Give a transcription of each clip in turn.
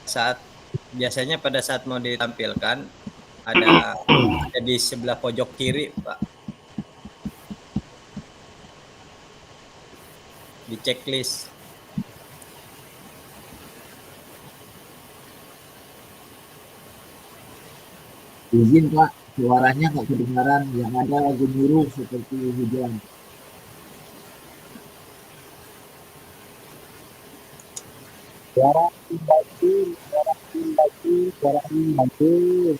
saat biasanya pada saat mau ditampilkan ada di sebelah pojok kiri, Pak, di checklist. Izin Pak, suaranya nggak kedengaran, yang ada gemuruh seperti hujan. Suara membantu.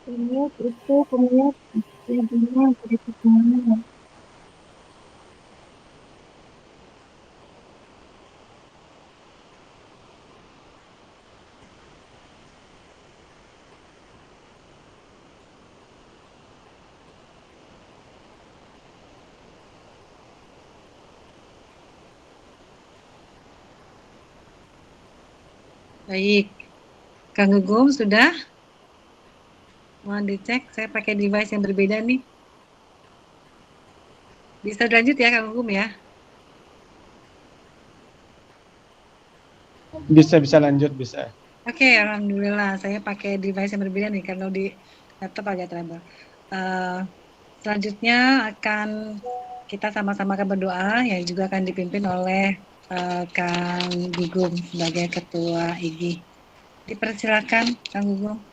Commute itu commute jadinya jadi kemana? Baik, Kang Gugum sudah? Mohon dicek, saya pakai device yang berbeda nih. Bisa lanjut ya Kang Gugum ya? Bisa lanjut, bisa. Oke, alhamdulillah. Saya pakai device yang berbeda nih, karena di laptop agak trouble. Selanjutnya akan kita sama-sama akan berdoa, yang juga akan dipimpin oleh Kang Gugum sebagai Ketua IGI. Dipersilakan, Kang Gugum.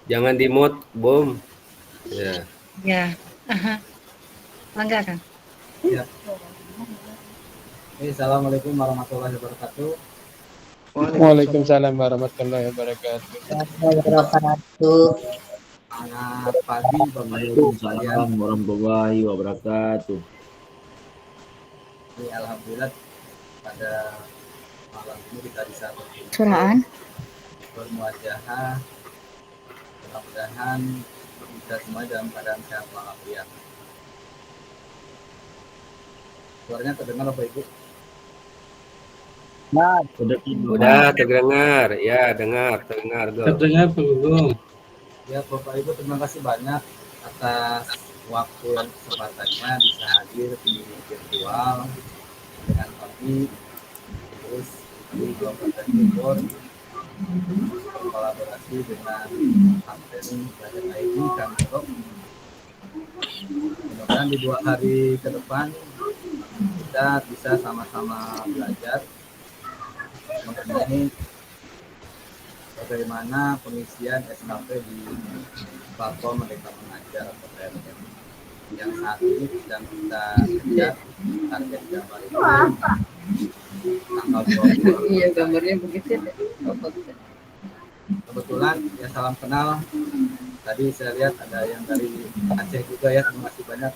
Jangan di mute, Bom. Ya. Ya, enggak kan? Ya. Assalamualaikum warahmatullahi wabarakatuh. Waalaikumsalam warahmatullahi wabarakatuh. Selamat pagi Bapak Ibu sekalian. Warahmatullahi wabarakatuh. Ini alhamdulillah pada malam ini kita bisa bermuajahah. Mudah-mudahan kita semua dalam keadaan sehat walafiat. Suaranya terdengar Bapak Ibu? Udah terdengar. Ya, dengar. Terdengar, Pak Gugum. Ya Bapak Ibu, terima kasih banyak atas waktu dan kesempatannya bisa hadir di virtual dengan kami, terus di Kabupaten Bogor berkolaborasi dengan Anteni Belajar ID dan Blog. Mudah-mudahan di 2 hari ke depan kita bisa sama-sama belajar mengenai bagaimana pengisian SKP di platform Merdeka Mengajar atau PMM yang saat ini sedang kita kejar target gambar itu tanggal 20. Iya, gambarnya begitu ya. Kebetulan ya salam kenal. Tadi saya lihat ada yang dari Aceh juga ya, terima kasih banyak.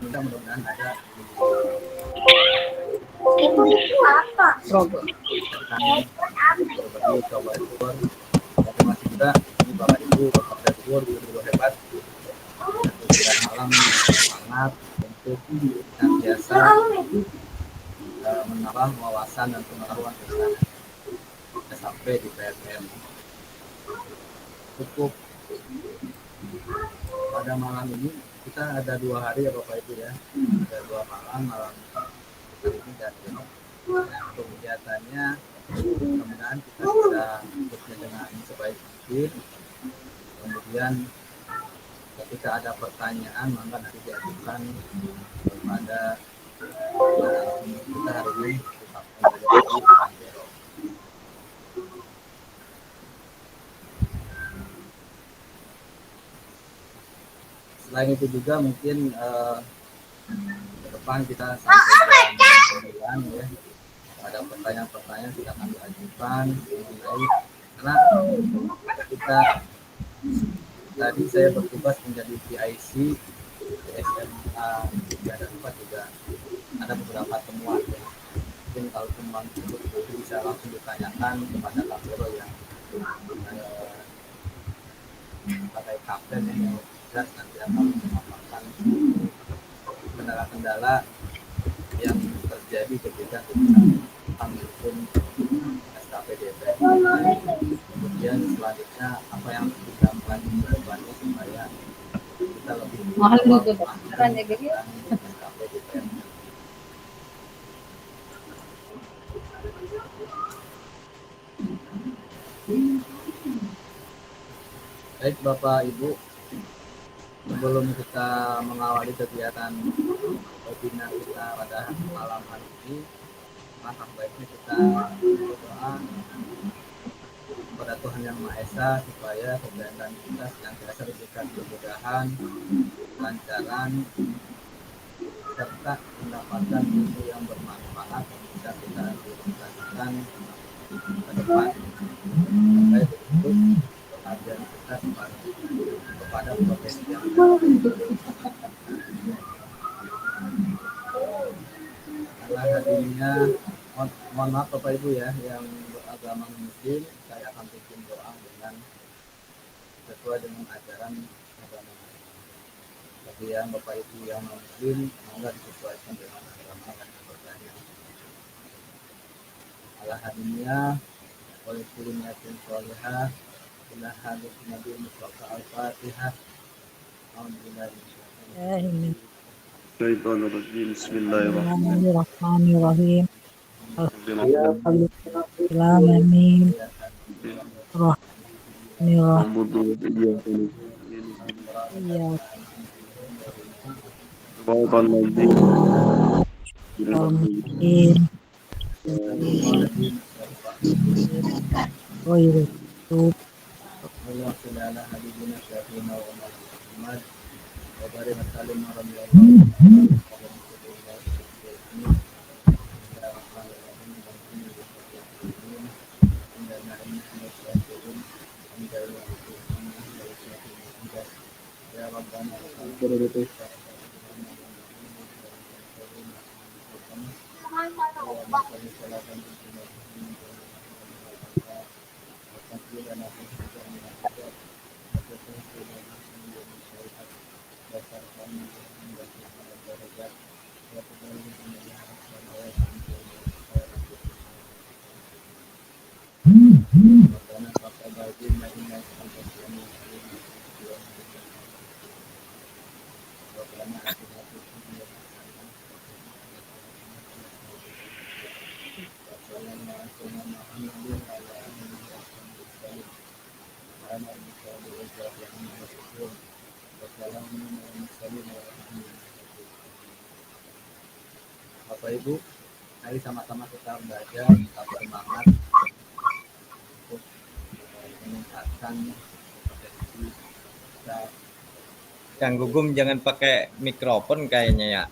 Mudah-mudahan ada Itu apa? Program. kami berbagi coba Bogor. Terima kasih juga ini Bapak Ibu Bapak Bogor guru hebat. Dan malam semangat untuk senantiasa menambah wawasan dan pengetahuan kita sampai di PMM. Cukup pada malam ini kita ada 2 hari ya Bapak Ibu ya, ada 2 malam hari ini dan besok. Untuk kegiatannya mudah-mudahan kita bisa bekerja dengan sebaik mungkin. Kemudian ketika ada pertanyaan maka nanti diajukan kepada kita hari ini. Selain itu juga mungkin ke depan kita sampai jam 9 kemudian ya ada pertanyaan-pertanyaan kita akan ajukan mengenai karena kita tadi saya bertugas menjadi PIC di SMA 3 dan 4 juga ada beberapa temuan ya. Mungkin kalau temuan itu bisa langsung ditanyakan kepada Kapolro yang sebagai kapten yang jelas nanti akan memaparkan kendala-kendala yang terjadi ketika kita ambil pun SKPDP. Kemudian selanjutnya apa yang kita lakukan ke depannya supaya kita lebih Mahal awal juga, Pak. Caranya gitu. tentang SKPDP. Baik Bapak Ibu, sebelum kita mengawali kegiatan webinar kita pada malam hari ini, maka baiknya kita berdoa kepada Tuhan Yang Maha Esa supaya kegiatan kita senantiasa diberikan kemudahan, kelancaran, serta mendapatkan ilmu yang bermanfaat yang bisa kita implementasikan ke depan. Sampai begitu pengabdian kita kepada profesi yang karena hadirnya mohon maaf Bapak Ibu ya yang beragama Muslim, saya akan bikin doa dengan sesuai dengan ajaran agama. Tapi yang Bapak Ibu yang Muslim monggo disesuaikan dengan agama dan kepercayaan. Ala hadiniya wa kulli niyatin shalihah ila hadis Nabi Mustafa Al-Fatihah. Alhamdulillah. الشيطان الرجيم بسم الله الرحمن الرحمن الرحيم. الرحيم Alamin. نعبد وإياك نستعين Iya. صراط الذين Amin. Oh iya. Tuh. Bapak Ibu, mari sama-sama kita belajar, kita bersemangat untuk meningkatkan kompetensi kita. Kang Gugum jangan pakai mikrofon kayaknya ya,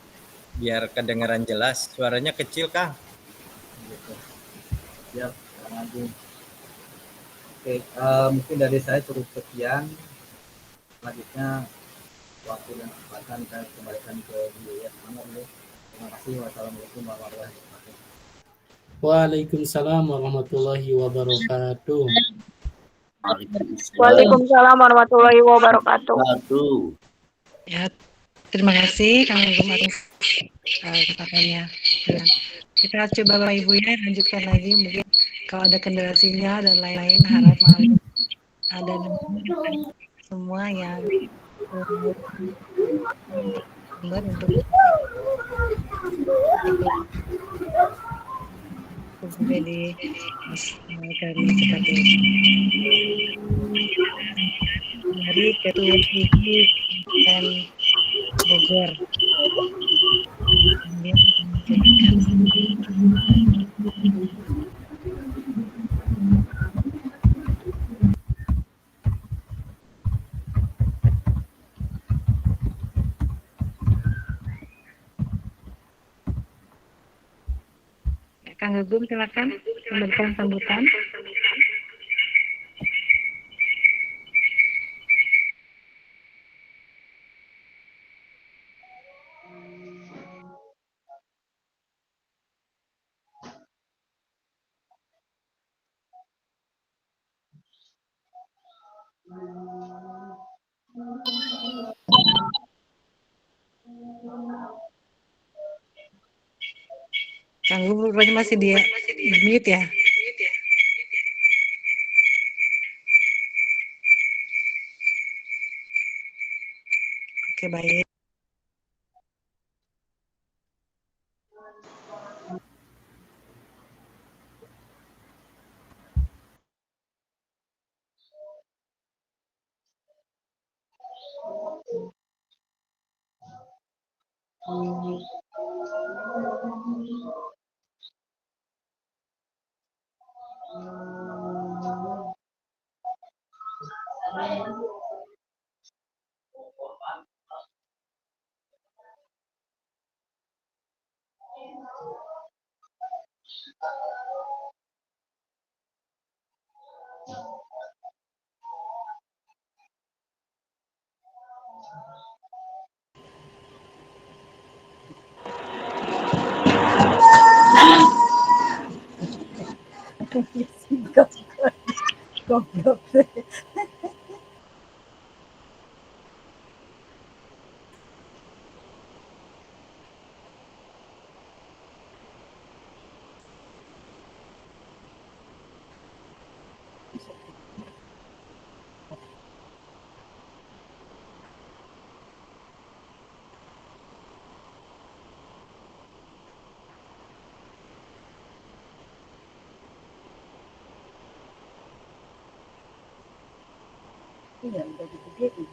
biar kedengaran jelas. Suaranya kecil Kang. Gitu. Siap, Kang Agung. Oke, mungkin dari saya cukup sekian. Selanjutnya waktu dan kesempatan saya kembalikan ke Bu ya. Terima kasih. Wassalamualaikum warahmatullahi wabarakatuh. Waalaikumsalam warahmatullahi wabarakatuh. Waalaikumsalam warahmatullahi wabarakatuh. Ya, terima kasih Kang Gugum atas kesampaiannya. Kita coba Bapak Ibu ya lanjutkan lagi, mungkin kalau ada kendala sinyal dan lain-lain harap maaf ada semua yang untuk menjadi kami seperti dari Ketua Igi dan Bogor. Kang Gugum silakan memberikan sambutan. Kang Gugum rupanya masih di mute ya. Oke, baik. Goblok. Iya, udah gitu.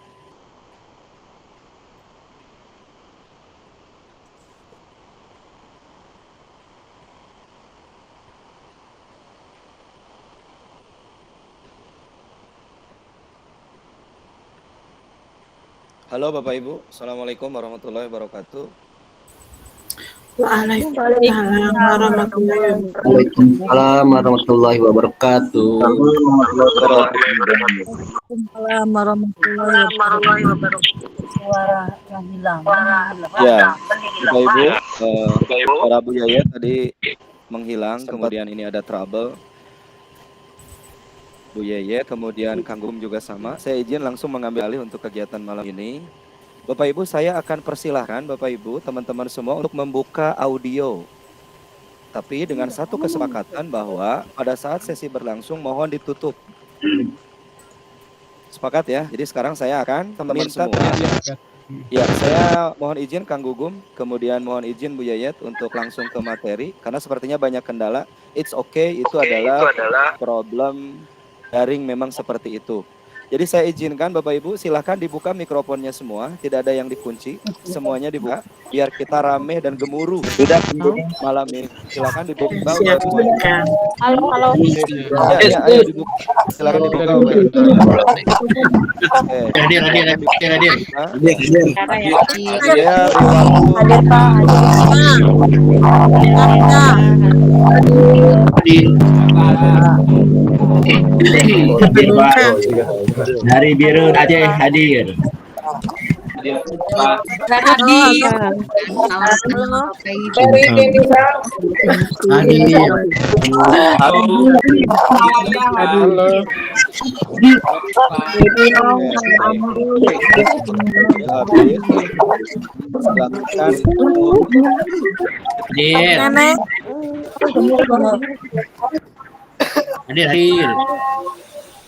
Halo Bapak Ibu, Assalamualaikum warahmatullahi wabarakatuh. Waalaikumsalam warahmatullahi wabarakatuh. Waalaikumsalam warahmatullahi wabarakatuh. Waalaikumsalam warahmatullahi wabarakatuh. Suara yang hilang. Ya, Bapak Ibu, para Bu Yaya tadi menghilang, kemudian ini ada trouble. Bu Yeye, kemudian Kang Gum juga sama. Saya izin langsung mengambil alih untuk kegiatan malam ini. Bapak Ibu, saya akan persilahkan Bapak Ibu, teman-teman semua untuk membuka audio. Tapi dengan satu kesepakatan bahwa pada saat sesi berlangsung mohon ditutup. Sepakat ya? Jadi sekarang saya akan meminta ya, saya mohon izin Kang Gugum, kemudian mohon izin Bu Yayet untuk langsung ke materi karena sepertinya banyak kendala. It's okay, itu adalah problem daring memang seperti itu. Jadi saya izinkan Bapak Ibu silahkan dibuka mikrofonnya semua, tidak ada yang dikunci, semuanya dibuka biar kita rame dan gemuruh. Sudah malam ini. Silahkan dibuka Bapak Ibu. Halo. Ya, ayo dibuka. Silakan dibuka Bapak Ibu. Oke. Hadir. Ya, Hadir Pak. Dari biru Aceh hadir. Hadir.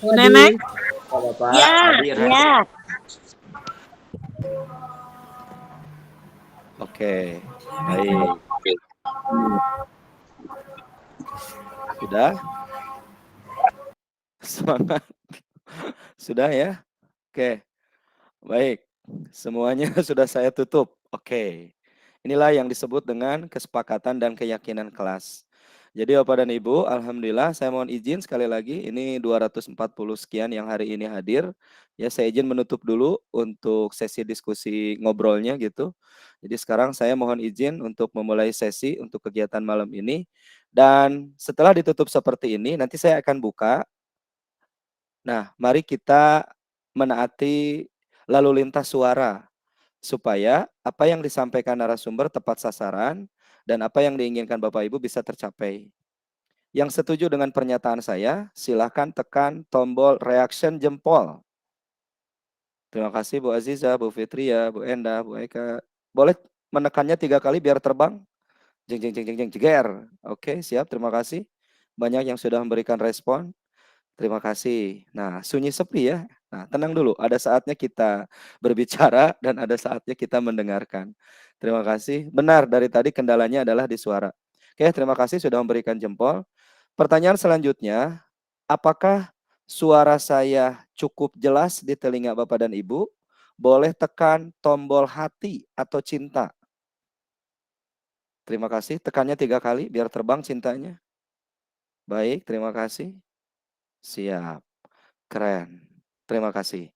Nenek. Ya. Oke, baik. Sudah? Semangat. Sudah ya? Oke, baik. Semuanya sudah saya tutup. Oke. Inilah yang disebut dengan kesepakatan dan keyakinan kelas. Jadi Bapak dan Ibu, alhamdulillah saya mohon izin sekali lagi ini 240 sekian yang hari ini hadir. Ya, saya izin menutup dulu untuk sesi diskusi ngobrolnya gitu. Jadi sekarang saya mohon izin untuk memulai sesi untuk kegiatan malam ini. Dan setelah ditutup seperti ini, nanti saya akan buka. Nah, mari kita menaati lalu lintas suara supaya apa yang disampaikan narasumber tepat sasaran dan apa yang diinginkan Bapak Ibu bisa tercapai. Yang setuju dengan pernyataan saya, silakan tekan tombol reaction jempol. Terima kasih Bu Aziza, Bu Fitria, Bu Enda, Bu Eka. Boleh menekannya 3 kali biar terbang. Jeng jeng jeng jeng jeng jeger. Oke, siap. Terima kasih. Banyak yang sudah memberikan respon. Terima kasih. Nah, sunyi sepi ya. Nah, tenang dulu. Ada saatnya kita berbicara dan ada saatnya kita mendengarkan. Terima kasih. Benar, dari tadi kendalanya adalah di suara. Oke, terima kasih sudah memberikan jempol. Pertanyaan selanjutnya, apakah suara saya cukup jelas di telinga Bapak dan Ibu? Boleh tekan tombol hati atau cinta. Terima kasih. Tekannya 3 kali biar terbang cintanya. Baik, terima kasih. Siap. Keren. Terima kasih.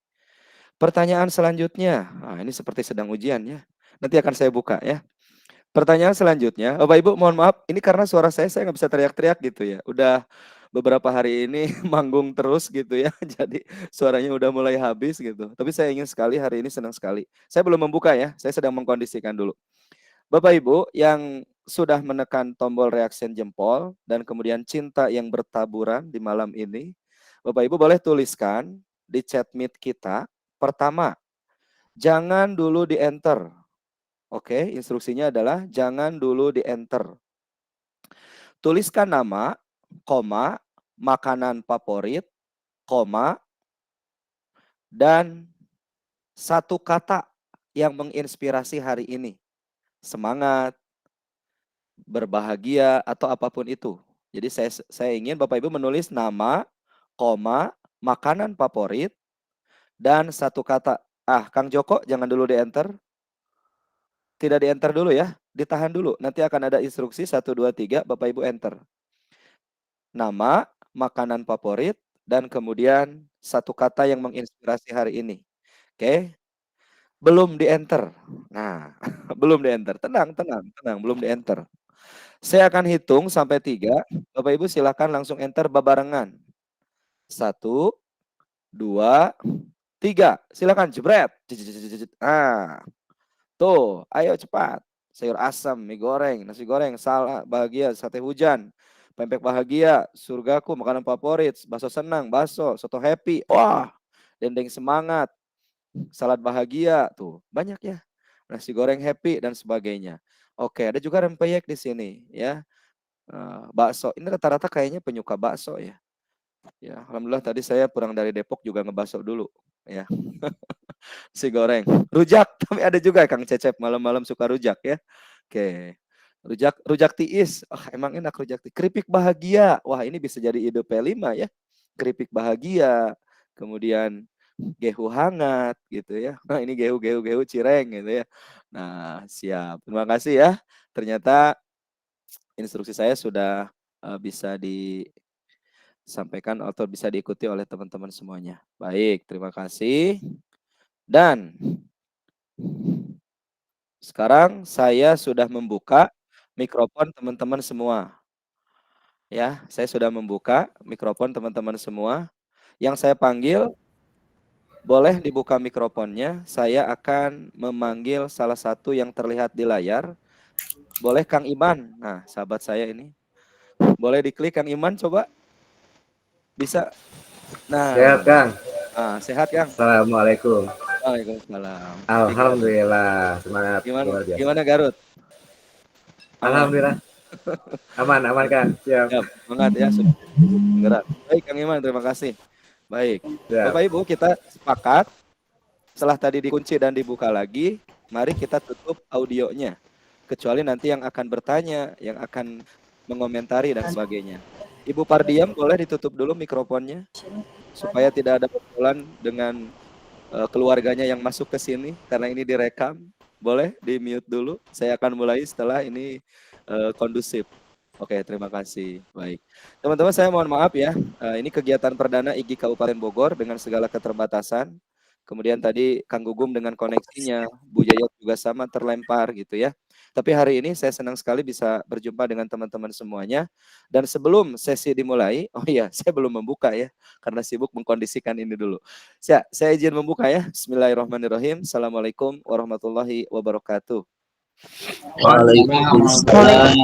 Pertanyaan selanjutnya. Nah, ini seperti sedang ujian ya. Nanti akan saya buka ya. Pertanyaan selanjutnya. Bapak Ibu mohon maaf. Ini karena suara saya nggak bisa teriak-teriak gitu ya. Udah beberapa hari ini manggung terus gitu ya. Jadi suaranya udah mulai habis gitu. Tapi saya ingin sekali hari ini senang sekali. Saya belum membuka ya. Saya sedang mengkondisikan dulu. Bapak Ibu yang sudah menekan tombol reaction jempol dan kemudian cinta yang bertaburan di malam ini, Bapak Ibu boleh tuliskan di chat meet kita. Pertama, jangan dulu di enter. Oke, instruksinya adalah jangan dulu di enter. Tuliskan nama, koma, makanan favorit, koma, dan satu kata yang menginspirasi hari ini. Semangat, berbahagia, atau apapun itu. Jadi saya ingin Bapak Ibu menulis nama, koma, makanan favorit, dan satu kata. Kang Joko jangan dulu di enter. Tidak di enter dulu ya, ditahan dulu. Nanti akan ada instruksi 1, 2, 3, Bapak Ibu enter. Nama, makanan favorit, dan kemudian satu kata yang menginspirasi hari ini. Oke. Belum di enter. Nah, belum di enter. Tenang, belum di enter. Saya akan hitung sampai 3. Bapak Ibu silakan langsung enter babarengan. 1, 2, 3. Silakan jebret. Nah, tuh, ayo cepat. Sayur asam, mie goreng, nasi goreng, salad bahagia, sate hujan, pempek bahagia, surgaku, makanan favorit, bakso senang, bakso, soto happy. Wah, dendeng semangat, salad bahagia, tuh banyak ya. Nasi goreng happy dan sebagainya. Oke, ada juga rempeyek di sini ya. Bakso, ini rata-rata kayaknya penyuka bakso ya. Ya, alhamdulillah tadi saya pulang dari Depok juga ngebakso dulu ya. Si goreng, rujak, tapi ada juga Kang Cecep malam-malam suka rujak ya. Oke. Rujak tiis. Emang enak rujak tiis. Keripik bahagia. Wah, ini bisa jadi ide P5 ya. Keripik bahagia. Kemudian gehu hangat gitu ya. Nah, ini gehu cireng gitu ya. Nah, siap. Terima kasih ya. Ternyata instruksi saya sudah bisa disampaikan atau bisa diikuti oleh teman-teman semuanya. Baik, terima kasih. Dan sekarang saya sudah membuka mikrofon teman-teman semua. Ya, saya sudah membuka mikrofon teman-teman semua. Yang saya panggil boleh dibuka mikrofonnya. Saya akan memanggil salah satu yang terlihat di layar. Boleh Kang Iman. Nah, sahabat saya ini. Boleh diklik Kang Iman coba. Bisa. Nah. Sehat Kang. Sehat Kang. Assalamualaikum. Waalaikumsalam. Alhamdulillah, semangat. Gimana Garut? Alhamdulillah. Aman Kang. Siap. Semangat ya. Gerak. Baik Kang Iman, terima kasih. Baik. Siap. Bapak Ibu, kita sepakat setelah tadi dikunci dan dibuka lagi, mari kita tutup audionya. Kecuali nanti yang akan bertanya, yang akan mengomentari dan sebagainya. Ibu Pardiam boleh ditutup dulu mikrofonnya supaya tidak ada obrolan dengan keluarganya yang masuk ke sini karena ini direkam. Boleh di mute dulu. Saya akan mulai setelah ini kondusif. Oke, terima kasih. Baik. Teman-teman, saya mohon maaf ya. Ini kegiatan perdana IGI Kabupaten Bogor dengan segala keterbatasan. Kemudian tadi Kang Gugum dengan koneksinya, Bu Yayat juga sama terlempar gitu ya. Tapi hari ini saya senang sekali bisa berjumpa dengan teman-teman semuanya. Dan sebelum sesi dimulai, oh iya, saya belum membuka ya, karena sibuk mengkondisikan ini dulu. Saya izin membuka ya. Bismillahirrahmanirrahim. Assalamualaikum warahmatullahi wabarakatuh. Waalaikumsalam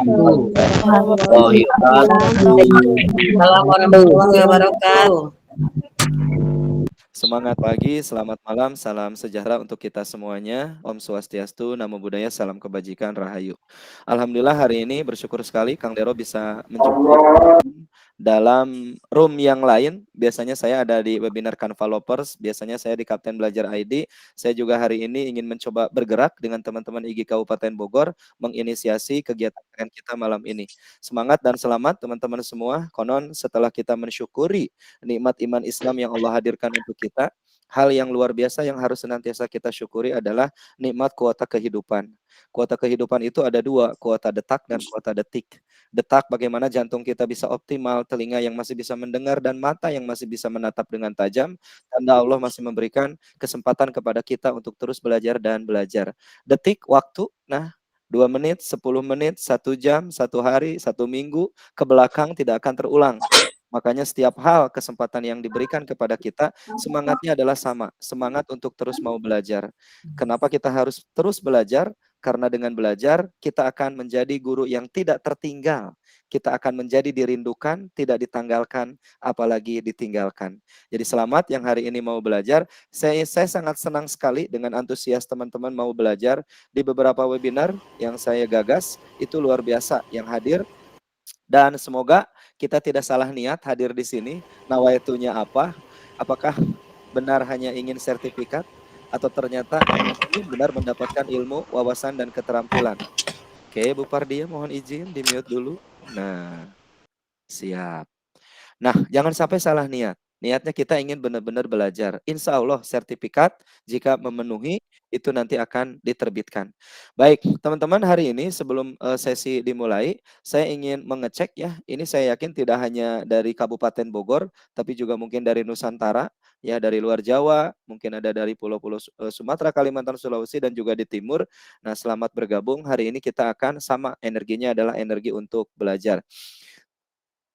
warahmatullahi wabarakatuh. Semangat pagi, selamat malam, salam sejahtera untuk kita semuanya. Om Swastiastu, Namo Buddhaya, salam kebajikan, rahayu. Alhamdulillah hari ini bersyukur sekali Kang Dero bisa menjumpai dalam room yang lain. Biasanya saya ada di webinar Canvalopers, biasanya saya di Kapten Belajar ID. Saya juga hari ini ingin mencoba bergerak dengan teman-teman IGI Kabupaten Bogor, menginisiasi kegiatan keren kita malam ini. Semangat dan selamat teman-teman semua. Konon setelah kita mensyukuri nikmat iman Islam yang Allah hadirkan untuk kita, hal yang luar biasa yang harus senantiasa kita syukuri adalah nikmat kuota kehidupan. Kuota kehidupan itu ada dua, kuota detak dan kuota detik. Detak bagaimana jantung kita bisa optimal, telinga yang masih bisa mendengar, dan mata yang masih bisa menatap dengan tajam. Tanda Allah masih memberikan kesempatan kepada kita untuk terus belajar dan belajar. Detik, waktu, nah 2 menit, 10 menit, 1 jam, 1 hari, 1 minggu ke belakang tidak akan terulang. Makanya setiap hal kesempatan yang diberikan kepada kita, semangatnya adalah sama. Semangat untuk terus mau belajar. Kenapa kita harus terus belajar? Karena dengan belajar, kita akan menjadi guru yang tidak tertinggal. Kita akan menjadi dirindukan, tidak ditanggalkan, apalagi ditinggalkan. Jadi selamat yang hari ini mau belajar. Saya sangat senang sekali dengan antusias teman-teman mau belajar. Di beberapa webinar yang saya gagas, itu luar biasa yang hadir. Dan semoga kita tidak salah niat hadir di sini. Nawaitunya apa? Apakah benar hanya ingin sertifikat atau ternyata ingin benar mendapatkan ilmu, wawasan, dan keterampilan? Oke, Bu Pardia mohon izin di mute dulu. Nah, siap. Nah, jangan sampai salah niat. Niatnya kita ingin benar-benar belajar. Insya Allah sertifikat jika memenuhi itu nanti akan diterbitkan. Baik, teman-teman, hari ini sebelum sesi dimulai, saya ingin mengecek ya. Ini saya yakin tidak hanya dari Kabupaten Bogor, tapi juga mungkin dari Nusantara, ya dari luar Jawa, mungkin ada dari pulau-pulau Sumatera, Kalimantan, Sulawesi, dan juga di timur. Nah, selamat bergabung. Hari ini kita akan sama energinya adalah energi untuk belajar.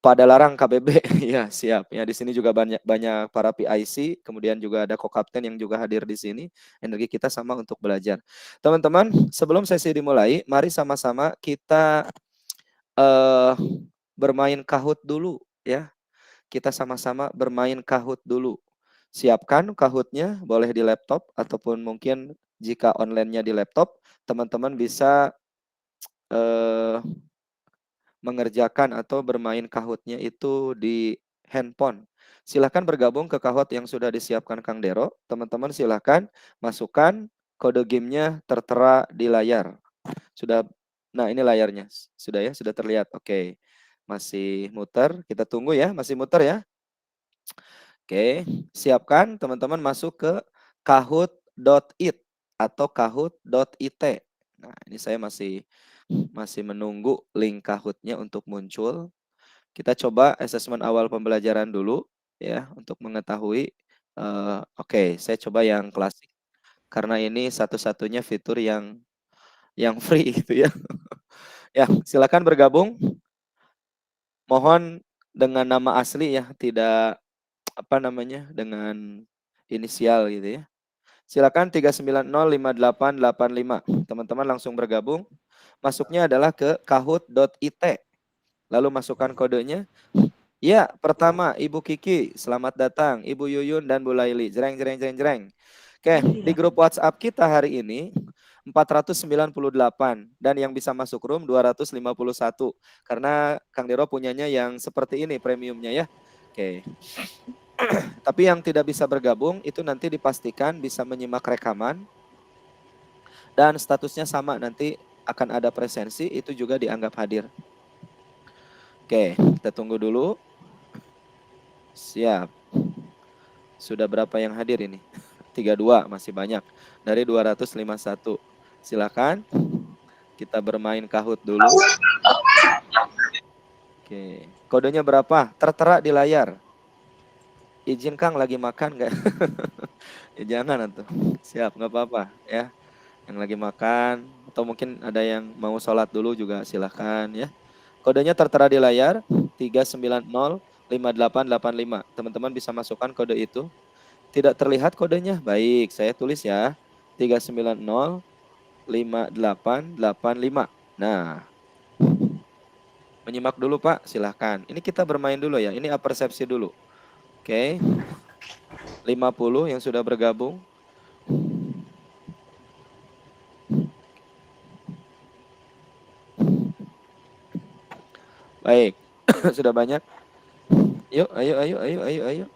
Pada larang KBB, ya siap. Ya di sini juga banyak para PIC, kemudian juga ada Kokapten yang juga hadir di sini. Energi kita sama untuk belajar. Teman-teman, sebelum sesi dimulai, mari sama-sama kita bermain Kahoot dulu ya. Kita sama-sama bermain Kahoot dulu. Siapkan Kahoot-nya, boleh di laptop ataupun mungkin jika online-nya di laptop, teman-teman bisa mengerjakan atau bermain Kahoot-nya itu di handphone. Silahkan bergabung ke Kahoot yang sudah disiapkan Kang Dero. Teman-teman silahkan masukkan kode gamenya tertera di layar. Sudah, nah ini layarnya. Sudah ya, sudah terlihat. Oke, masih muter. Kita tunggu ya, masih muter ya. Oke, siapkan teman-teman masuk ke kahoot.it atau kahoot.it. Nah, ini saya masih menunggu link Kahoot-nya untuk muncul. Kita coba asesmen awal pembelajaran dulu ya untuk mengetahui. Oke, saya coba yang klasik karena ini satu-satunya fitur yang free gitu ya. Ya, silakan bergabung. Mohon dengan nama asli ya, tidak dengan inisial gitu ya. Silakan 3905885. Teman-teman langsung bergabung. Masuknya adalah ke kahoot.it. Lalu masukkan kodenya. Ya, pertama Ibu Kiki, selamat datang. Ibu Yuyun dan Bu Laili. Jreng. Oke, di grup WhatsApp kita hari ini 498 dan yang bisa masuk room 251. Karena Kang Dero punyanya yang seperti ini premiumnya ya. Oke. Tapi yang tidak bisa bergabung itu nanti dipastikan bisa menyimak rekaman dan statusnya sama, nanti akan ada presensi, itu juga dianggap hadir. Oke, kita tunggu dulu. Siap. Sudah berapa yang hadir ini? 32, masih banyak. Dari 251. Silakan kita bermain Kahoot dulu. Oke. Kodenya berapa? Tertera di layar. Izin Kang lagi makan nggak? Ya jangan atuh. Siap, nggak apa-apa ya. Yang lagi makan atau mungkin ada yang mau sholat dulu juga silahkan ya. Kodenya tertera di layar 3905885. Teman-teman bisa masukkan kode itu. Tidak terlihat kodenya? Baik, saya tulis ya. 3905885. Nah, menyimak dulu Pak, silahkan. Ini kita bermain dulu ya. Ini persepsi dulu. Oke. 50 yang sudah bergabung. Baik. Sudah banyak. Yuk, ayo.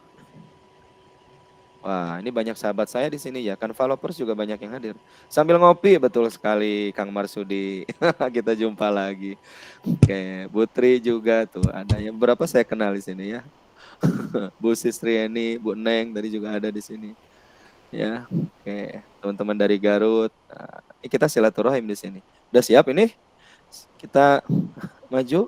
Wah, ini banyak sahabat saya di sini ya. Kan followers juga banyak yang hadir. Sambil ngopi, betul sekali Kang Marsudi. Kita jumpa lagi. Oke, Putri juga tuh. Ada yang berapa saya kenal di sini ya. Bu Sistriani, Bu Neng tadi juga ada di sini. Ya, oke. Teman-teman dari Garut. Nah, kita silaturahim di sini. Udah siap ini? Kita maju.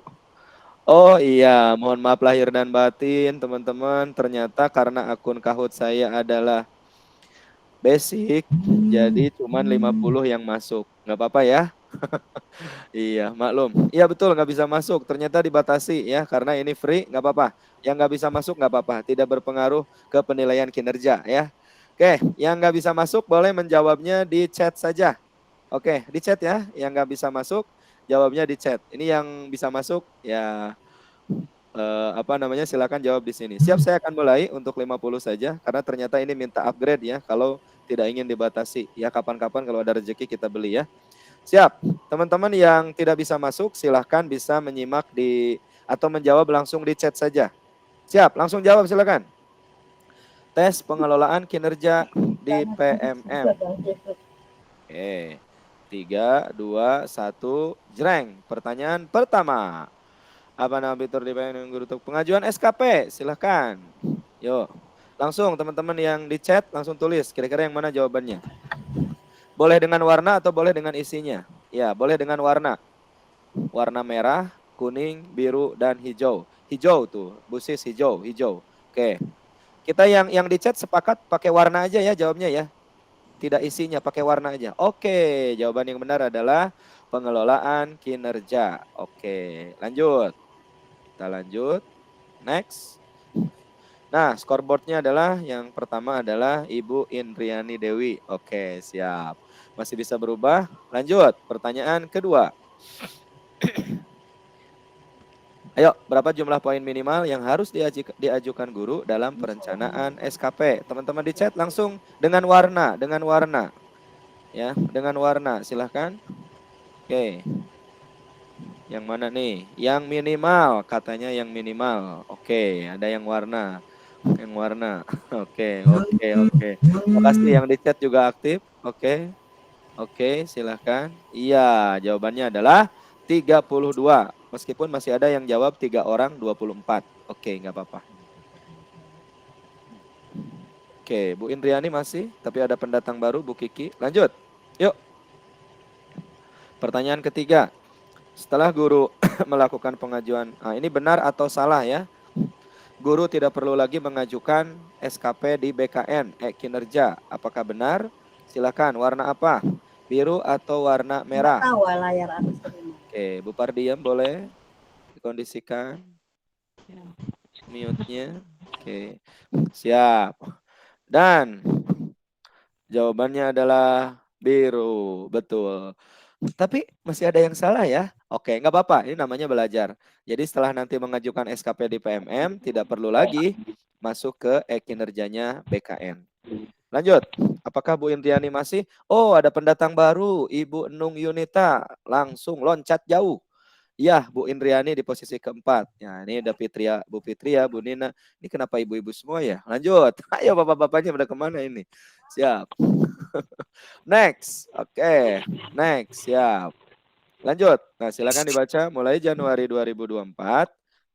Oh iya, mohon maaf lahir dan batin teman-teman. Ternyata karena akun Kahoot saya adalah basic, jadi cuman 50 yang masuk. Nggak apa-apa ya. Iya, maklum. Iya betul, nggak bisa masuk. Ternyata dibatasi ya, karena ini free, nggak apa-apa. Yang nggak bisa masuk nggak apa-apa, tidak berpengaruh ke penilaian kinerja ya. Oke, yang nggak bisa masuk boleh menjawabnya di chat saja. Oke, di chat ya. Yang nggak bisa masuk, jawabnya di chat. Ini yang bisa masuk ya silakan jawab di sini. Siap, saya akan mulai untuk 50 saja karena ternyata ini minta upgrade ya kalau tidak ingin dibatasi. Ya kapan-kapan kalau ada rezeki kita beli ya. Siap. Teman-teman yang tidak bisa masuk silahkan bisa menyimak atau menjawab langsung di chat saja. Siap, langsung jawab silakan. Tes pengelolaan kinerja di PMM. Oke. 3, 2, 1, jreng. Pertanyaan pertama. Apa nama fitur di PMM Guru untuk pengajuan SKP? Silahkan. Yuk. Langsung teman-teman yang di chat langsung tulis kira-kira yang mana jawabannya. Boleh dengan warna atau boleh dengan isinya? Ya, boleh dengan warna. Warna merah, kuning, biru, dan hijau. Hijau tuh, busis hijau. Oke. Kita yang di chat sepakat pakai warna aja ya jawabnya ya. Tidak isinya, pakai warna aja. Oke, jawaban yang benar adalah pengelolaan kinerja. Oke, lanjut. Kita lanjut. Next. Nah, scoreboardnya adalah yang pertama adalah Ibu Indriani Dewi. Oke, siap. Masih bisa berubah. Lanjut, pertanyaan kedua. Ayo, berapa jumlah poin minimal yang harus diajukan guru dalam perencanaan SKP? Teman-teman di chat langsung dengan warna. Ya, dengan warna, silahkan. Oke. Yang mana nih? Yang minimal, katanya yang minimal. Oke, ada yang warna. Oke. Terima kasih yang di chat juga aktif. Oke, silahkan. Iya, jawabannya adalah 32. Meskipun masih ada yang jawab 3 orang 24. Oke, nggak apa-apa. Oke, Bu Indriani masih, tapi ada pendatang baru, Bu Kiki. Lanjut, yuk. Pertanyaan ketiga. Setelah guru melakukan pengajuan, ini benar atau salah ya? Guru tidak perlu lagi mengajukan SKP di BKN, kinerja. Apakah benar? Silakan, warna apa? Biru atau warna merah? Tahu layar atas terima. Oke, Bu Pardiem boleh dikondisikan mute-nya. Oke, siap. Dan jawabannya adalah biru, betul. Tapi masih ada yang salah ya. Oke, nggak apa-apa. Ini namanya belajar. Jadi setelah nanti mengajukan SKP di PMM, tidak perlu lagi masuk ke kinerjanya BKN. Lanjut. Apakah Bu Indriani masih? Oh, ada pendatang baru, Ibu Enung Yunita. Langsung loncat jauh. Ya, Bu Indriani di posisi keempat. Ya, ini ada Bu Fitria, Bu Nina. Ini kenapa ibu-ibu semua ya? Lanjut. Ayo bapak-bapaknya pada kemana ini? Siap. Next. Oke. Next. Siap. Lanjut. Nah, silakan dibaca. Mulai Januari 2024,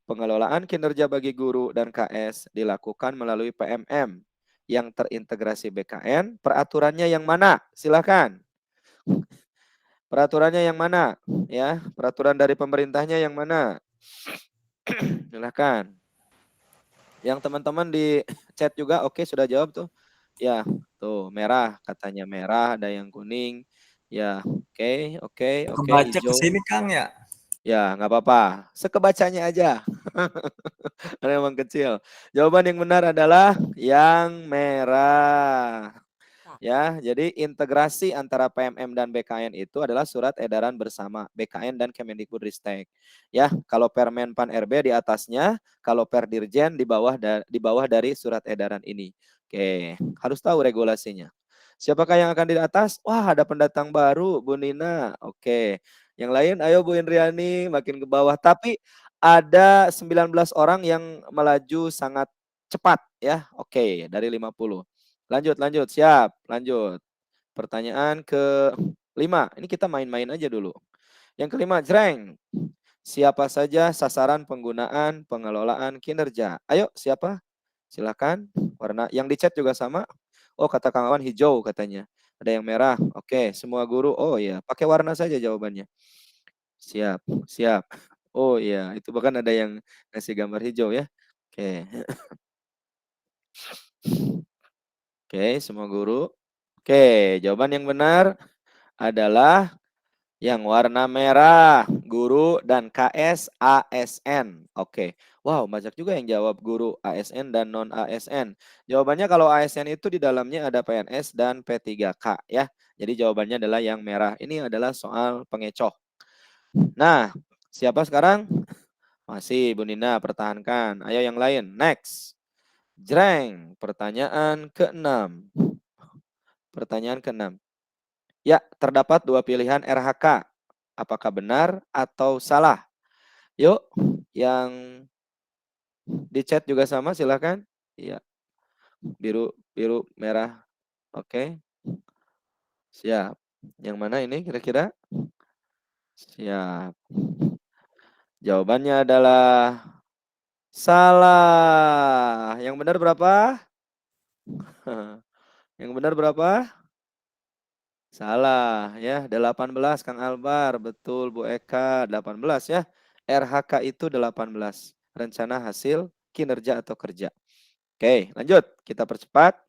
pengelolaan kinerja bagi guru dan KS dilakukan melalui PMM yang terintegrasi BKN. Peraturannya yang mana? Silakan. Peraturannya yang mana? Ya, peraturan dari pemerintahnya yang mana? Silahkan. Yang teman-teman di chat juga oke sudah jawab tuh. Ya, tuh merah katanya merah, ada yang kuning. Ya, oke, Kebaca ke hijau. sini Kang ya. Ya, nggak apa-apa. Sekebacanya aja. Karena emang kecil. Jawaban yang benar adalah yang merah. Ya, jadi integrasi antara PMM dan BKN itu adalah surat edaran bersama BKN dan Kemendikbudristek. Ya, kalau Permen Pan RB di atasnya, kalau Perdirjen di bawah dari surat edaran ini. Oke, harus tahu regulasinya. Siapakah yang akan di atas? Wah, ada pendatang baru, Bu Nina. Oke. Yang lain, ayo Bu Indriani, makin ke bawah. Tapi ada 19 orang yang melaju sangat cepat ya. Oke, dari 50. Lanjut, siap, lanjut. Pertanyaan ke-5, ini kita main-main aja dulu. Yang kelima, jreng. Siapa saja sasaran penggunaan pengelolaan kinerja? Ayo, siapa? Silakan. Warna yang di chat juga sama. Oh, kata Kang Awan hijau katanya. Ada yang merah. Oke, semua guru. Oh iya, pakai warna saja jawabannya. Siap. Oh iya, itu bahkan ada yang ngasih gambar hijau ya. Oke. Oke, semua guru. Oke, jawaban yang benar adalah yang warna merah, guru dan KS ASN. Oke. Wow, banyak juga yang jawab guru ASN dan non ASN. Jawabannya kalau ASN itu di dalamnya ada PNS dan P3K ya. Jadi jawabannya adalah yang merah. Ini adalah soal pengecoh. Nah, siapa sekarang? Masih Bu Nina, pertahankan. Ayo yang lain. Next. Jreng, pertanyaan ke-6. Pertanyaan ke-6. Ya, terdapat dua pilihan RHK. Apakah benar atau salah? Yuk, yang di chat juga sama, silakan. Iya. Biru, merah. Oke. Siap. Yang mana ini kira-kira? Siap. Jawabannya adalah salah. Yang benar berapa? Yang benar berapa? Salah ya, 18 Kang Albar, betul Bu Eka, 18 ya. RHK itu 18, rencana hasil kinerja atau kerja. Oke, lanjut, kita percepat.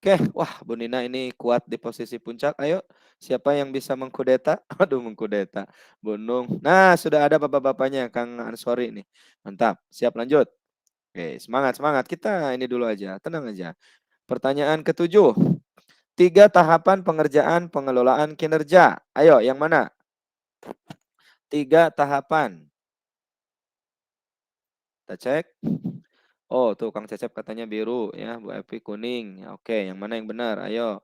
Oke, wah Bu Nina ini kuat di posisi puncak. Ayo, siapa yang bisa mengkudeta? Aduh, mengkudeta. Bu Nung. Nah, sudah ada bapak-bapaknya, Kang Ansori nih. Mantap, siap lanjut. Oke, semangat. Kita ini dulu aja, tenang aja. Pertanyaan ke-7. 3 tahapan pengerjaan pengelolaan kinerja. Ayo, yang mana? 3 tahapan. Kita cek. Oh, tuh Kang Cecep katanya biru ya, Bu Epi kuning. Oke, yang mana yang benar? Ayo.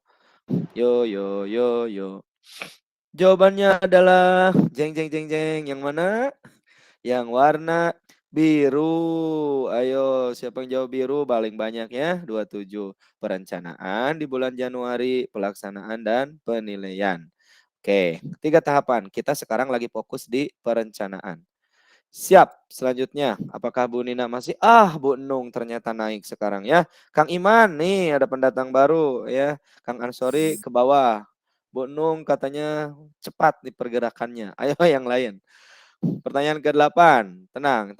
Yo. Jawabannya adalah jeng. Yang mana? Yang warna biru. Ayo, siapa yang jawab biru? Paling banyak ya, 27. Perencanaan di bulan Januari, pelaksanaan dan penilaian. Oke, 3 tahapan. Kita sekarang lagi fokus di perencanaan. Siap, selanjutnya. Apakah Bu Nina masih? Bu Nung ternyata naik sekarang ya. Kang Iman, nih ada pendatang baru ya. Kang Ansori ke bawah. Bu Nung katanya cepat nih pergerakannya. Ayo yang lain. Pertanyaan ke-8. Tenang.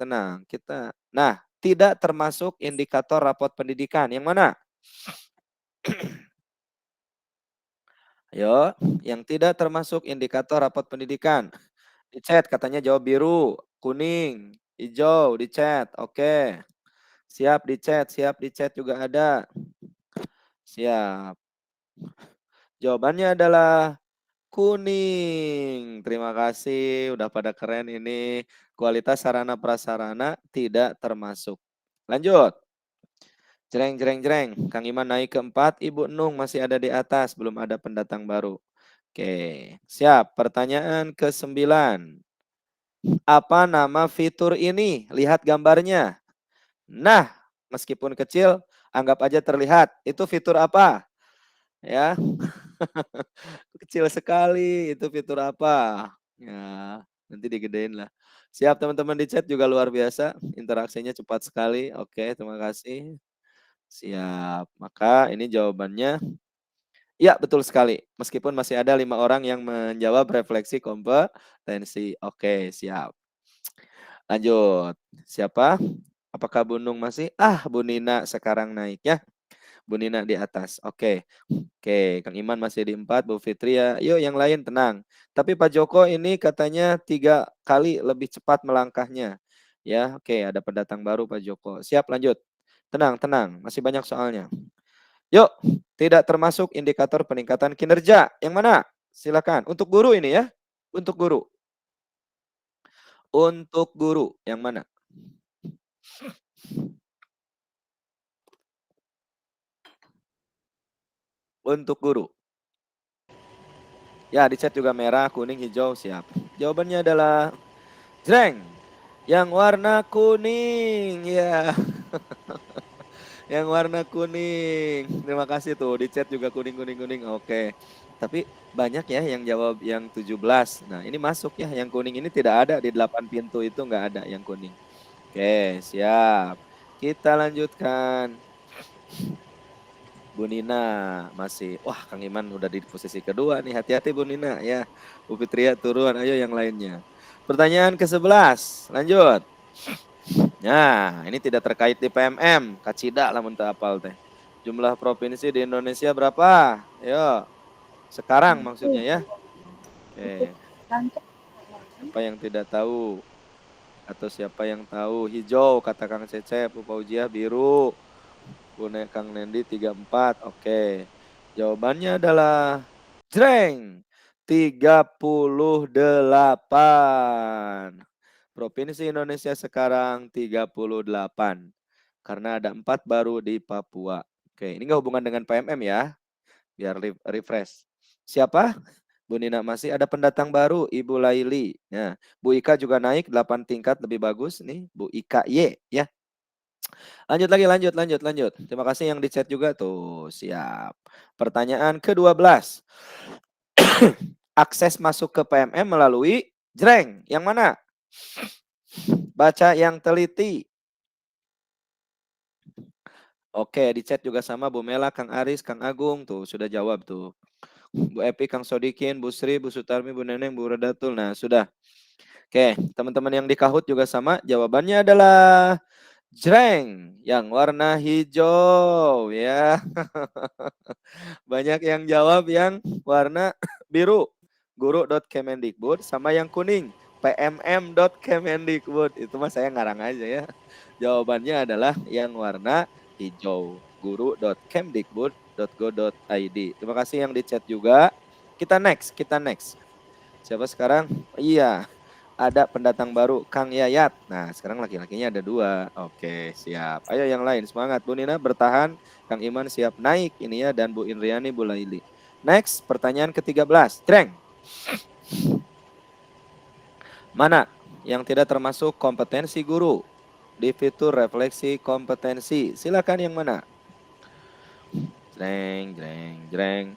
Nah, tidak termasuk indikator rapot pendidikan. Yang mana? Ayo, yang tidak termasuk indikator rapot pendidikan. Di chat katanya jawab biru, kuning, hijau di chat. Oke. Siap di chat juga ada. Siap. Jawabannya adalah kuning. Terima kasih, udah pada keren ini. Kualitas sarana prasarana tidak termasuk. Lanjut. Jreng. Kang Iman naik ke 4, Ibu Nung masih ada di atas, belum ada pendatang baru. Oke, siap. Pertanyaan ke-9. Apa nama fitur ini? Lihat gambarnya. Nah, meskipun kecil, anggap aja terlihat. Itu fitur apa? Ya. Kecil sekali, itu fitur apa? Ya, nanti digedein lah. Siap teman-teman di chat juga luar biasa, interaksinya cepat sekali. Oke, terima kasih. Siap. Maka ini jawabannya ya, betul sekali. Meskipun masih ada 5 orang yang menjawab refleksi kompetensi. Oke, siap. Lanjut. Siapa? Apakah Bu Nung masih? Bu Nina sekarang naik ya. Bu Nina di atas. Oke. Oke, Kang Iman masih di 4, Bu Fitri ya. Yuk yang lain tenang. Tapi Pak Joko ini katanya 3 kali lebih cepat melangkahnya. Ya, oke, ada pendatang baru Pak Joko. Siap lanjut. Tenang, tenang. Masih banyak soalnya. Yuk, tidak termasuk indikator peningkatan kinerja. Yang mana? Silakan. Untuk guru ini ya. Untuk guru. Untuk guru. Yang mana? Untuk guru. Ya, di chat juga merah, kuning, hijau, siap. Jawabannya adalah jreng. Yang warna kuning, ya. Yang warna kuning. Terima kasih tuh, di chat juga kuning, kuning, kuning. Oke. Tapi banyak ya yang jawab yang 17. Nah, ini masuk ya. Yang kuning ini tidak ada di 8 pintu itu, nggak ada yang kuning. Oke, siap. Kita lanjutkan. Bu Nina masih, wah Kang Iman udah di posisi kedua nih, hati-hati Bu Nina ya. Bu Fitria turun, ayo yang lainnya. Pertanyaan ke-11, lanjut. Nah, ini tidak terkait di PMM, Kacida lah muntah apal teh. Jumlah provinsi di Indonesia berapa? Ayo, sekarang maksudnya ya. Oke. Siapa yang tidak tahu? Atau siapa yang tahu? Hijau, kata Kang Cecep, Bu Paujiah, biru. Kang Nendi 34. Oke. Jawabannya adalah jreng 38. Provinsi Indonesia sekarang 38. Karena ada 4 baru di Papua. Oke, ini enggak hubungan dengan PMM ya. Biar refresh. Siapa? Bu Nina masih ada pendatang baru, Ibu Laili. Nah, Bu Ika juga naik 8 tingkat lebih bagus nih, Bu Ika Y ya. Lanjut lagi, lanjut. Terima kasih yang di chat juga tuh. Siap. Pertanyaan ke-12. Akses masuk ke PMM melalui jreng. Yang mana? Baca yang teliti. Oke, di chat juga sama Bu Mela, Kang Aris, Kang Agung tuh sudah jawab tuh. Bu Epi, Kang Sodikin, Bu Sri, Bu Sutarmi, Bu Neneng, Bu Redatul. Nah, sudah. Oke, teman-teman yang di Kahoot juga sama. Jawabannya adalah jreng yang warna hijau ya. Banyak yang jawab yang warna biru. Guru.kemendikbud sama yang kuning. pmm.kemendikbud. Itu mah saya ngarang aja ya. Jawabannya adalah yang warna hijau. guru.kemdikbud.go.id. Terima kasih yang di chat juga. Kita next. Siapa sekarang? Iya. Ada pendatang baru, Kang Yayat. Nah, sekarang laki-lakinya ada 2. Oke, siap. Ayo yang lain, semangat. Bu Nina bertahan, Kang Iman siap naik ini ya, dan Bu Indriani, Bu Laili. Next, pertanyaan ke-13. Jreng. Mana yang tidak termasuk kompetensi guru di fitur refleksi kompetensi? Silakan yang mana? Jreng.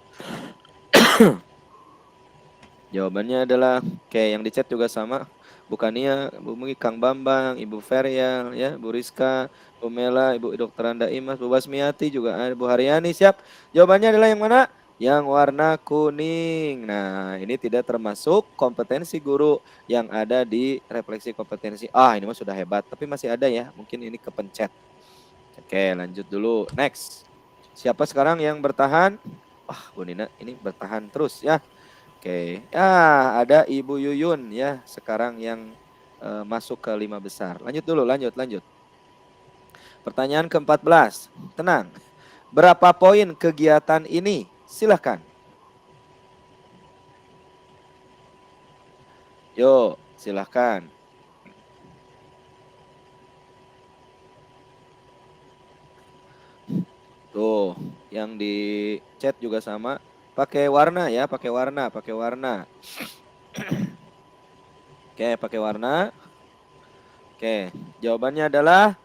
Jawabannya adalah oke, yang di chat juga sama. Bukannya Bu Mugi, Kang Bambang, Ibu Feryal, ya, Bu Rizka, Bu Mela, Ibu Dr. Anda Imas, Bu Basmiati juga ada, Bu Haryani siap. Jawabannya adalah yang mana? Yang warna kuning. Nah, ini tidak termasuk kompetensi guru yang ada di refleksi kompetensi. Ini mah sudah hebat, tapi masih ada ya. Mungkin ini kepencet. Oke, lanjut dulu. Next. Siapa sekarang yang bertahan? Bu Nina ini bertahan terus ya. Oke, ada Ibu Yuyun ya sekarang yang masuk ke 5 besar. Lanjut dulu, lanjut. Pertanyaan ke-14. Tenang. Berapa poin kegiatan ini? Silahkan. Yuk, silahkan. Tuh, yang di chat juga sama. Pakai warna ya, pakai warna. Oke, pakai warna. Oke, jawabannya adalah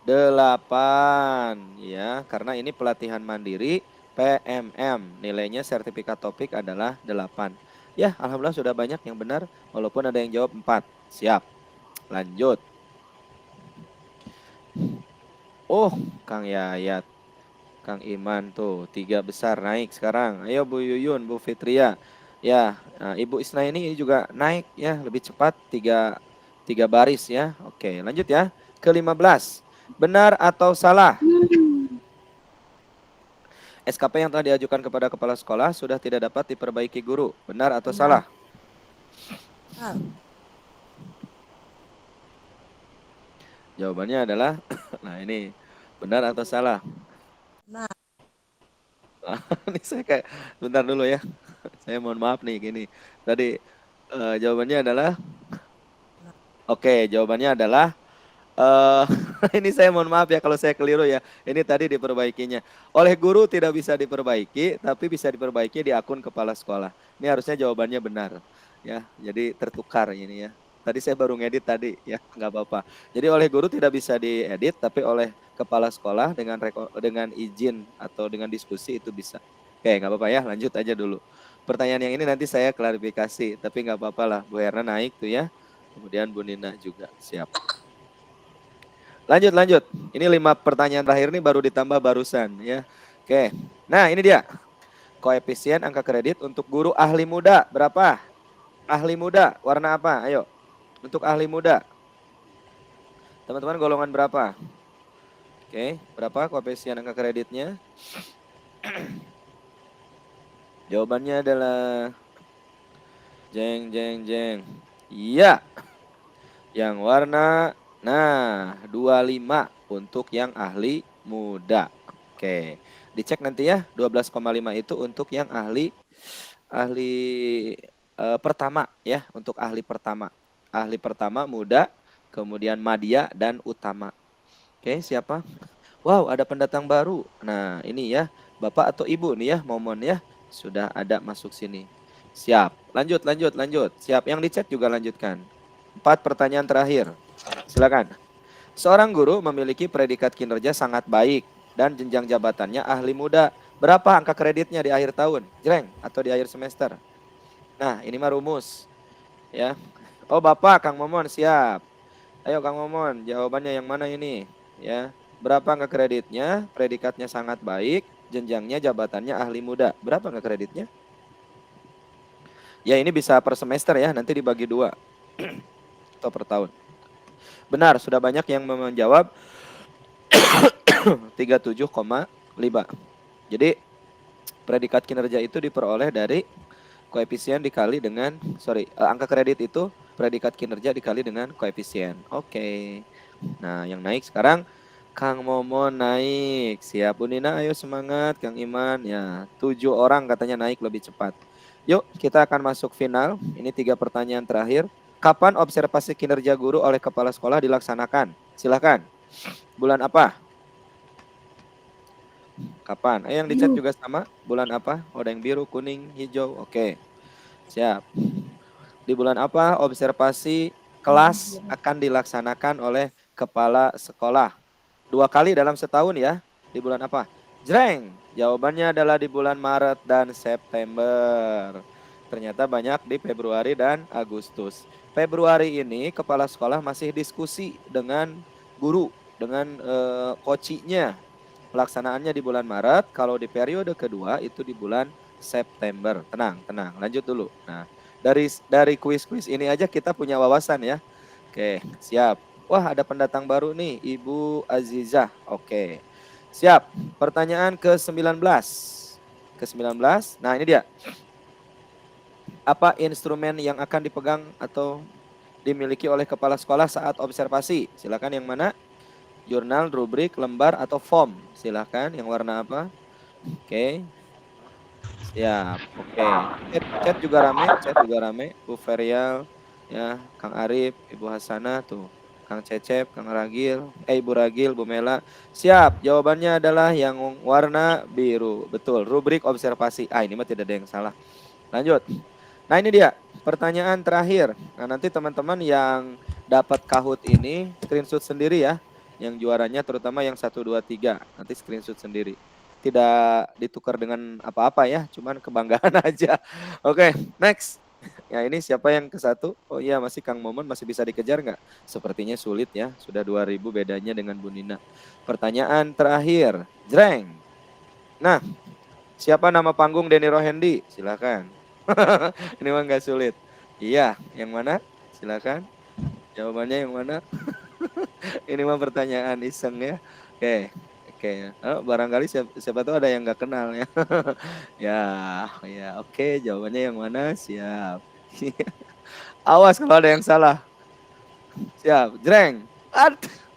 8 ya, karena ini pelatihan mandiri PMM. Nilainya sertifikat topik adalah 8. Ya, alhamdulillah sudah banyak yang benar walaupun ada yang jawab 4. Siap. Lanjut. Kang Yayat, Kang Iman tuh 3 besar naik sekarang. Ayo Bu Yuyun, Bu Fitria. Ya, Ibu Isna ini juga naik ya, lebih cepat 3 baris ya. Oke. Oke, lanjut ya. Ke-15. Benar atau salah? SKP yang telah diajukan kepada kepala sekolah sudah tidak dapat diperbaiki guru. Benar atau salah? Jawabannya adalah, nah ini, benar atau salah? Nah, Ini saya kayak, bentar dulu ya. Saya mohon maaf nih gini. Tadi jawabannya adalah, oke, jawabannya adalah, ini saya mohon maaf ya kalau saya keliru ya. Ini tadi diperbaikinya. Oleh guru tidak bisa diperbaiki, tapi bisa diperbaiki di akun kepala sekolah. Ini harusnya jawabannya benar. Ya, jadi tertukar ini ya. Tadi saya baru ngedit tadi ya, nggak apa-apa. Jadi oleh guru tidak bisa diedit, tapi oleh kepala sekolah dengan izin atau dengan diskusi itu bisa. Oke, nggak apa-apa ya, lanjut aja dulu. Pertanyaan yang ini nanti saya klarifikasi, tapi nggak apa-apa lah. Bu Erna naik tuh ya, kemudian Bu Nina juga, siap. Lanjut. Ini 5 pertanyaan terakhir nih baru ditambah barusan ya. Oke, nah ini dia. Koefisien angka kredit untuk guru ahli muda berapa? Ahli muda warna apa? Ayo. Untuk ahli muda. Teman-teman golongan berapa? Oke, berapa koefisien angka kreditnya? Jawabannya adalah jeng. Iya. Yang warna 25 untuk yang ahli muda. Oke. Dicek nanti ya, 12,5 itu untuk yang ahli pertama ya, untuk ahli pertama. Ahli pertama muda, kemudian madya dan utama. Oke, siapa? Wow, ada pendatang baru. Nah, ini ya, Bapak atau Ibu nih ya, Momon ya, sudah ada masuk sini. Siap. Lanjut. Siap, yang di chat juga lanjutkan. 4 pertanyaan terakhir. Silakan. Seorang guru memiliki predikat kinerja sangat baik dan jenjang jabatannya ahli muda. Berapa angka kreditnya di akhir tahun? Jreng, atau di akhir semester? Nah, ini mah rumus. Ya. Oh, Bapak, Kang Momon, siap. Ayo Kang Momon, jawabannya yang mana ini? Ya. Berapa angka kreditnya? Predikatnya sangat baik, jenjangnya jabatannya ahli muda. Berapa angka kreditnya? Ya, ini bisa per semester ya, nanti dibagi 2. Atau per tahun. Benar, sudah banyak yang menjawab 37,5. Jadi predikat kinerja itu diperoleh dari koefisien dikali dengan angka kredit itu predikat kinerja dikali dengan koefisien. Oke. Nah, yang naik sekarang Kang Momon naik. Siap Bu Nina, ayo semangat. Kang Iman ya, 7 orang katanya naik lebih cepat. Yuk, kita akan masuk final. Ini 3 pertanyaan terakhir. Kapan observasi kinerja guru oleh kepala sekolah dilaksanakan? Silakan. Bulan apa? Kapan? Yang di chat juga sama. Bulan apa? Ada yang biru, kuning, hijau. Oke. Siap. Di bulan apa observasi kelas akan dilaksanakan oleh kepala sekolah? 2 kali dalam setahun ya. Di bulan apa? Jreng. Jawabannya adalah di bulan Maret dan September. Ternyata banyak di Februari dan Agustus. Februari ini kepala sekolah masih diskusi dengan guru, dengan kocinya. Pelaksanaannya di bulan Maret, kalau di periode kedua itu di bulan September. Tenang, lanjut dulu. Nah, dari kuis-kuis ini aja kita punya wawasan ya. Oke, siap. Wah, ada pendatang baru nih, Ibu Azizah. Oke. Siap. Pertanyaan ke-19. Nah, ini dia. Apa instrumen yang akan dipegang atau dimiliki oleh kepala sekolah saat observasi? Silakan yang mana? Jurnal, rubrik, lembar, atau form. Silakan yang warna apa? Oke. Siap. Oke. Chat juga rame. Bu Ferial, ya, Kang Arif, Ibu Hasanah tuh. Kang Cecep, Kang Ragil, Ibu Ragil, Bu Mela. Siap. Jawabannya adalah yang warna biru. Betul. Rubrik observasi. Ini mah tidak ada yang salah. Lanjut. Nah, ini dia pertanyaan terakhir. Nah, nanti teman-teman yang dapat Kahoot ini screenshot sendiri ya. Yang juaranya terutama yang 1, 2, 3. Nanti screenshot sendiri. Tidak ditukar dengan apa-apa ya. Cuman kebanggaan aja. Oke, next. Ya, ini siapa yang ke-1? Oh iya, masih Kang Momon, masih bisa dikejar nggak? Sepertinya sulit ya. Sudah 2000 bedanya dengan Bu Nina. Pertanyaan terakhir. Jreng. Nah, siapa nama panggung Denny Rohendi? Silakan. Ini mah nggak sulit. Iya, yang mana? Silakan. Jawabannya yang mana? Ini mah pertanyaan iseng ya. Oke, oke. Oh, barangkali siapa tahu ada yang nggak kenal ya. Ya, ya. Oke, jawabannya yang mana? Siap. Awas kalau ada yang salah. Siap, jreng.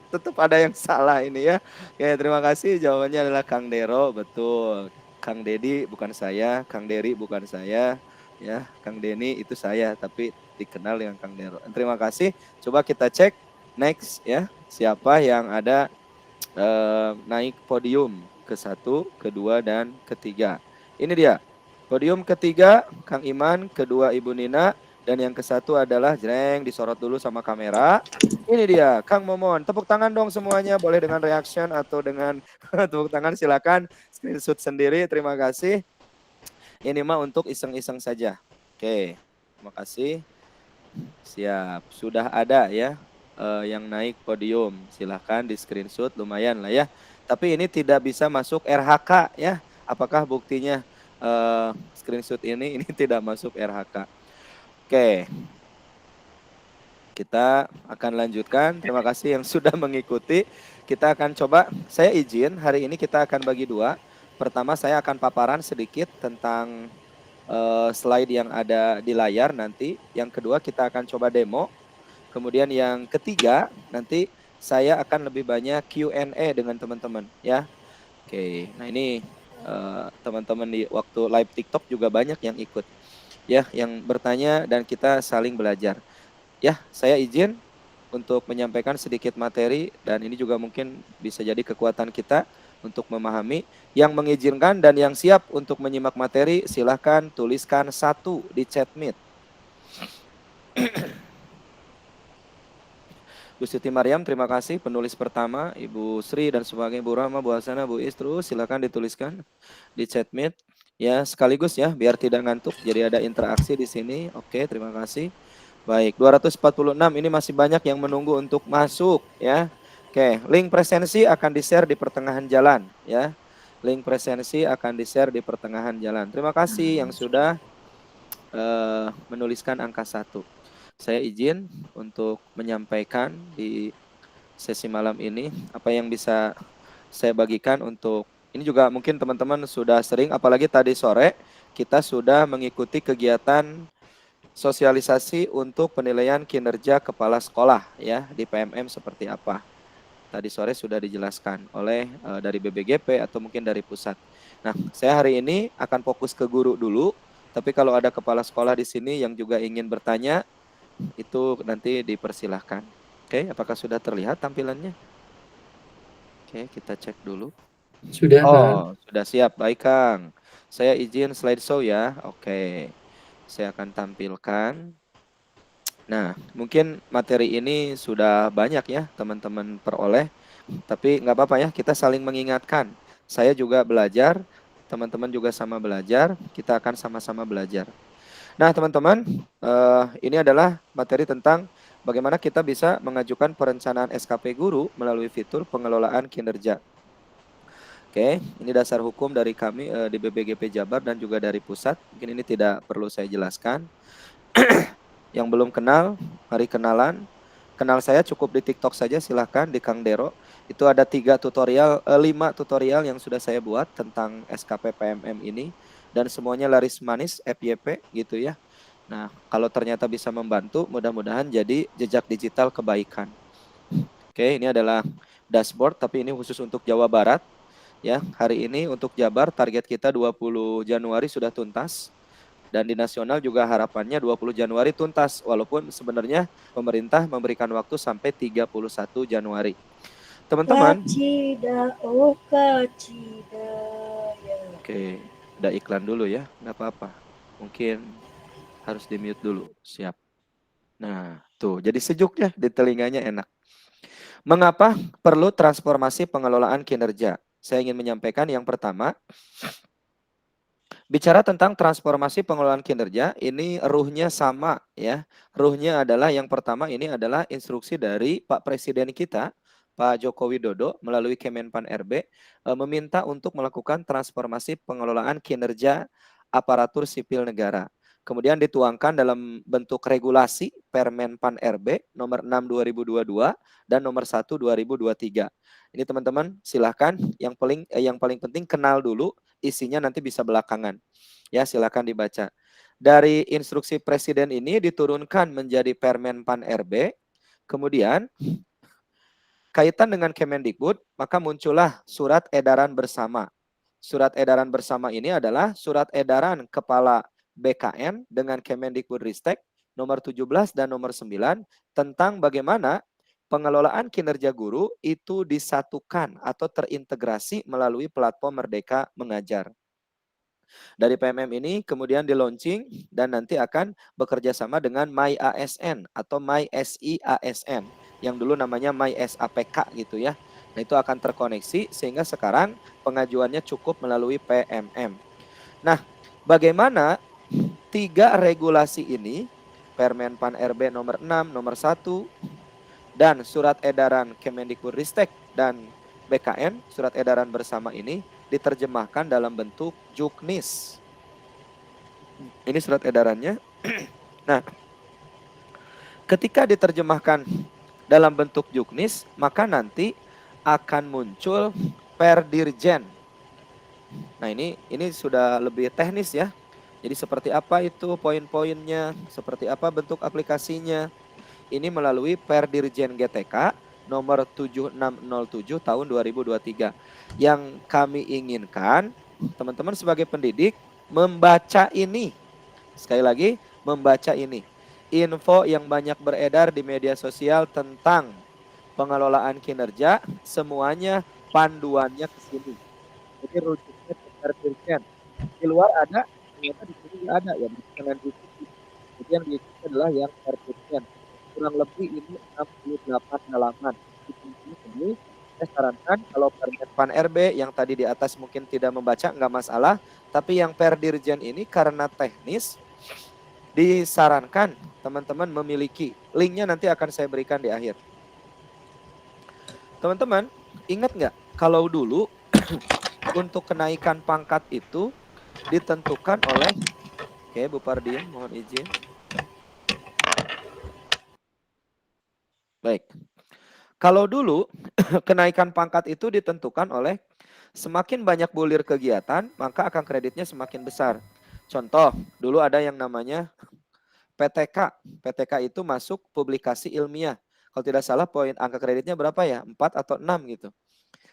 Tetap ada yang salah ini ya. Oke, terima kasih. Jawabannya adalah Kang Dero, betul. Kang Dedi bukan saya, Kang Deri bukan saya, ya. Kang Deni itu saya, tapi dikenal dengan Kang Dero. Terima kasih. Coba kita cek next ya. Siapa yang ada naik podium ke-1, kedua, dan ketiga. Ini dia. Podium ketiga Kang Iman, kedua Ibu Nina, dan yang ke-1 adalah jreng, disorot dulu sama kamera. Ini dia Kang Momon. Tepuk tangan dong semuanya, boleh dengan reaction atau dengan tepuk tangan, silakan screenshot sendiri. Terima kasih. Ini mah untuk iseng-iseng saja. Oke, terima kasih. Siap, sudah ada ya yang naik podium. Silahkan di screenshot, lumayan lah ya. Tapi ini tidak bisa masuk RHK ya. Apakah buktinya screenshot ini tidak masuk RHK? Oke, kita akan lanjutkan. Terima kasih yang sudah mengikuti. Kita akan coba, saya izin hari ini kita akan bagi dua. Pertama saya akan paparan sedikit tentang slide yang ada di layar nanti. Yang kedua kita akan coba demo. Kemudian yang ketiga nanti saya akan lebih banyak Q&A dengan teman-teman ya. Oke, nah ini teman-teman di waktu live TikTok juga banyak yang ikut ya, yang bertanya dan kita saling belajar. Ya, saya izin untuk menyampaikan sedikit materi dan ini juga mungkin bisa jadi kekuatan kita untuk memahami. Yang mengizinkan dan yang siap untuk menyimak materi silahkan tuliskan 1 di chat Meet. Bu Siti Mariam, terima kasih penulis pertama, Ibu Sri dan sebagainya, Bu Rama, Bu Hasana, Bu Is, terus silakan dituliskan di chat Meet. Ya, sekaligus ya biar tidak ngantuk, jadi ada interaksi di sini. Oke, terima kasih. Baik, 246 ini masih banyak yang menunggu untuk masuk ya. Oke, link presensi akan di-share di pertengahan jalan ya. Link presensi akan di-share di pertengahan jalan. Terima kasih yang sudah menuliskan angka 1. Saya izin untuk menyampaikan di sesi malam ini apa yang bisa saya bagikan untuk ini juga mungkin teman-teman sudah sering, apalagi tadi sore kita sudah mengikuti kegiatan sosialisasi untuk penilaian kinerja kepala sekolah ya di PMM seperti apa. Tadi sore sudah dijelaskan oleh dari BBGP atau mungkin dari pusat. Nah, saya hari ini akan fokus ke guru dulu, tapi kalau ada kepala sekolah di sini yang juga ingin bertanya, itu nanti dipersilahkan. Oke, apakah sudah terlihat tampilannya? Oke, kita cek dulu. Sudah, Kang. Oh, sudah siap. Baik, Kang. Saya izin slideshow ya. Oke. Saya akan tampilkan. Nah, mungkin materi ini sudah banyak ya teman-teman peroleh. Tapi nggak apa-apa ya, kita saling mengingatkan. Saya juga belajar, teman-teman juga sama belajar. Kita akan sama-sama belajar. Nah, teman-teman, ini adalah materi tentang bagaimana kita bisa mengajukan perencanaan SKP guru melalui fitur pengelolaan kinerja. Oke, ini dasar hukum dari kami di BBGP Jabar dan juga dari pusat. Mungkin ini tidak perlu saya jelaskan. Yang belum kenal, mari kenalan. Kenal saya cukup di TikTok saja, silahkan di Kang Dero. Itu ada 5 tutorial yang sudah saya buat tentang SKP PMM ini. Dan semuanya laris manis, FYP gitu ya. Nah, kalau ternyata bisa membantu, mudah-mudahan jadi jejak digital kebaikan. Oke, ini adalah dashboard, tapi ini khusus untuk Jawa Barat. Ya, hari ini untuk Jabar target kita 20 Januari sudah tuntas. Dan di nasional juga harapannya 20 Januari tuntas. Walaupun sebenarnya pemerintah memberikan waktu sampai 31 Januari. Teman-teman. Kacida, oh kacida. Ya. Oke, ada iklan dulu ya. Nggak apa-apa. Mungkin harus di mute dulu. Siap. Nah, tuh. Jadi sejuk ya di telinganya, enak. Mengapa perlu transformasi pengelolaan kinerja? Saya ingin menyampaikan yang pertama, bicara tentang transformasi pengelolaan kinerja, ini ruhnya sama ya. Ruhnya adalah yang pertama ini adalah instruksi dari Pak Presiden kita, Pak Joko Widodo melalui Kemenpan RB meminta untuk melakukan transformasi pengelolaan kinerja aparatur sipil negara. kemudian dituangkan dalam bentuk regulasi Permen Pan RB nomor 6 2022 dan nomor 1 2023. Ini teman-teman silahkan yang paling penting kenal dulu, isinya nanti bisa belakangan. Ya, silahkan dibaca. Dari instruksi presiden ini diturunkan menjadi Permen Pan RB, kemudian kaitan dengan Kemendikbud, maka muncullah surat edaran bersama. Surat edaran bersama ini adalah surat edaran Kepala BKN dengan Kemendikbudristek nomor 17 dan nomor 9 tentang bagaimana pengelolaan kinerja guru itu disatukan atau terintegrasi melalui platform Merdeka Mengajar. Dari PMM ini kemudian di launching dan nanti akan bekerja sama dengan MyASN atau MySIASN yang dulu namanya MySAPK gitu ya. Nah, itu akan terkoneksi sehingga sekarang pengajuannya cukup melalui PMM. Nah, bagaimana 3 regulasi ini, Permen Pan RB nomor 6, nomor 1, dan surat edaran Kemendikbudristek dan BKN, surat edaran bersama ini diterjemahkan dalam bentuk Juknis. Ini surat edarannya. Nah, ketika diterjemahkan dalam bentuk Juknis, maka nanti akan muncul Perdirjen. Nah, ini sudah lebih teknis ya. Jadi seperti apa itu poin-poinnya, seperti apa bentuk aplikasinya. Ini melalui Perdirjen GTK nomor 7607 tahun 2023. Yang kami inginkan teman-teman sebagai pendidik membaca ini. Sekali lagi, membaca ini. Info yang banyak beredar di media sosial tentang pengelolaan kinerja, semuanya panduannya ke sini. Jadi rujuknya ke Perdirjen. Di luar ada, ternyata di sini nggak ada ya. Jangan diikuti. Jadi yang diikuti adalah yang Perdirjen. Kurang lebih ini 68 halaman. Ini saya sarankan kalau Permen Pan RB yang tadi di atas mungkin tidak membaca, nggak masalah. Tapi yang Perdirjen ini karena teknis, disarankan teman-teman memiliki. Linknya nanti akan saya berikan di akhir. Teman-teman, ingat nggak kalau dulu untuk kenaikan pangkat itu ditentukan oleh, oke Bu Pardien, mohon izin. Baik. Kalau dulu kenaikan pangkat itu ditentukan oleh semakin banyak bulir kegiatan, maka angka kreditnya semakin besar. Contoh, dulu ada yang namanya PTK. PTK itu masuk publikasi ilmiah. Kalau tidak salah poin angka kreditnya berapa ya? 4 atau 6 gitu.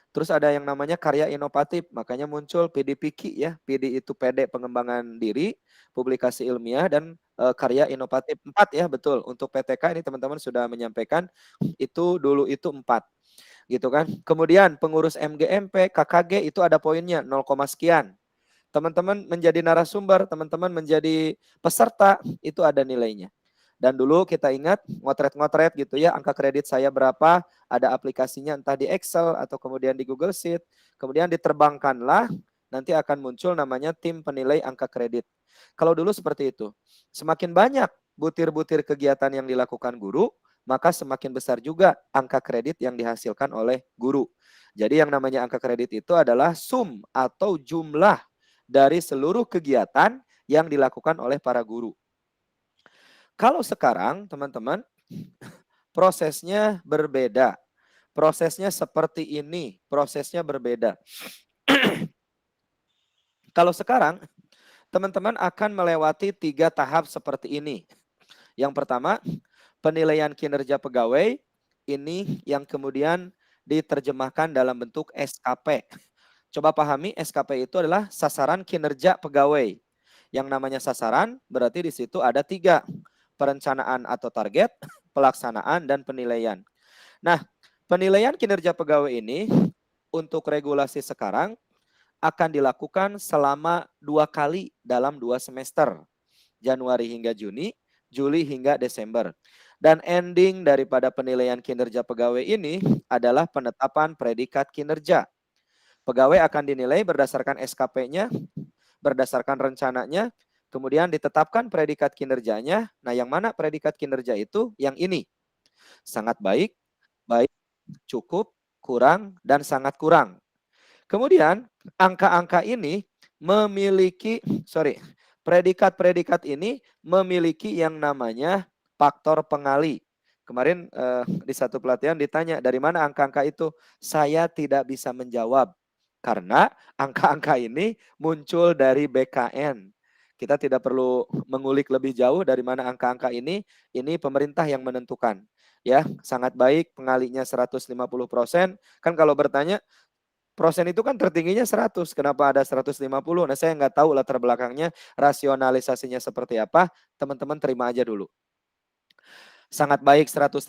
Terus ada yang namanya karya inovatif, makanya muncul PDPQ ya. PD itu PD pengembangan diri, publikasi ilmiah dan karya inovatif 4 ya, betul. Untuk PTK ini teman-teman sudah menyampaikan itu dulu itu 4. Gitu kan. Kemudian pengurus MGMP, KKG itu ada poinnya 0, sekian. Teman-teman menjadi narasumber, teman-teman menjadi peserta, itu ada nilainya. Dan dulu kita ingat ngotret-ngotret gitu ya, angka kredit saya berapa, ada aplikasinya entah di Excel atau kemudian di Google Sheet, kemudian diterbangkanlah, nanti akan muncul namanya tim penilai angka kredit. Kalau dulu seperti itu, semakin banyak butir-butir kegiatan yang dilakukan guru, maka semakin besar juga angka kredit yang dihasilkan oleh guru. Jadi yang namanya angka kredit itu adalah sum atau jumlah dari seluruh kegiatan yang dilakukan oleh para guru. Kalau sekarang teman-teman prosesnya berbeda. Prosesnya seperti ini, prosesnya berbeda. Kalau sekarang teman-teman akan melewati 3 tahap seperti ini. Yang pertama, penilaian kinerja pegawai, ini yang kemudian diterjemahkan dalam bentuk SKP. Coba pahami, SKP itu adalah sasaran kinerja pegawai. Yang namanya sasaran berarti di situ ada 3. Perencanaan atau target, pelaksanaan, dan penilaian. Nah, penilaian kinerja pegawai ini untuk regulasi sekarang akan dilakukan selama 2 kali dalam 2 semester. Januari hingga Juni, Juli hingga Desember. Dan ending daripada penilaian kinerja pegawai ini adalah penetapan predikat kinerja. Pegawai akan dinilai berdasarkan SKP-nya, berdasarkan rencananya, kemudian ditetapkan predikat kinerjanya. Nah, yang mana predikat kinerja itu? Yang ini. Sangat baik, baik, cukup, kurang, dan sangat kurang. Kemudian, angka-angka ini memiliki, Predikat-predikat ini memiliki yang namanya faktor pengali. Kemarin di satu pelatihan ditanya dari mana angka-angka itu. Saya tidak bisa menjawab karena angka-angka ini muncul dari BKN. Kita tidak perlu mengulik lebih jauh dari mana angka-angka ini. Ini pemerintah yang menentukan. Ya, sangat baik pengalinya 150%. Kan kalau bertanya persen itu kan tertingginya 100. Kenapa ada 150? Nah, saya nggak tahu latar belakangnya, rasionalisasinya seperti apa. Teman-teman terima aja dulu. Sangat baik 150%,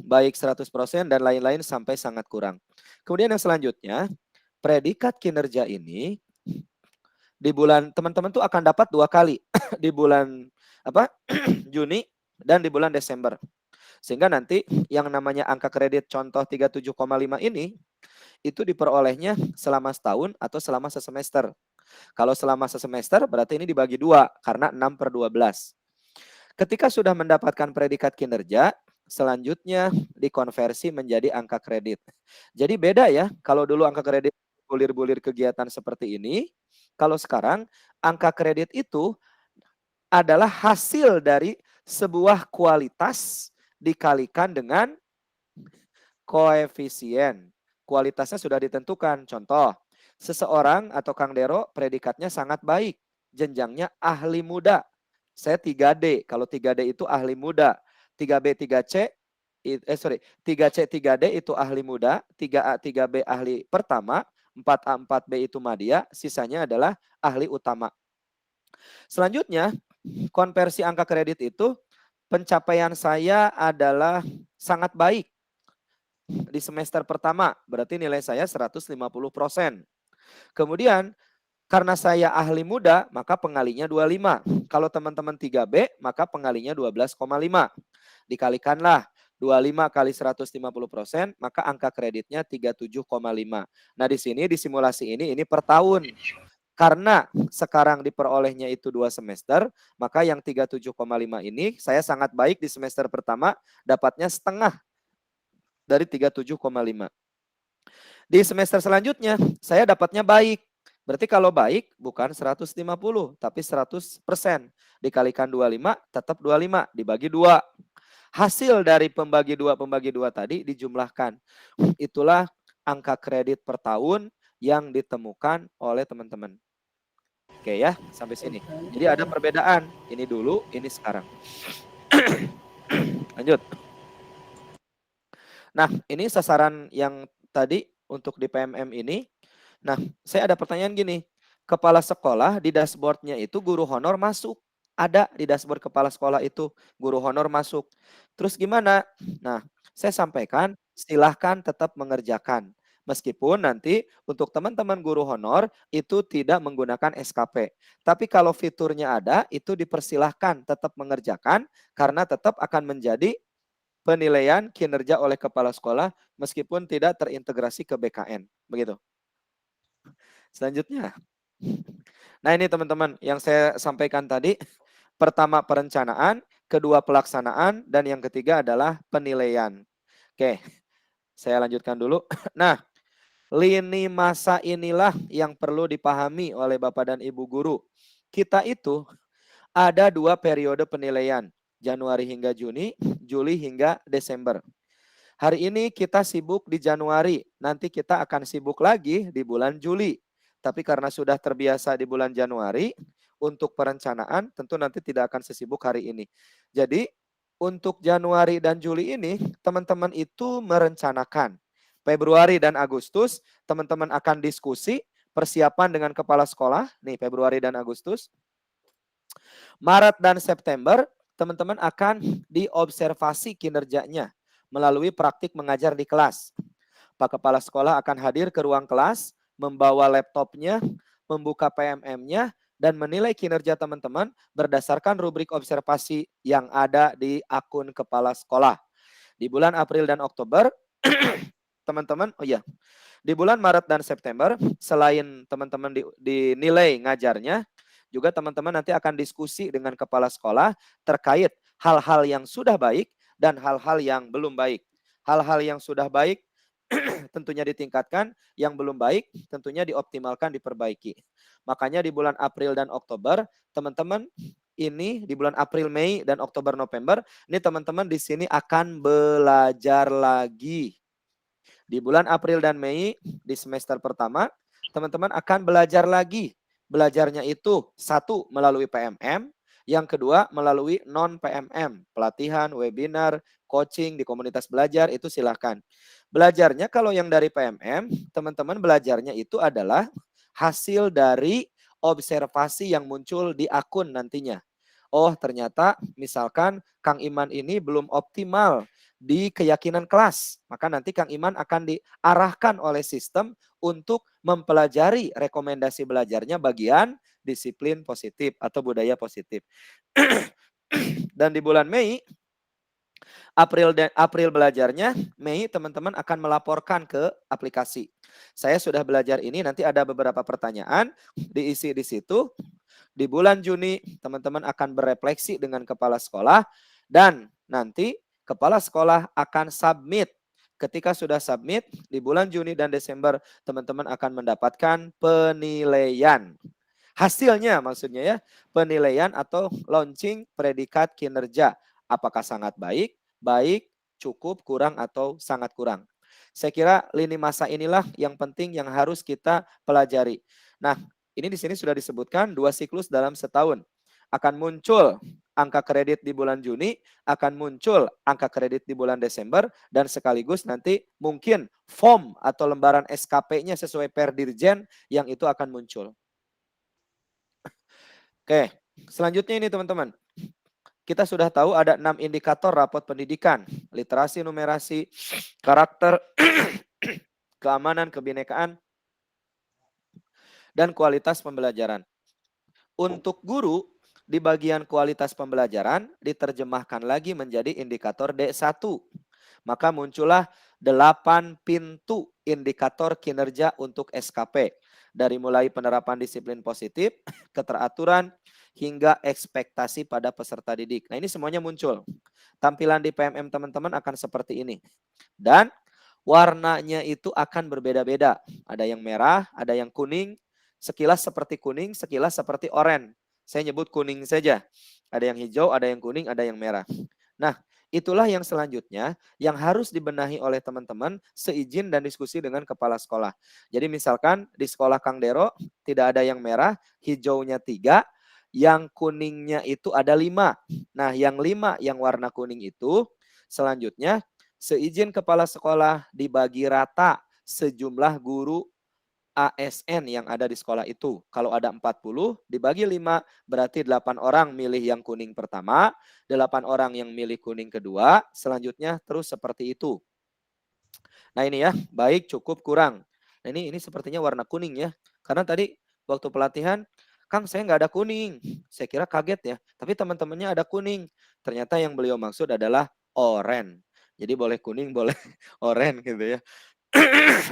baik 100%, dan lain-lain sampai sangat kurang. Kemudian yang selanjutnya, predikat kinerja ini di bulan teman-teman tuh akan dapat 2 kali. Di bulan Juni dan di bulan Desember. Sehingga nanti yang namanya angka kredit contoh 37,5 ini itu diperolehnya selama setahun atau selama sesemester. Kalau selama sesemester berarti ini dibagi 2 karena 6/12. Ketika sudah mendapatkan predikat kinerja, selanjutnya dikonversi menjadi angka kredit. Jadi beda ya, kalau dulu angka kredit bulir-bulir kegiatan seperti ini, kalau sekarang angka kredit itu adalah hasil dari sebuah kualitas dikalikan dengan koefisien. Kualitasnya sudah ditentukan. Contoh, seseorang atau Kang Dero predikatnya sangat baik. Jenjangnya ahli muda. Saya 3D. Kalau 3D itu ahli muda. 3B, 3C, 3C, 3D itu ahli muda. 3A, 3B ahli pertama. 4A, 4B itu madya. Sisanya adalah ahli utama. Selanjutnya, konversi angka kredit itu pencapaian saya adalah sangat baik. Di semester pertama, berarti nilai saya 150%. Kemudian, karena saya ahli muda, maka pengalinya 25. Kalau teman-teman 3B, maka pengalinya 12,5. Dikalikanlah 25 kali 150%, maka angka kreditnya 37,5. Nah, di sini, di simulasi ini per tahun. Karena sekarang diperolehnya itu 2 semester, maka yang 37,5 ini saya sangat baik di semester pertama, dapatnya setengah dari 37,5. Di semester selanjutnya saya dapatnya baik. Berarti kalau baik bukan 150 tapi 100%. Dikalikan 25 tetap 25 dibagi 2. Hasil dari pembagi 2 tadi dijumlahkan. Itulah angka kredit per tahun yang ditemukan oleh teman-teman. Oke ya, sampai sini. Jadi ada perbedaan. Ini dulu, ini sekarang. Lanjut. Nah, ini sasaran yang tadi untuk di PMM ini. Nah, saya ada pertanyaan gini. Kepala sekolah di dashboardnya itu guru honor masuk. Ada di dashboard kepala sekolah itu guru honor masuk. Terus gimana? Nah, saya sampaikan silahkan tetap mengerjakan. Meskipun nanti untuk teman-teman guru honor itu tidak menggunakan SKP. Tapi kalau fiturnya ada, itu dipersilahkan tetap mengerjakan karena tetap akan menjadi penilaian kinerja oleh kepala sekolah meskipun tidak terintegrasi ke BKN. Begitu. Selanjutnya. Nah, ini teman-teman yang saya sampaikan tadi. Pertama perencanaan, kedua pelaksanaan, dan yang ketiga adalah penilaian. Oke, saya lanjutkan dulu. Nah, lini masa inilah yang perlu dipahami oleh Bapak dan Ibu guru. Kita itu ada 2 periode penilaian. Januari hingga Juni, Juli hingga Desember. Hari ini kita sibuk di Januari, nanti kita akan sibuk lagi di bulan Juli. Tapi karena sudah terbiasa di bulan Januari, untuk perencanaan tentu nanti tidak akan sesibuk hari ini. Jadi untuk Januari dan Juli ini, teman-teman itu merencanakan. Februari dan Agustus, teman-teman akan diskusi, persiapan dengan kepala sekolah, nih Februari dan Agustus. Maret dan September, teman-teman akan diobservasi kinerjanya melalui praktik mengajar di kelas. Pak Kepala Sekolah akan hadir ke ruang kelas, membawa laptopnya, membuka PMM-nya, dan menilai kinerja teman-teman berdasarkan rubrik observasi yang ada di akun Kepala Sekolah. Di bulan April dan Oktober, teman-teman, di bulan Maret dan September, selain teman-teman dinilai ngajarnya, juga teman-teman nanti akan diskusi dengan kepala sekolah terkait hal-hal yang sudah baik dan hal-hal yang belum baik. Hal-hal yang sudah baik tentunya ditingkatkan, yang belum baik tentunya dioptimalkan, diperbaiki. Makanya di bulan April dan Oktober, teman-teman ini di bulan April, Mei, dan Oktober, November, ini teman-teman di sini akan belajar lagi. Di bulan April dan Mei, di semester pertama, teman-teman akan belajar lagi. Belajarnya itu satu melalui PMM, yang kedua melalui non-PMM, pelatihan, webinar, coaching di komunitas belajar itu silahkan. Belajarnya kalau yang dari PMM, teman-teman belajarnya itu adalah hasil dari observasi yang muncul di akun nantinya. Oh ternyata misalkan Kang Iman ini belum optimal di keyakinan kelas. Maka nanti Kang Iman akan diarahkan oleh sistem untuk mempelajari rekomendasi belajarnya bagian disiplin positif atau budaya positif. Dan di bulan Mei, April belajarnya, Mei teman-teman akan melaporkan ke aplikasi. Saya sudah belajar ini, nanti ada beberapa pertanyaan diisi di situ. Di bulan Juni teman-teman akan berefleksi dengan kepala sekolah dan nanti kepala sekolah akan submit. Ketika sudah submit di bulan Juni dan Desember teman-teman akan mendapatkan penilaian. Hasilnya maksudnya ya, penilaian atau launching predikat kinerja. Apakah sangat baik, baik, cukup, kurang, atau sangat kurang. Saya kira lini masa inilah yang penting yang harus kita pelajari. Nah, ini di sini sudah disebutkan 2 siklus dalam setahun. Akan muncul angka kredit di bulan Juni, akan muncul angka kredit di bulan Desember, dan sekaligus nanti mungkin form atau lembaran SKP-nya sesuai per dirjen yang itu akan muncul. Oke, selanjutnya ini teman-teman. Kita sudah tahu ada 6 indikator rapot pendidikan. Literasi, numerasi, karakter, keamanan, kebinekaan, dan kualitas pembelajaran. Untuk guru, di bagian kualitas pembelajaran diterjemahkan lagi menjadi indikator D1. Maka muncullah 8 pintu indikator kinerja untuk SKP. Dari mulai penerapan disiplin positif, keteraturan, hingga ekspektasi pada peserta didik. Nah ini semuanya muncul. Tampilan di PMM teman-teman akan seperti ini. Dan warnanya itu akan berbeda-beda. Ada yang merah, ada yang kuning, sekilas seperti kuning, sekilas seperti oranye. Saya nyebut kuning saja. Ada yang hijau, ada yang kuning, ada yang merah. Nah, itulah yang selanjutnya yang harus dibenahi oleh teman-teman seizin dan diskusi dengan kepala sekolah. Jadi misalkan di sekolah Kang Dero tidak ada yang merah, hijaunya 3, yang kuningnya itu ada 5. Nah, yang 5 yang warna kuning itu selanjutnya seizin kepala sekolah dibagi rata sejumlah guru ASN yang ada di sekolah itu. Kalau ada 40 dibagi 5 berarti 8 orang milih yang kuning pertama, 8 orang yang milih kuning kedua, selanjutnya terus seperti itu. Nah ini ya, baik, cukup, kurang. Nah ini sepertinya warna kuning ya. Karena tadi waktu pelatihan, Kang saya nggak ada kuning. Saya kira kaget ya. Tapi teman-temannya ada kuning. Ternyata yang beliau maksud adalah oranye. Jadi boleh kuning, boleh oranye gitu ya.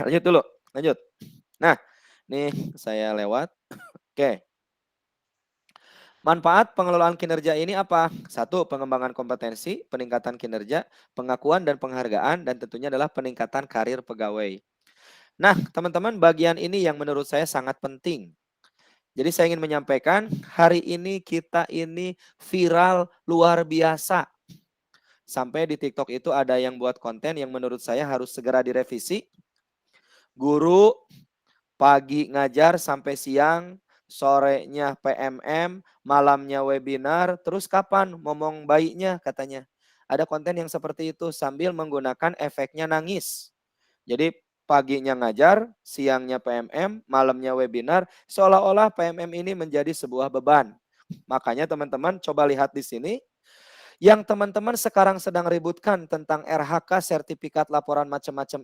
Lanjut dulu, lanjut. Nah, nih saya lewat. Oke. Manfaat pengelolaan kinerja ini apa? 1, pengembangan kompetensi, peningkatan kinerja, pengakuan dan penghargaan, dan tentunya adalah peningkatan karir pegawai. Nah, teman-teman, bagian ini yang menurut saya sangat penting. Jadi saya ingin menyampaikan, hari ini kita ini viral luar biasa. Sampai di TikTok itu ada yang buat konten yang menurut saya harus segera direvisi. Guru pagi ngajar sampai siang, sorenya PMM, malamnya webinar, terus kapan ngomong baiknya katanya. Ada konten yang seperti itu sambil menggunakan efeknya nangis. Jadi paginya ngajar, siangnya PMM, malamnya webinar, seolah-olah PMM ini menjadi sebuah beban. Makanya teman-teman coba lihat di sini. Yang teman-teman sekarang sedang ributkan tentang RHK, sertifikat laporan macam-macam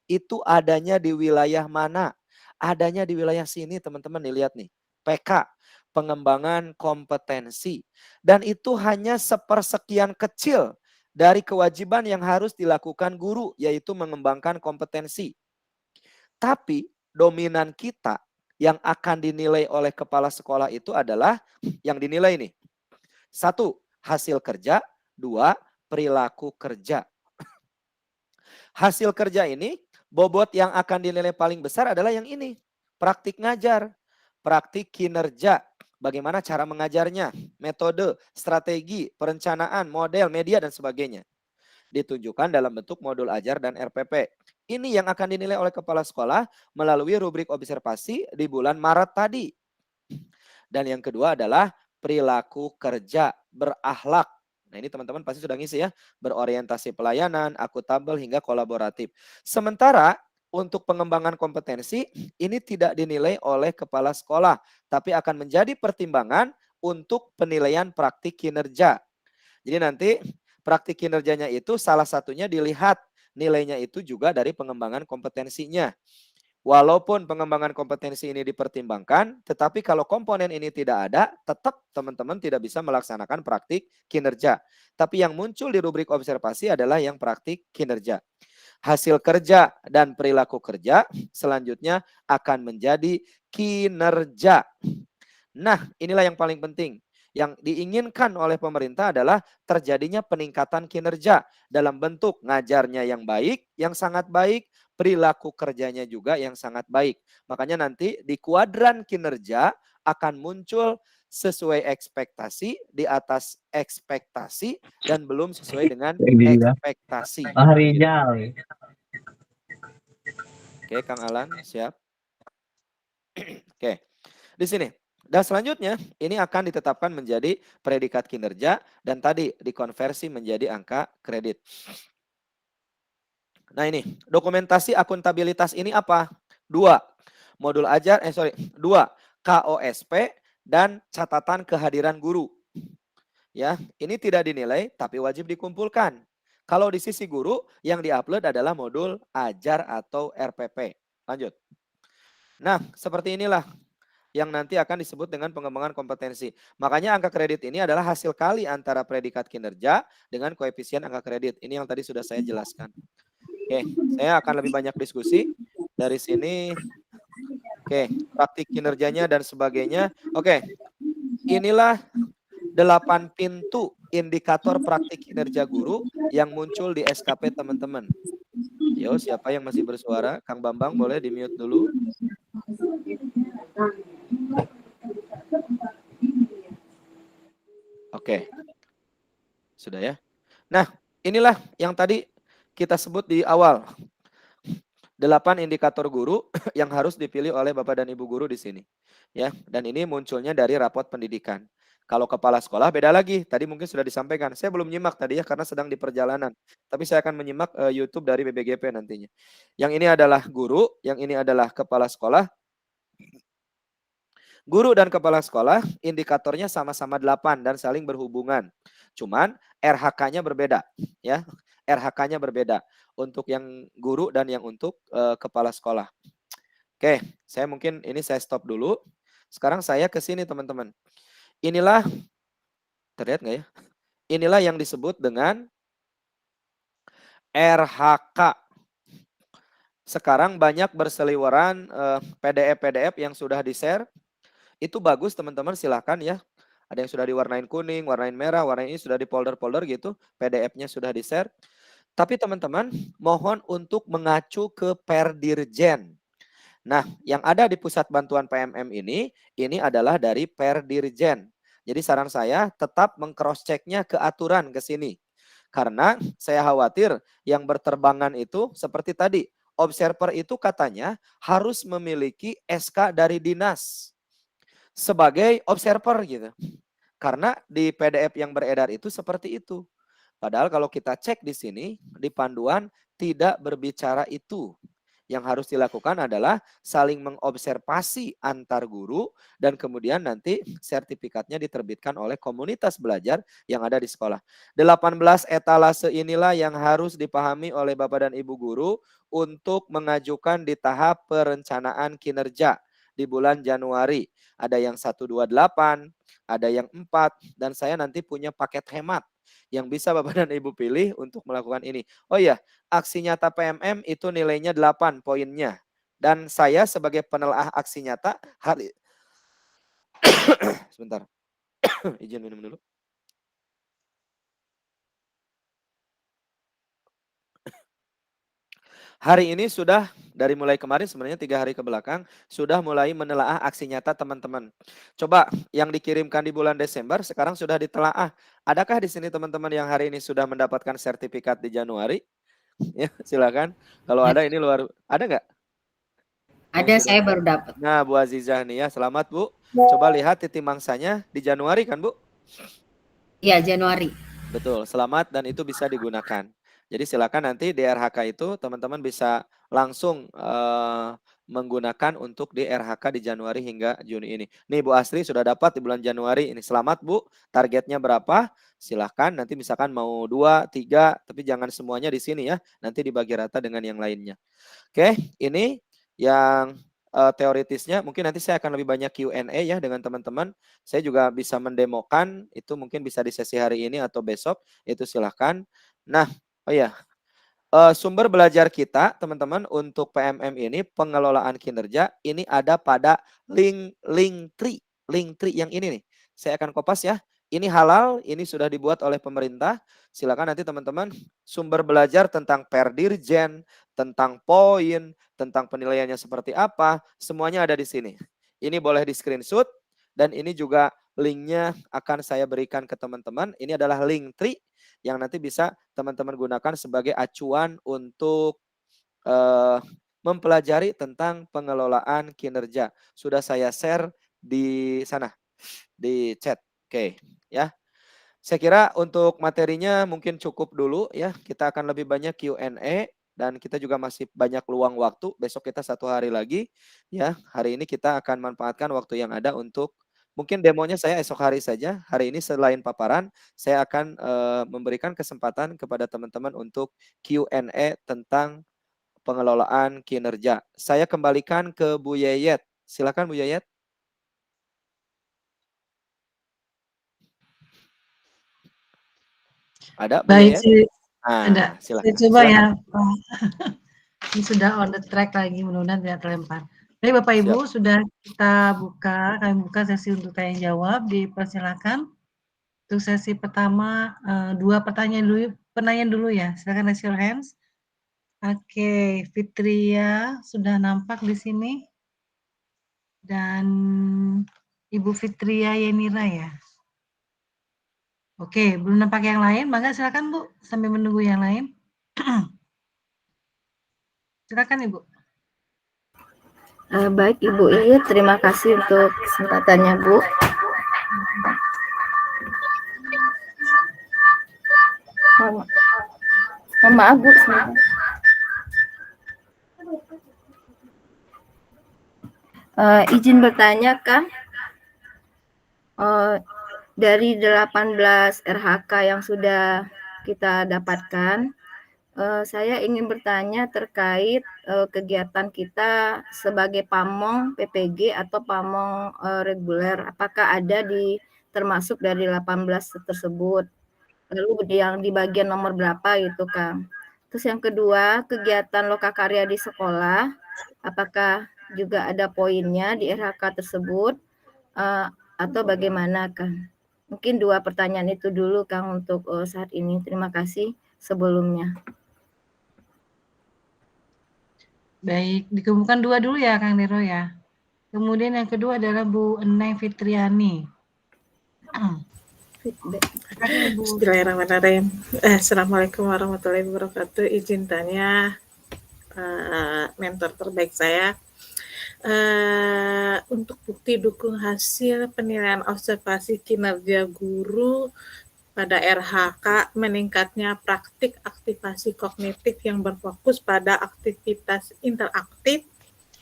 itu adanya di wilayah mana? Adanya di wilayah sini teman-teman nih, lihat nih. PK, pengembangan kompetensi. Dan itu hanya sepersekian kecil dari kewajiban yang harus dilakukan guru, yaitu mengembangkan kompetensi. Tapi dominan kita yang akan dinilai oleh kepala sekolah itu adalah yang dinilai nih. 1, hasil kerja. 2, perilaku kerja. Hasil kerja ini, bobot yang akan dinilai paling besar adalah yang ini. Praktik ngajar. praktik kinerja. Bagaimana cara mengajarnya, metode, strategi, perencanaan, model, media, dan sebagainya. Ditunjukkan dalam bentuk modul ajar dan RPP. Ini yang akan dinilai oleh kepala sekolah melalui rubrik observasi di bulan Maret tadi. Dan yang kedua adalah perilaku kerja berakhlak. Nah ini teman-teman pasti sudah ngisi ya. Berorientasi pelayanan, akuntabel, hingga kolaboratif. Sementara untuk pengembangan kompetensi ini tidak dinilai oleh kepala sekolah, tapi akan menjadi pertimbangan untuk penilaian praktik kinerja. Jadi nanti praktik kinerjanya itu salah satunya dilihat nilainya itu juga dari pengembangan kompetensinya. Walaupun pengembangan kompetensi ini dipertimbangkan, tetapi kalau komponen ini tidak ada, tetap teman-teman tidak bisa melaksanakan praktik kinerja. Tapi yang muncul di rubrik observasi adalah yang praktik kinerja. Hasil kerja dan perilaku kerja selanjutnya akan menjadi kinerja. Nah, inilah yang paling penting. Yang diinginkan oleh pemerintah adalah terjadinya peningkatan kinerja dalam bentuk ngajarnya yang baik, yang sangat baik, perilaku kerjanya juga yang sangat baik. Makanya nanti di kuadran kinerja akan muncul sesuai ekspektasi, di atas ekspektasi, dan belum sesuai dengan ekspektasi. Oke, Kang Alan, siap. Oke, di sini. Dan selanjutnya, ini akan ditetapkan menjadi predikat kinerja, dan tadi dikonversi menjadi angka kredit. Nah ini, dokumentasi akuntabilitas ini apa? 2, modul ajar, 2, KOSP, dan catatan kehadiran guru. Ya, ini tidak dinilai, tapi wajib dikumpulkan. Kalau di sisi guru, yang diupload adalah modul ajar atau RPP. Lanjut. Nah, seperti inilah yang nanti akan disebut dengan pengembangan kompetensi. Makanya angka kredit ini adalah hasil kali antara predikat kinerja dengan koefisien angka kredit. Ini yang tadi sudah saya jelaskan. Oke, saya akan lebih banyak diskusi dari sini. Oke, praktik kinerjanya dan sebagainya. Oke, inilah 8 pintu indikator praktik kinerja guru yang muncul di SKP teman-teman. Yo, siapa yang masih bersuara? Kang Bambang boleh di-mute dulu. Oke. Sudah ya. Nah, inilah yang tadi kita sebut di awal. 8 indikator guru yang harus dipilih oleh Bapak dan Ibu guru di sini. Ya, dan ini munculnya dari rapot pendidikan. Kalau kepala sekolah beda lagi. Tadi mungkin sudah disampaikan. Saya belum nyimak tadi ya karena sedang di perjalanan. Tapi saya akan menyimak YouTube dari BBGP nantinya. Yang ini adalah guru, yang ini adalah kepala sekolah. Guru dan kepala sekolah indikatornya sama-sama 8 dan saling berhubungan. Cuman RHK-nya berbeda, ya. RHK-nya berbeda untuk yang guru dan yang untuk kepala sekolah. Oke, saya mungkin ini saya stop dulu. Sekarang saya ke sini teman-teman. Inilah, terlihat nggak ya? Inilah yang disebut dengan RHK. Sekarang banyak berseliweran PDF-PDF yang sudah di-share. Itu bagus teman-teman, silahkan ya. Ada yang sudah diwarnain kuning, warnain merah, warnain ini sudah di folder-folder gitu. PDF-nya sudah di-share. Tapi teman-teman mohon untuk mengacu ke Perdirjen. Nah, yang ada di pusat bantuan PMM ini adalah dari Perdirjen. Jadi saran saya tetap meng-cross-check-nya ke aturan ke sini. Karena saya khawatir yang berterbangan itu seperti tadi. Observer itu katanya harus memiliki SK dari dinas sebagai observer gitu. Karena di PDF yang beredar itu seperti itu. Padahal kalau kita cek di sini, di panduan tidak berbicara itu. Yang harus dilakukan adalah saling mengobservasi antar guru dan kemudian nanti sertifikatnya diterbitkan oleh komunitas belajar yang ada di sekolah. 18 etalase inilah yang harus dipahami oleh Bapak dan Ibu guru untuk mengajukan di tahap perencanaan kinerja di bulan Januari. Ada yang 128, ada yang 4, dan saya nanti punya paket hemat yang bisa Bapak dan Ibu pilih untuk melakukan ini. Oh iya, aksi nyata PMM itu nilainya 8 poinnya. Dan saya sebagai penelaah aksi nyata hari sebentar. Izin minum dulu. Hari ini sudah dari mulai kemarin sebenarnya 3 hari ke belakang sudah mulai menelaah aksi nyata teman-teman. Coba yang dikirimkan di bulan Desember sekarang sudah ditelaah. Adakah di sini teman-teman yang hari ini sudah mendapatkan sertifikat di Januari? Ya, silakan. Kalau ada ini ada nggak? Ada, saya baru dapat. Nah, Bu Azizah nih ya, selamat Bu. Coba lihat titik mangsanya di Januari kan Bu? Ya, Januari. Betul, selamat dan itu bisa digunakan. Jadi silakan nanti di RHK itu teman-teman bisa langsung menggunakan untuk di RHK di Januari hingga Juni ini. Nih Bu Asri sudah dapat di bulan Januari ini. Selamat Bu, targetnya berapa? Silahkan nanti misalkan mau 2, 3, tapi jangan semuanya di sini ya. Nanti dibagi rata dengan yang lainnya. Oke, ini yang teoritisnya. Mungkin nanti saya akan lebih banyak Q&A ya dengan teman-teman. Saya juga bisa mendemokan, itu mungkin bisa di sesi hari ini atau besok, itu silahkan. Nah, oh ya, sumber belajar kita teman-teman untuk PMM ini pengelolaan kinerja ini ada pada Linktree yang ini nih. Saya akan kopas ya. Ini halal, ini sudah dibuat oleh pemerintah. Silakan nanti teman-teman sumber belajar tentang perdirjen, tentang poin, tentang penilaiannya seperti apa, semuanya ada di sini. Ini boleh di screenshot dan ini juga linknya akan saya berikan ke teman-teman. Ini adalah Linktree yang nanti bisa teman-teman gunakan sebagai acuan untuk mempelajari tentang pengelolaan kinerja. Sudah saya share di sana, di chat. Oke, ya. Saya kira untuk materinya mungkin cukup dulu ya. Kita akan lebih banyak Q&A dan kita juga masih banyak luang waktu. Besok kita 1 hari lagi ya. Hari ini kita akan manfaatkan waktu yang ada untuk mungkin demonya saya esok hari saja. Hari ini selain paparan, saya akan memberikan kesempatan kepada teman-teman untuk Q&A tentang pengelolaan kinerja. Saya kembalikan ke Bu Yayet. Silakan Bu Yayet. Ada Bu Baik, Yayet? ada. Silakan. Saya coba Silakan. ya. Ini sudah on the track lagi, mudah-mudahan tidak terlempar. Baik Bapak Ibu, sudah kita buka, kami buka sesi untuk tanya jawab. Dipersilakan. Untuk sesi pertama, 2 pertanyaan dulu ya. Silakan raise your hands. Oke, Fitria sudah nampak di sini. Dan Ibu Fitria Yenira ya. Oke, belum nampak yang lain. Maka silakan Bu, sambil menunggu yang lain. Silakan Ibu. Baik Ibu Iya, terima kasih untuk kesempatannya Bu. Maaf Bu, sebentar. Izin bertanya Kang, dari 18 RHK yang sudah kita dapatkan, saya ingin bertanya terkait kegiatan kita sebagai pamong PPG atau pamong reguler. Apakah ada termasuk dari 18 tersebut? Lalu yang di bagian nomor berapa gitu Kang? Terus yang kedua, kegiatan lokakarya di sekolah, apakah juga ada poinnya di RHK tersebut atau bagaimana Kang? Mungkin 2 pertanyaan itu dulu Kang untuk saat ini. Terima kasih sebelumnya. Baik, dikumpulkan 2 dulu ya Kang Nero ya. Kemudian yang kedua adalah Bu Enai Fitriani. Bismillahirrahmanirrahim. Assalamualaikum warahmatullahi wabarakatuh. Izin tanya mentor terbaik saya. Untuk bukti dukung hasil penilaian observasi kinerja guru pada RHK, meningkatnya praktik aktivasi kognitif yang berfokus pada aktivitas interaktif,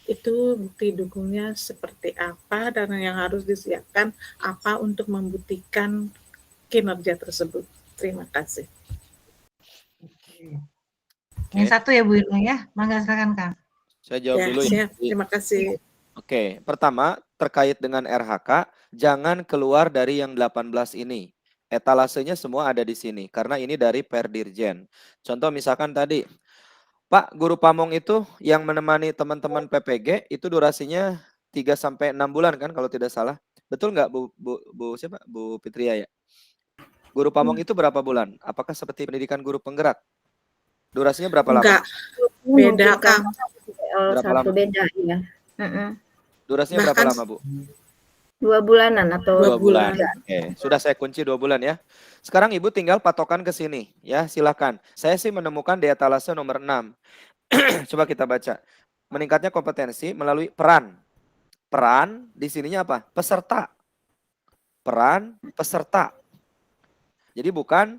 itu bukti dukungnya seperti apa dan yang harus disiapkan apa untuk membuktikan kinerja tersebut. Terima kasih. Yang satu ya Bu Irma ya, mangga silakan Kang. Saya jawab Ya, dulu ya. siap. Terima kasih. Oke, pertama terkait dengan RHK, jangan keluar dari yang 18 ini. Etalasenya semua ada di sini karena ini dari Perdirjen. Contoh misalkan tadi, Pak, guru pamong itu yang menemani teman-teman PPG itu durasinya 3 sampai 6 bulan kan kalau tidak salah. Betul nggak Bu siapa? Bu Fitria ya? Guru pamong itu berapa bulan? Apakah seperti pendidikan guru penggerak? Durasinya berapa lama? Enggak, beda Kang. Berapa satu lama? beda ya. Mm-mm. Durasinya berapa Bahkan lama, Bu? 2 bulanan atau 2 bulan. 3. Oke, sudah saya kunci 2 bulan ya. Sekarang Ibu tinggal patokan ke sini ya, silakan. Saya sih menemukan di etalase nomor 6. Coba kita baca. Meningkatnya kompetensi melalui peran. Peran di sininya apa? Peserta. Peran peserta. Jadi bukan,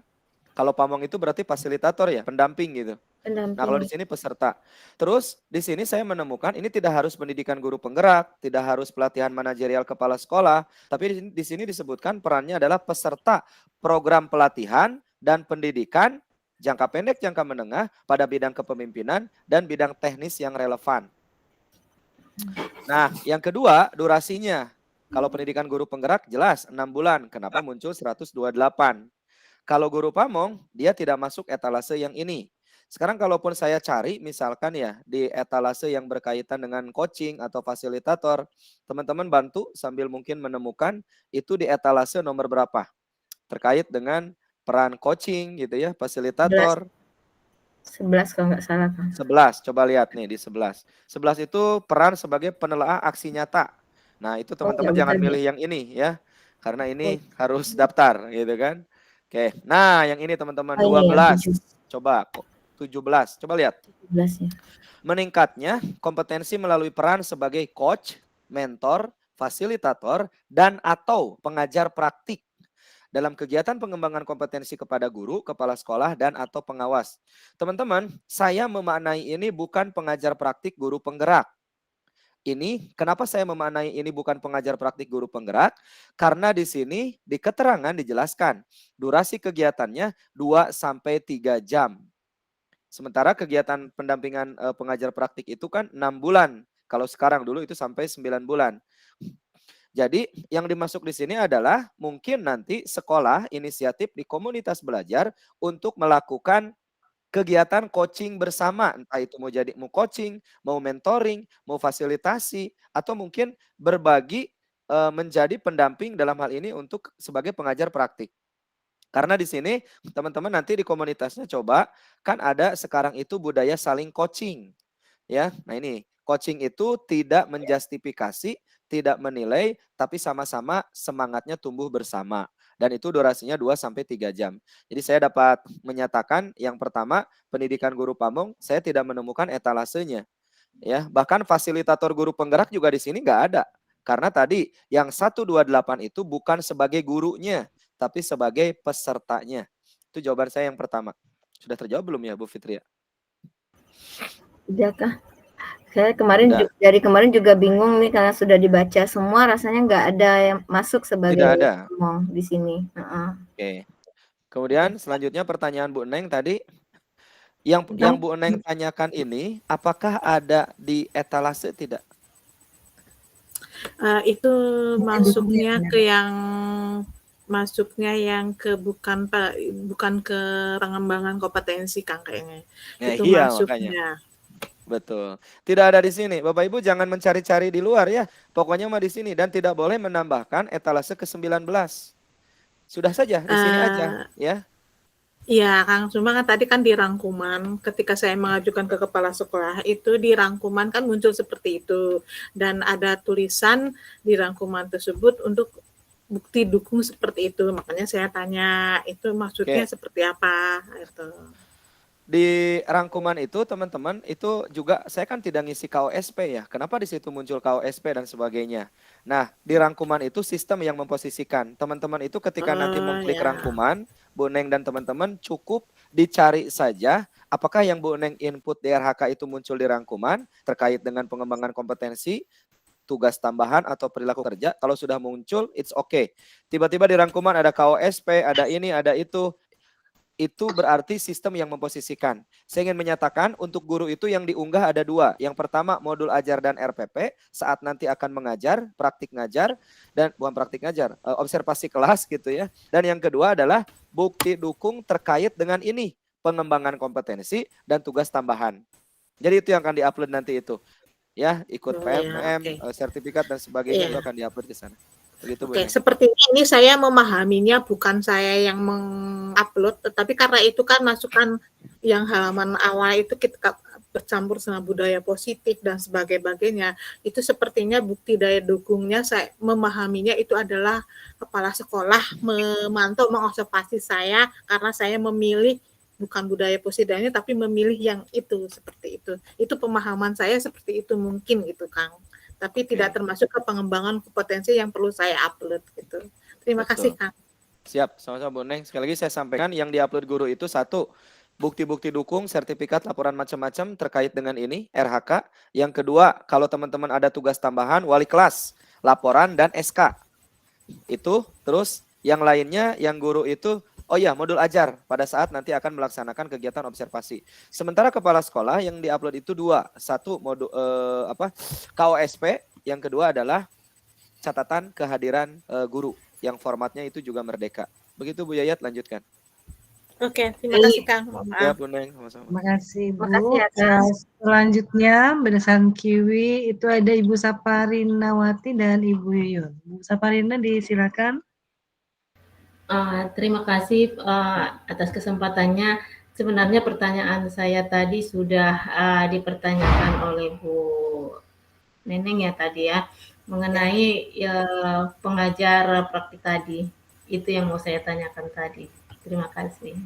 kalau pamong itu berarti fasilitator ya, pendamping gitu. Nah, kalau di sini peserta. Terus di sini saya menemukan ini tidak harus pendidikan guru penggerak, tidak harus pelatihan manajerial kepala sekolah, tapi di sini disebutkan perannya adalah peserta program pelatihan dan pendidikan jangka pendek, jangka menengah pada bidang kepemimpinan dan bidang teknis yang relevan. Nah, yang kedua, durasinya. Kalau pendidikan guru penggerak jelas 6 bulan. Kenapa muncul 128? Kalau guru pamong, dia tidak masuk etalase yang ini. Sekarang kalaupun saya cari misalkan ya di etalase yang berkaitan dengan coaching atau fasilitator, teman-teman bantu sambil mungkin menemukan itu di etalase nomor berapa terkait dengan peran coaching gitu ya, fasilitator. 11 kalau nggak salah, Kang. 11, coba lihat nih di 11. 11 itu peran sebagai penelaah aksi nyata. Nah, itu teman-teman jangan milih yang ini ya. Karena ini harus daftar gitu kan. Oke. Nah, yang ini teman-teman 12. Coba 17. Coba lihat. 17 ya. Meningkatnya kompetensi melalui peran sebagai coach, mentor, fasilitator, dan atau pengajar praktik dalam kegiatan pengembangan kompetensi kepada guru, kepala sekolah, dan atau pengawas. Teman-teman, saya memaknai ini bukan pengajar praktik guru penggerak. Ini, kenapa saya memaknai ini bukan pengajar praktik guru penggerak? Karena di sini di keterangan dijelaskan, durasi kegiatannya 2-3 jam. Sementara kegiatan pendampingan pengajar praktik itu kan 6 bulan. Kalau sekarang dulu itu sampai 9 bulan. Jadi yang dimasuk di sini adalah mungkin nanti sekolah inisiatif di komunitas belajar untuk melakukan kegiatan coaching bersama. Entah itu mau coaching, mau mentoring, mau fasilitasi, atau mungkin berbagi menjadi pendamping dalam hal ini untuk sebagai pengajar praktik. Karena di sini teman-teman nanti di komunitasnya coba kan ada sekarang itu budaya saling coaching. Ya. Nah, ini coaching itu tidak menjustifikasi, tidak menilai, tapi sama-sama semangatnya tumbuh bersama. Dan itu durasinya 2-3 jam. Jadi saya dapat menyatakan yang pertama, pendidikan guru pamong saya tidak menemukan etalasenya. Ya, bahkan fasilitator guru penggerak juga di sini nggak ada. Karena tadi yang 128 itu bukan sebagai gurunya, tapi sebagai pesertanya. Itu jawaban saya yang pertama. Sudah terjawab belum ya Bu Fitria? Udah Kak. Saya dari kemarin juga bingung nih karena sudah dibaca semua, rasanya nggak ada yang masuk sebagai pamong di sini. Oke. Kemudian selanjutnya pertanyaan Bu Neng tadi. Yang Bu Neng tanyakan ini, apakah ada di etalase tidak? Itu masuknya ke bukan ke pengembangan kompetensi Kang kayaknya. Itu iya, masuknya. Makanya. Betul. Tidak ada di sini. Bapak Ibu jangan mencari-cari di luar ya. Pokoknya mah di sini dan tidak boleh menambahkan etalase ke-19. Sudah saja di sini aja ya. Iya, Kang. Cuma kan tadi kan di rangkuman ketika saya mengajukan ke kepala sekolah itu di rangkuman kan muncul seperti itu dan ada tulisan di rangkuman tersebut untuk bukti dukung seperti itu. Makanya saya tanya itu maksudnya seperti apa itu. Di rangkuman itu teman-teman itu juga saya kan tidak ngisi KOSP ya. Kenapa di situ muncul KOSP dan sebagainya. Nah, di rangkuman itu sistem yang memposisikan. Teman-teman itu ketika nanti mengklik rangkuman, Bu Neng dan teman-teman cukup dicari saja apakah yang Bu Neng input di RHK itu muncul di rangkuman terkait dengan pengembangan kompetensi, tugas tambahan atau perilaku kerja. Kalau sudah muncul, it's okay. Tiba-tiba di rangkuman ada KOSP, ada ini, ada itu berarti sistem yang memposisikan. Saya ingin menyatakan untuk guru itu yang diunggah ada 2. Yang pertama modul ajar dan RPP saat nanti akan mengajar, praktik ngajar, dan bukan praktik ngajar, observasi kelas gitu ya. Dan yang kedua adalah bukti dukung terkait dengan ini, pengembangan kompetensi dan tugas tambahan. Jadi itu yang akan diupload nanti itu. Ya, ikut PMM, sertifikat dan sebagainya itu akan diupload ke sana. Begitu, Oke, seperti ini saya memahaminya bukan saya yang mengupload, tetapi karena itu kan masukan yang halaman awal itu kita bercampur sama budaya positif dan sebagainya, itu sepertinya bukti daya dukungnya saya memahaminya itu adalah kepala sekolah memantau mengobservasi saya karena saya memilih bukan budaya positifnya tapi memilih yang itu seperti itu. Itu pemahaman saya seperti itu mungkin gitu Kang. Tapi tidak termasuk ke pengembangan kompetensi yang perlu saya upload gitu. Terima kasih Kang. Siap, sama-sama Bu Neng. Sekali lagi saya sampaikan yang diupload guru itu satu, bukti-bukti dukung, sertifikat, laporan macam-macam terkait dengan ini, RHK. Yang kedua, kalau teman-teman ada tugas tambahan, wali kelas, laporan, dan SK. Itu, terus yang lainnya, yang guru itu, oh ya, modul ajar pada saat nanti akan melaksanakan kegiatan observasi. Sementara kepala sekolah yang diupload itu dua, satu modul KOSP, yang kedua adalah catatan kehadiran guru, yang formatnya itu juga merdeka. Begitu Bu Yayat, lanjutkan. Oke, terima kasih Kang. Mohon maaf. Ya, Bu Neng, sama-sama. Terima kasih Bu. Terima kasih ya, Kang. Selanjutnya berdasarkan Kiwi itu ada Ibu Saparinawati dan Ibu Yuyun. Bu Saparina disilakan. Terima kasih atas kesempatannya. Sebenarnya pertanyaan saya tadi sudah dipertanyakan oleh Bu Neneng ya tadi ya, mengenai pengajar praktik tadi. Itu yang mau saya tanyakan tadi. Terima kasih.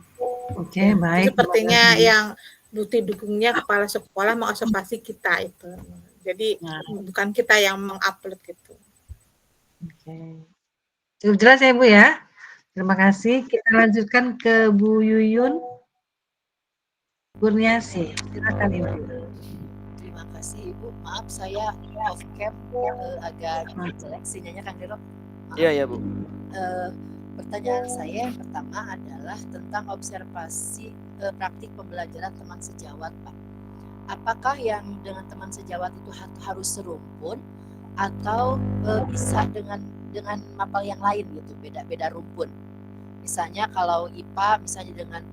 Oke, baik. Sepertinya yang bukti dukungnya kepala sekolah mengobservasi kita itu. Jadi bukan kita yang mengupload gitu. Oke. Cukup jelas ya Bu ya. Terima kasih. Kita lanjutkan ke Bu Yuyun Kurniasi. Silakan Ibu. Terima kasih Ibu. Maaf saya off cam agak jelek sinyalnya Kang Dero. Iya ya Bu. Pertanyaan saya yang pertama adalah tentang observasi praktik pembelajaran teman sejawat Pak. Apakah yang dengan teman sejawat itu harus serumpun atau bisa dengan mapel yang lain gitu, beda-beda rumpun. Misalnya kalau IPA misalnya dengan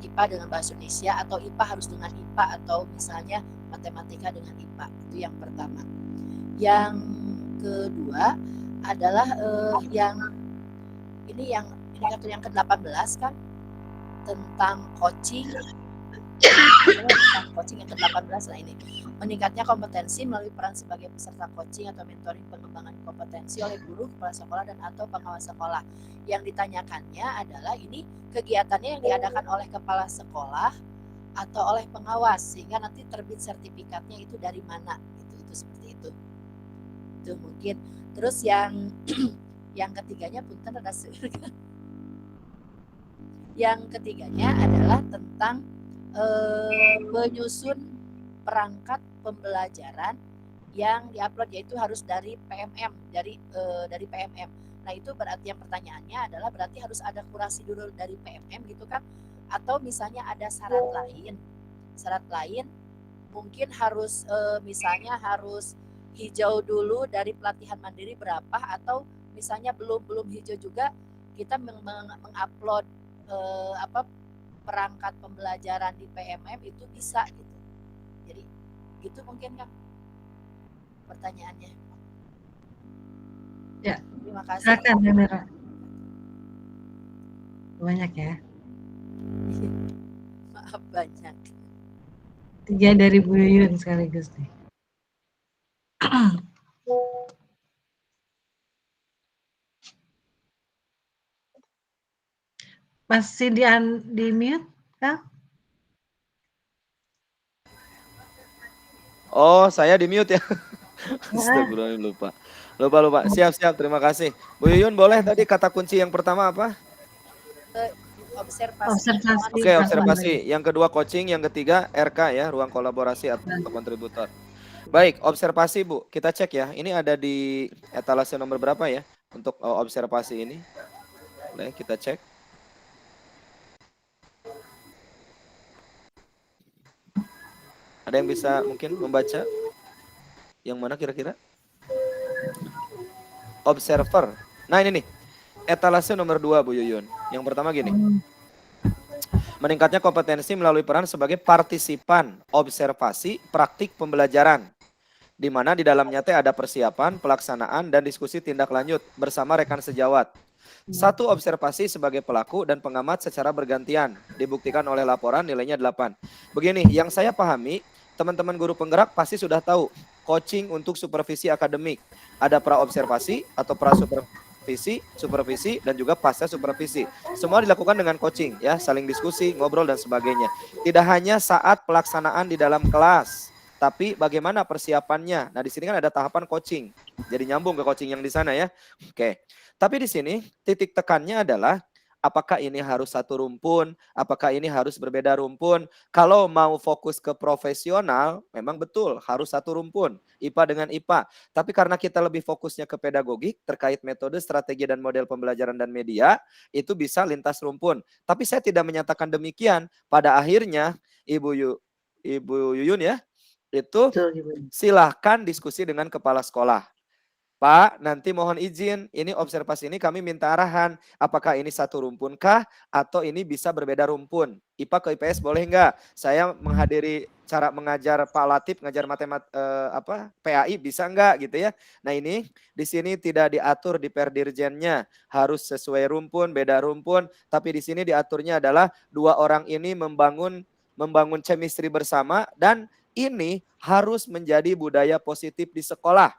IPA dengan bahasa Indonesia atau IPA harus dengan IPA atau misalnya matematika dengan IPA. Itu yang pertama. Yang kedua adalah yang kartu yang ke-18 kan tentang coaching. Tentang coaching yang ke-18 lah ini. Meningkatnya kompetensi melalui peran sebagai peserta coaching atau mentoring pengembangan kompetensi oleh guru, kepala sekolah dan atau pengawas sekolah. Yang ditanyakannya adalah ini kegiatannya yang diadakan oleh kepala sekolah atau oleh pengawas sehingga nanti terbit sertifikatnya itu dari mana itu seperti itu. Itu mungkin. Terus yang ketiganya punten ada yang ketiganya adalah tentang menyusun perangkat pembelajaran yang diupload yaitu harus dari PMM dari PMM. Nah itu berarti yang pertanyaannya adalah berarti harus ada kurasi dulu dari PMM gitu kan? Atau misalnya ada syarat lain mungkin harus misalnya harus hijau dulu dari pelatihan mandiri berapa atau misalnya belum hijau juga kita mengupload perangkat pembelajaran di PMM itu bisa gitu. Jadi gitu mungkin kan pertanyaannya. Ya. Terima kasih. Silakan Kamera. Banyak ya. Maaf banyak. 3 dari Bu Yuyun sekaligus nih. Masih di mute, Kang? Oh, saya di mute ya. Astagfirullah, lupa. Siap. Terima kasih. Bu Yuyun, boleh tadi kata kunci yang pertama apa? Observasi. Oke, observasi. Yang kedua coaching, yang ketiga RK ya, ruang kolaborasi atau kontributor. Baik, observasi Bu. Kita cek ya. Ini ada di etalase nomor berapa ya untuk observasi ini? Boleh kita cek. Ada yang bisa mungkin membaca? Yang mana kira-kira? Observer. Nah ini nih, etalase nomor 2 Bu Yuyun. Yang pertama gini. Meningkatnya kompetensi melalui peran sebagai partisipan observasi praktik pembelajaran. Di di mana di dalamnya ada persiapan, pelaksanaan, dan diskusi tindak lanjut bersama rekan sejawat. 1 observasi sebagai pelaku dan pengamat secara bergantian. Dibuktikan oleh laporan nilainya 8. Begini, yang saya pahami, teman-teman guru penggerak pasti sudah tahu coaching untuk supervisi akademik. Ada pra-observasi atau pra-supervisi, supervisi, dan juga pasca supervisi. Semua dilakukan dengan coaching, ya, saling diskusi, ngobrol, dan sebagainya. Tidak hanya saat pelaksanaan di dalam kelas, tapi bagaimana persiapannya. Nah, di sini kan ada tahapan coaching. Jadi nyambung ke coaching yang di sana ya. Oke. Tapi di sini titik tekannya adalah apakah ini harus satu rumpun, apakah ini harus berbeda rumpun. Kalau mau fokus ke profesional, memang betul harus satu rumpun, IPA dengan IPA. Tapi karena kita lebih fokusnya ke pedagogik terkait metode, strategi, dan model pembelajaran dan media, itu bisa lintas rumpun. Tapi saya tidak menyatakan demikian. Pada akhirnya, Ibu Yuyun ya, itu silahkan diskusi dengan kepala sekolah. Pak, nanti mohon izin, ini observasi ini kami minta arahan. Apakah ini satu rumpun kah? Atau ini bisa berbeda rumpun? IPA ke IPS boleh enggak? Saya menghadiri cara mengajar Pak Latif, ngajar PAI bisa enggak gitu ya. Nah ini di sini tidak diatur di perdirjennya. Harus sesuai rumpun, beda rumpun. Tapi di sini diaturnya adalah 2 orang ini membangun chemistry bersama. Dan ini harus menjadi budaya positif di sekolah.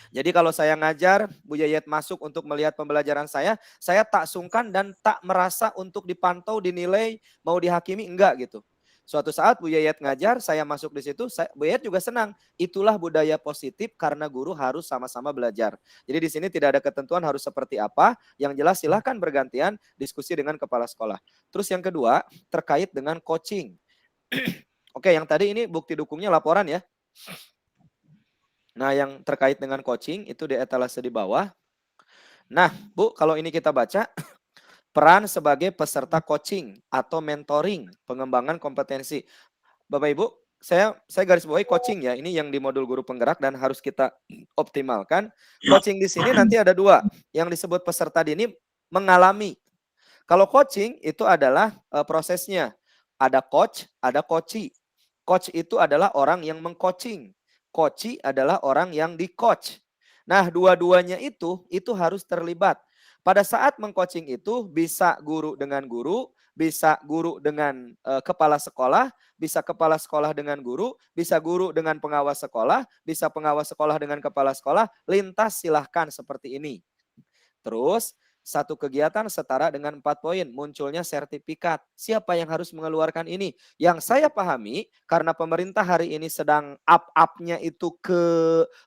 Jadi kalau saya ngajar, Bu Yayat masuk untuk melihat pembelajaran saya tak sungkan dan tak merasa untuk dipantau, dinilai, mau dihakimi, enggak gitu. Suatu saat Bu Yayat ngajar, saya masuk di situ, Bu Yayat juga senang. Itulah budaya positif karena guru harus sama-sama belajar. Jadi di sini tidak ada ketentuan harus seperti apa, yang jelas silahkan bergantian diskusi dengan kepala sekolah. Terus yang kedua, terkait dengan coaching. Oke, yang tadi ini bukti dukungnya laporan ya. Nah, yang terkait dengan coaching itu di etalase di bawah. Nah, Bu, kalau ini kita baca, peran sebagai peserta coaching atau mentoring, pengembangan kompetensi. Bapak Ibu, saya garis bawahi coaching ya, ini yang di modul guru penggerak dan harus kita optimalkan. Coaching di sini nanti ada 2, yang disebut peserta dini mengalami. Kalau coaching itu adalah prosesnya. Ada coach, ada coachee. Coach itu adalah orang yang mengcoaching. Coachee adalah orang yang di-coach. Nah, dua-duanya itu harus terlibat. Pada saat mengcoaching itu bisa guru dengan guru, bisa guru dengan kepala sekolah, bisa kepala sekolah dengan guru, bisa guru dengan pengawas sekolah, bisa pengawas sekolah dengan kepala sekolah, lintas silahkan seperti ini. Terus, satu kegiatan setara dengan 4 poin, munculnya sertifikat. Siapa yang harus mengeluarkan ini? Yang saya pahami, karena pemerintah hari ini sedang up-up-nya itu ke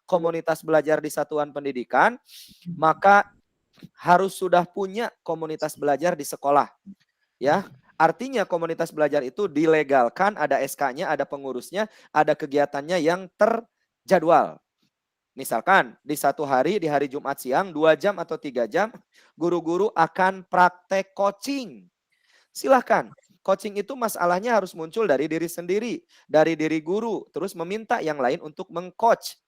komunitas belajar di satuan pendidikan, maka harus sudah punya komunitas belajar di sekolah. Ya, artinya komunitas belajar itu dilegalkan, ada SK-nya, ada pengurusnya, ada kegiatannya yang terjadwal. Misalkan di satu hari, di hari Jumat siang, 2 jam atau 3 jam, guru-guru akan praktek coaching. Silahkan. Coaching itu masalahnya harus muncul dari diri sendiri, dari diri guru, terus meminta yang lain untuk mengcoach.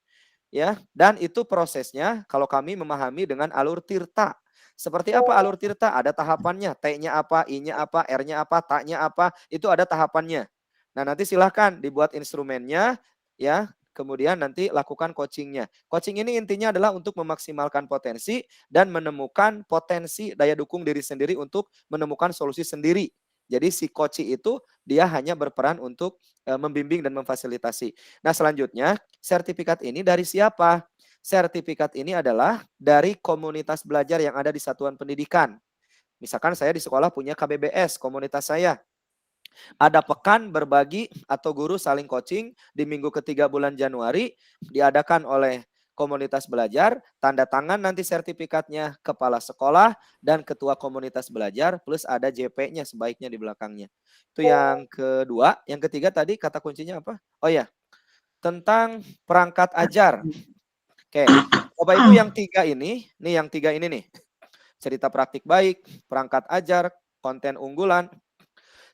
Ya, dan itu prosesnya kalau kami memahami dengan alur tirta. Seperti apa alur tirta? Ada tahapannya, T-nya apa, I-nya apa, R-nya apa, Ta-nya apa, itu ada tahapannya. Nah, nanti silahkan dibuat instrumennya, ya. Kemudian nanti lakukan coachingnya. Coaching ini intinya adalah untuk memaksimalkan potensi dan menemukan potensi daya dukung diri sendiri untuk menemukan solusi sendiri. Jadi si coachee itu dia hanya berperan untuk membimbing dan memfasilitasi. Nah selanjutnya sertifikat ini dari siapa? Sertifikat ini adalah dari komunitas belajar yang ada di satuan pendidikan. Misalkan saya di sekolah punya KBBS, komunitas saya. Ada pekan berbagi atau guru saling coaching di minggu ketiga bulan Januari diadakan oleh komunitas belajar, tanda tangan nanti sertifikatnya kepala sekolah dan ketua komunitas belajar plus ada JP-nya sebaiknya di belakangnya. Itu yang kedua. Yang ketiga tadi kata kuncinya apa? Oh ya, tentang perangkat ajar. Oke, Bapak Ibu yang 3 ini, yang 3 ini nih. Cerita praktik baik, perangkat ajar, konten unggulan.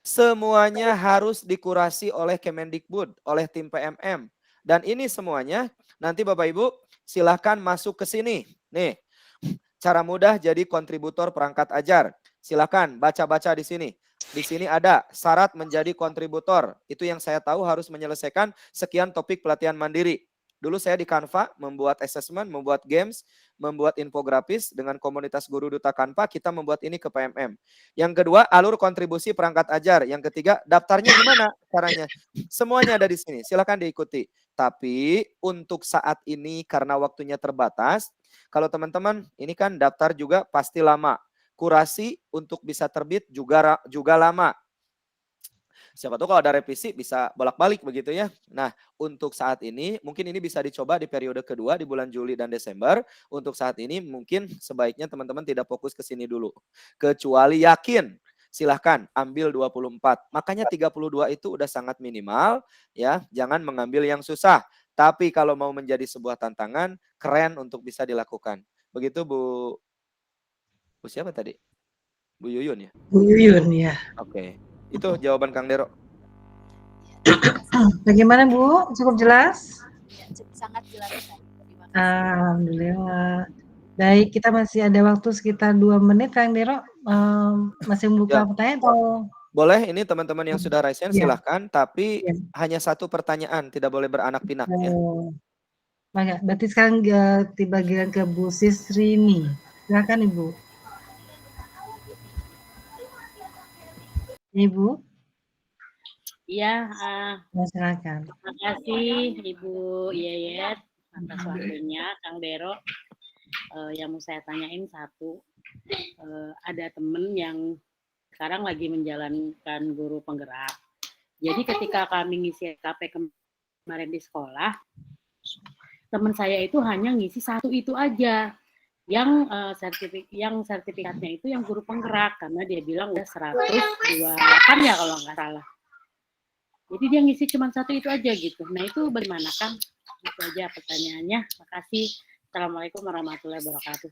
Semuanya harus dikurasi oleh Kemendikbud, oleh tim PMM. Dan ini semuanya nanti Bapak Ibu silahkan masuk ke sini. Nih, cara mudah jadi kontributor perangkat ajar. Silahkan baca-baca di sini. Di sini ada syarat menjadi kontributor. Itu yang saya tahu harus menyelesaikan sekian topik pelatihan mandiri. Dulu saya di Canva membuat assessment, membuat games, membuat infografis dengan komunitas guru duta Canva, kita membuat ini ke PMM. Yang kedua, alur kontribusi perangkat ajar. Yang ketiga, daftarnya gimana caranya? Semuanya ada di sini, silakan diikuti. Tapi untuk saat ini karena waktunya terbatas, kalau teman-teman ini kan daftar juga pasti lama. Kurasi untuk bisa terbit juga lama. Siapa tahu kalau ada revisi bisa bolak-balik begitu ya. Nah, untuk saat ini mungkin ini bisa dicoba di periode kedua di bulan Juli dan Desember. Untuk saat ini mungkin sebaiknya teman-teman tidak fokus ke sini dulu. Kecuali yakin, silahkan ambil 24. Makanya 32 itu udah sangat minimal ya. Jangan mengambil yang susah. Tapi kalau mau menjadi sebuah tantangan, keren untuk bisa dilakukan. Begitu Bu siapa tadi? Bu Yuyun ya? Bu Yuyun ya. Oke. Itu jawaban Kang Dero. Bagaimana Bu? Cukup jelas? Ya, sangat jelas. Alhamdulillah. Baik, kita masih ada waktu sekitar 2 menit, Kang Dero. Masih membuka pertanyaan atau? Boleh, ini teman-teman yang sudah raise hand silahkan, tapi Ya. hanya satu pertanyaan, tidak boleh beranak pinak ya. Berarti sekarang tiba giliran ke Bu Sisrini. Silakan Ibu. Ibu. Iya, silakan. terima kasih Ibu Yayet atas waktunya, Kang Dero. Yang mau saya tanyain satu, ada temen yang sekarang lagi menjalankan guru penggerak. Jadi ketika kami ngisi SKP kemarin di sekolah, teman saya itu hanya ngisi satu itu aja. Yang sertifikatnya itu yang guru penggerak karena dia bilang udah 128 ya kalau nggak salah. Jadi dia ngisi cuma satu itu aja gitu. Nah itu bagaimana Kang? Itu aja pertanyaannya. Makasih. Assalamualaikum warahmatullahi wabarakatuh.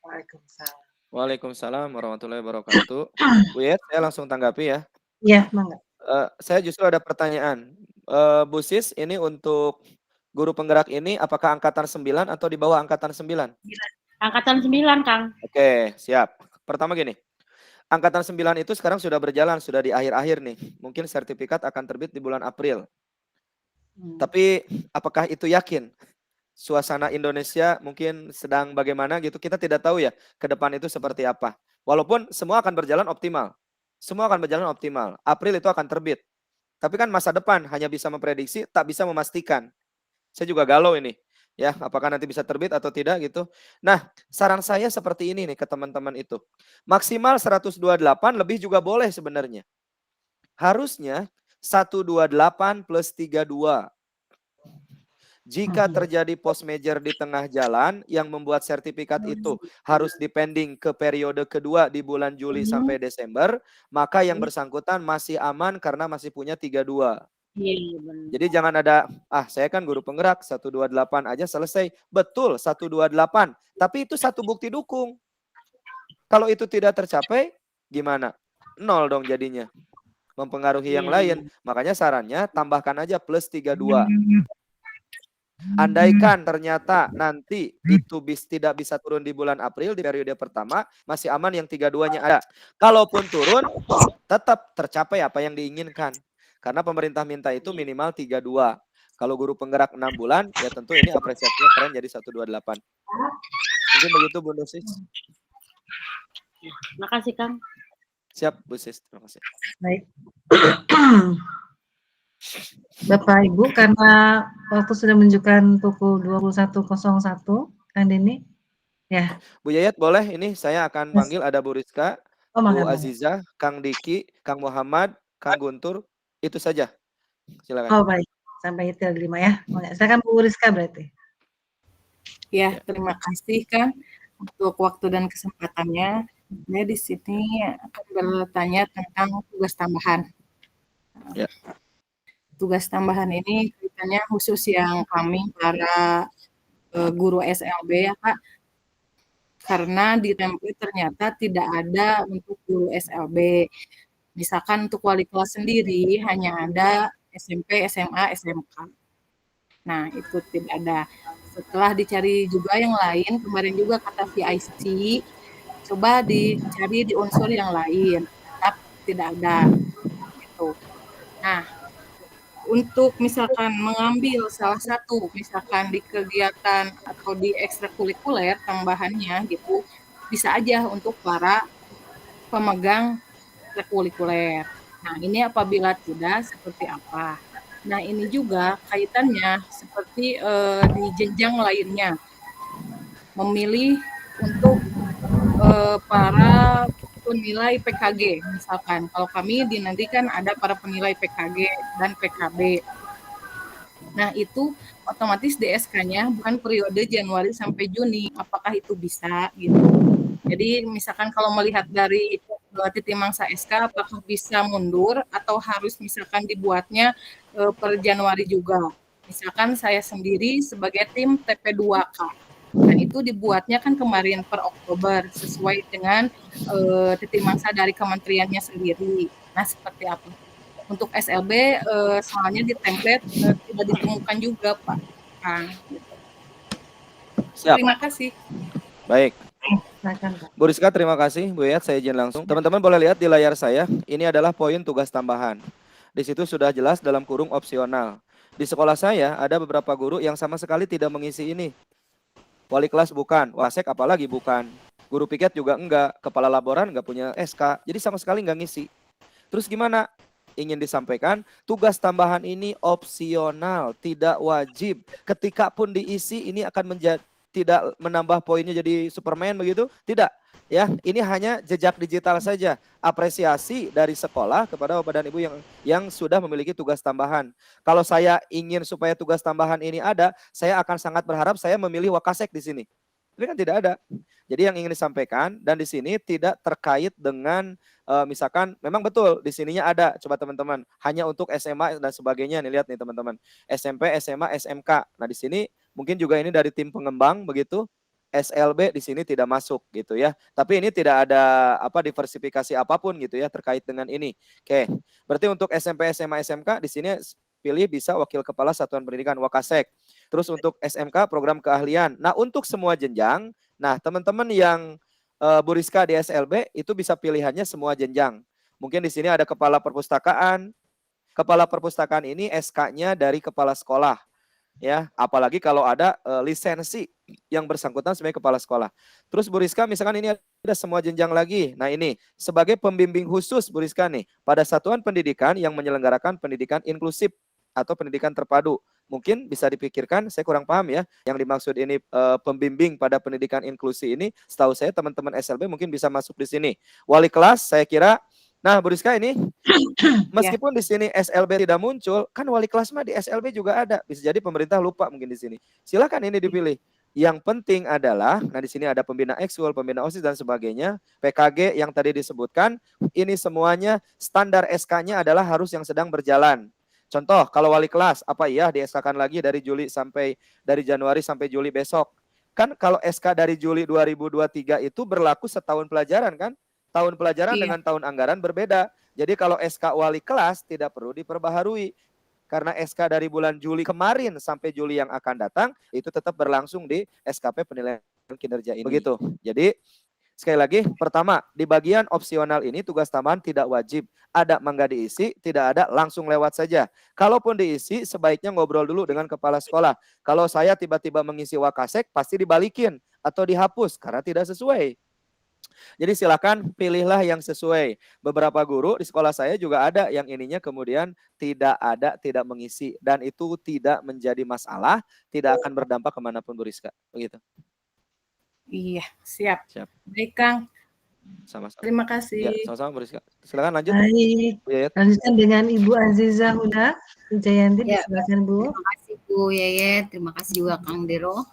Waalaikumsalam. Waalaikumsalam warahmatullahi wabarakatuh. Bu Yet, saya langsung tanggapi ya. Iya, mangga. Saya justru ada pertanyaan. Bu Sis, ini untuk guru penggerak ini apakah angkatan 9 atau di bawah angkatan 9? Angkatan 9, Kang. Oke, siap. Pertama gini, angkatan 9 itu sekarang sudah berjalan, sudah di akhir-akhir nih. Mungkin sertifikat akan terbit di bulan April. Tapi apakah itu yakin? Suasana Indonesia mungkin sedang bagaimana gitu, kita tidak tahu ya ke depan itu seperti apa. Walaupun semua akan berjalan optimal. Semua akan berjalan optimal. April itu akan terbit. Tapi kan masa depan hanya bisa memprediksi, tak bisa memastikan. Saya juga galau ini. Ya, apakah nanti bisa terbit atau tidak gitu. Nah, saran saya seperti ini nih ke teman-teman itu. Maksimal 128 lebih juga boleh sebenarnya. Harusnya 128 plus 32. Jika terjadi post major di tengah jalan yang membuat sertifikat itu harus dipending ke periode kedua di bulan Juli sampai Desember, maka yang bersangkutan masih aman karena masih punya 32. Jadi jangan ada, saya kan guru penggerak 128 aja selesai. Betul 128, tapi itu satu bukti dukung. Kalau itu tidak tercapai, gimana? 0 dong jadinya. Mempengaruhi yang lain. Makanya sarannya tambahkan aja plus 32. Andaikan ternyata nanti itu tidak bisa turun di bulan April di periode pertama, masih aman yang 32-nya ada. Kalaupun turun, tetap tercapai apa yang diinginkan. Karena pemerintah minta itu minimal 32. Kalau guru penggerak 6 bulan, ya tentu ini apresiasinya keren jadi 128. Mungkin begitu Bu Sis. Makasih Kang. Siap Bu Sis, terima kasih. Baik. Bapak Ibu, karena waktu sudah menunjukkan pukul 21.01, Kang Denny. Ya. Bu Yayat boleh, ini saya akan panggil ada Bu Rizka, Bu Aziza, Kang Diki, Kang Muhammad, Kang Guntur, itu saja. Silakan. Oh baik, sampai itu 5 ya. Silakan Bu Rizka berarti. Ya, terima kasih Kang untuk waktu dan kesempatannya. Saya di sini akan bertanya tentang tugas tambahan. Ya. Tugas tambahan ini kaitannya khusus yang kami para guru SLB ya Kak. Karena di template ternyata tidak ada untuk guru SLB. Misalkan untuk wali kelas sendiri hanya ada SMP, SMA, SMK. Nah, itu tidak ada. Setelah dicari juga yang lain, kemarin juga kata VIC, coba dicari di unsur yang lain, tapi tidak ada. Gitu. Nah, untuk misalkan mengambil salah satu, misalkan di kegiatan atau di ekstrakurikuler tambahannya gitu, bisa aja untuk para pemegang ekstrakurikuler. Nah, ini apabila tidak, seperti apa? Nah, ini juga kaitannya seperti di jenjang lainnya, memilih untuk para penilai PKG. Misalkan, kalau kami di nanti kan ada para penilai PKG dan PKB. Nah, itu otomatis DSK-nya bukan periode Januari sampai Juni. Apakah itu bisa gitu? Jadi misalkan kalau melihat dari titik mangsa SK, apakah bisa mundur atau harus misalkan dibuatnya per Januari juga. Misalkan saya sendiri sebagai tim TP2K. Nah, itu dibuatnya kan kemarin per Oktober sesuai dengan titik mangsa dari kementeriannya sendiri. Nah, seperti apa? Untuk SLB soalnya di template tidak ditemukan juga, Pak. Nah, gitu. Siap. Terima kasih. Baik. Silakan, Pak. Bu Rizka, terima kasih. Bu Yayat, saya izin langsung. Teman-teman boleh lihat di layar saya, ini adalah poin tugas tambahan. Di situ sudah jelas dalam kurung opsional. Di sekolah saya ada beberapa guru yang sama sekali tidak mengisi ini. Wali kelas bukan, wasek apalagi bukan. Guru piket juga enggak, kepala laboran enggak punya SK, jadi sama sekali enggak ngisi. Terus gimana? Ingin disampaikan, tugas tambahan ini opsional, tidak wajib. Ketika pun diisi, ini akan menjadi tidak menambah poinnya jadi Superman begitu? Tidak. Ya, ini hanya jejak digital saja. Apresiasi dari sekolah kepada Bapak dan Ibu yang sudah memiliki tugas tambahan. Kalau saya ingin supaya tugas tambahan ini ada, saya akan sangat berharap saya memilih Wakasek di sini. Ini kan tidak ada. Jadi yang ingin disampaikan dan di sini tidak terkait dengan misalkan memang betul di sininya ada, coba teman-teman, hanya untuk SMA dan sebagainya nih, lihat nih teman-teman. SMP, SMA, SMK. Nah, di sini mungkin juga ini dari tim pengembang begitu. SLB di sini tidak masuk gitu ya. Tapi ini tidak ada diversifikasi apapun gitu ya terkait dengan ini. Oke. Berarti untuk SMP, SMA, SMK di sini pilih bisa wakil kepala satuan pendidikan Wakasek. Terus untuk SMK program keahlian. Nah, untuk semua jenjang, nah teman-teman yang Bu Rizka di SLB itu bisa pilihannya semua jenjang. Mungkin di sini ada kepala perpustakaan. Kepala perpustakaan ini SK-nya dari kepala sekolah. Ya, apalagi kalau ada lisensi yang bersangkutan sebagai kepala sekolah. Terus Bu Rizka misalkan ini ada semua jenjang lagi. Nah, ini sebagai pembimbing khusus Bu Rizka nih pada satuan pendidikan yang menyelenggarakan pendidikan inklusif atau pendidikan terpadu. Mungkin bisa dipikirkan, saya kurang paham ya, yang dimaksud ini pembimbing pada pendidikan inklusi ini, setahu saya teman-teman SLB mungkin bisa masuk di sini. Wali kelas saya kira. Nah, Bu Rizka ini meskipun di sini SLB tidak muncul, kan wali kelas mah di SLB juga ada. Bisa jadi pemerintah lupa mungkin di sini. Silakan ini dipilih. Yang penting adalah, nah di sini ada pembina ekskul, pembina OSIS dan sebagainya, PKG yang tadi disebutkan, ini semuanya standar SK-nya adalah harus yang sedang berjalan. Contoh, kalau wali kelas, apa iya di SK-kan lagi dari Januari sampai Juli besok. Kan kalau SK dari Juli 2023 itu berlaku setahun pelajaran kan? Tahun pelajaran dengan tahun anggaran berbeda. Jadi kalau SK wali kelas tidak perlu diperbaharui. Karena SK dari bulan Juli kemarin sampai Juli yang akan datang, itu tetap berlangsung di SKP penilaian kinerja ini. Begitu. Jadi sekali lagi, pertama, di bagian opsional ini tugas tambahan tidak wajib. Ada mangga diisi, tidak ada langsung lewat saja. Kalaupun diisi, sebaiknya ngobrol dulu dengan kepala sekolah. Kalau saya tiba-tiba mengisi Wakasek, pasti dibalikin atau dihapus karena tidak sesuai. Jadi silakan pilihlah yang sesuai. Beberapa guru di sekolah saya juga ada yang ininya kemudian tidak mengisi. Dan itu tidak menjadi masalah, tidak akan berdampak kemanapun Bu Rizka. Begitu. Iya, siap. Siap. Baik, Kang. Sama-sama. Terima kasih. Ya, sama-sama Bu Rizka. Silakan lanjut. Baik. Lanjutkan dengan Ibu Aziza Huda Wijayanti. Ya, Silakan Bu. terima kasih Bu Yayet, terima kasih juga Kang Dero.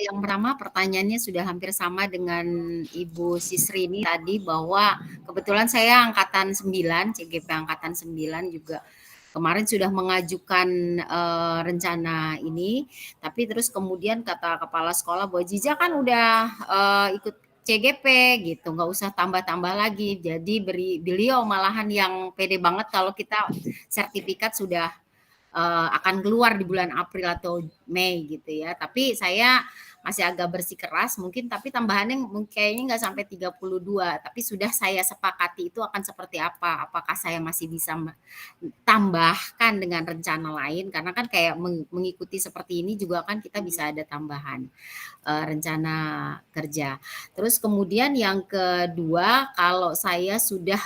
Yang pertama pertanyaannya sudah hampir sama dengan Ibu Sisrini tadi, bahwa kebetulan saya angkatan 9, CGP angkatan 9 juga kemarin sudah mengajukan rencana ini, tapi terus kemudian kata kepala sekolah bahwa Jiza kan udah ikut CGP gitu, nggak usah tambah-tambah lagi. Jadi beliau malahan yang pede banget kalau kita sertifikat sudah akan keluar di bulan April atau Mei gitu ya. Tapi saya masih agak bersikeras mungkin, tapi tambahannya kayaknya nggak sampai 32, tapi sudah saya sepakati itu akan seperti apa. Apakah saya masih bisa tambahkan dengan rencana lain, karena kan kayak mengikuti seperti ini juga kan kita bisa ada tambahan rencana kerja. Terus kemudian yang kedua, kalau saya sudah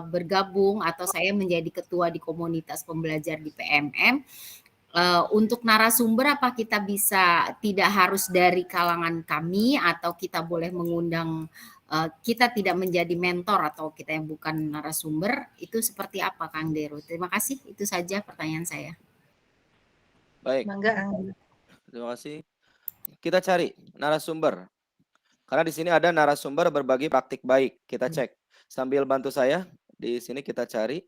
bergabung atau saya menjadi ketua di komunitas pembelajar di PMM, untuk narasumber apa kita bisa tidak harus dari kalangan kami atau kita boleh mengundang, kita tidak menjadi mentor atau kita yang bukan narasumber, itu seperti apa Kang Dero? Terima kasih, itu saja pertanyaan saya. Baik. Mangga. Terima kasih. Kita cari narasumber. Karena di sini ada narasumber berbagi praktik baik. Kita cek. Sambil bantu saya, di sini kita cari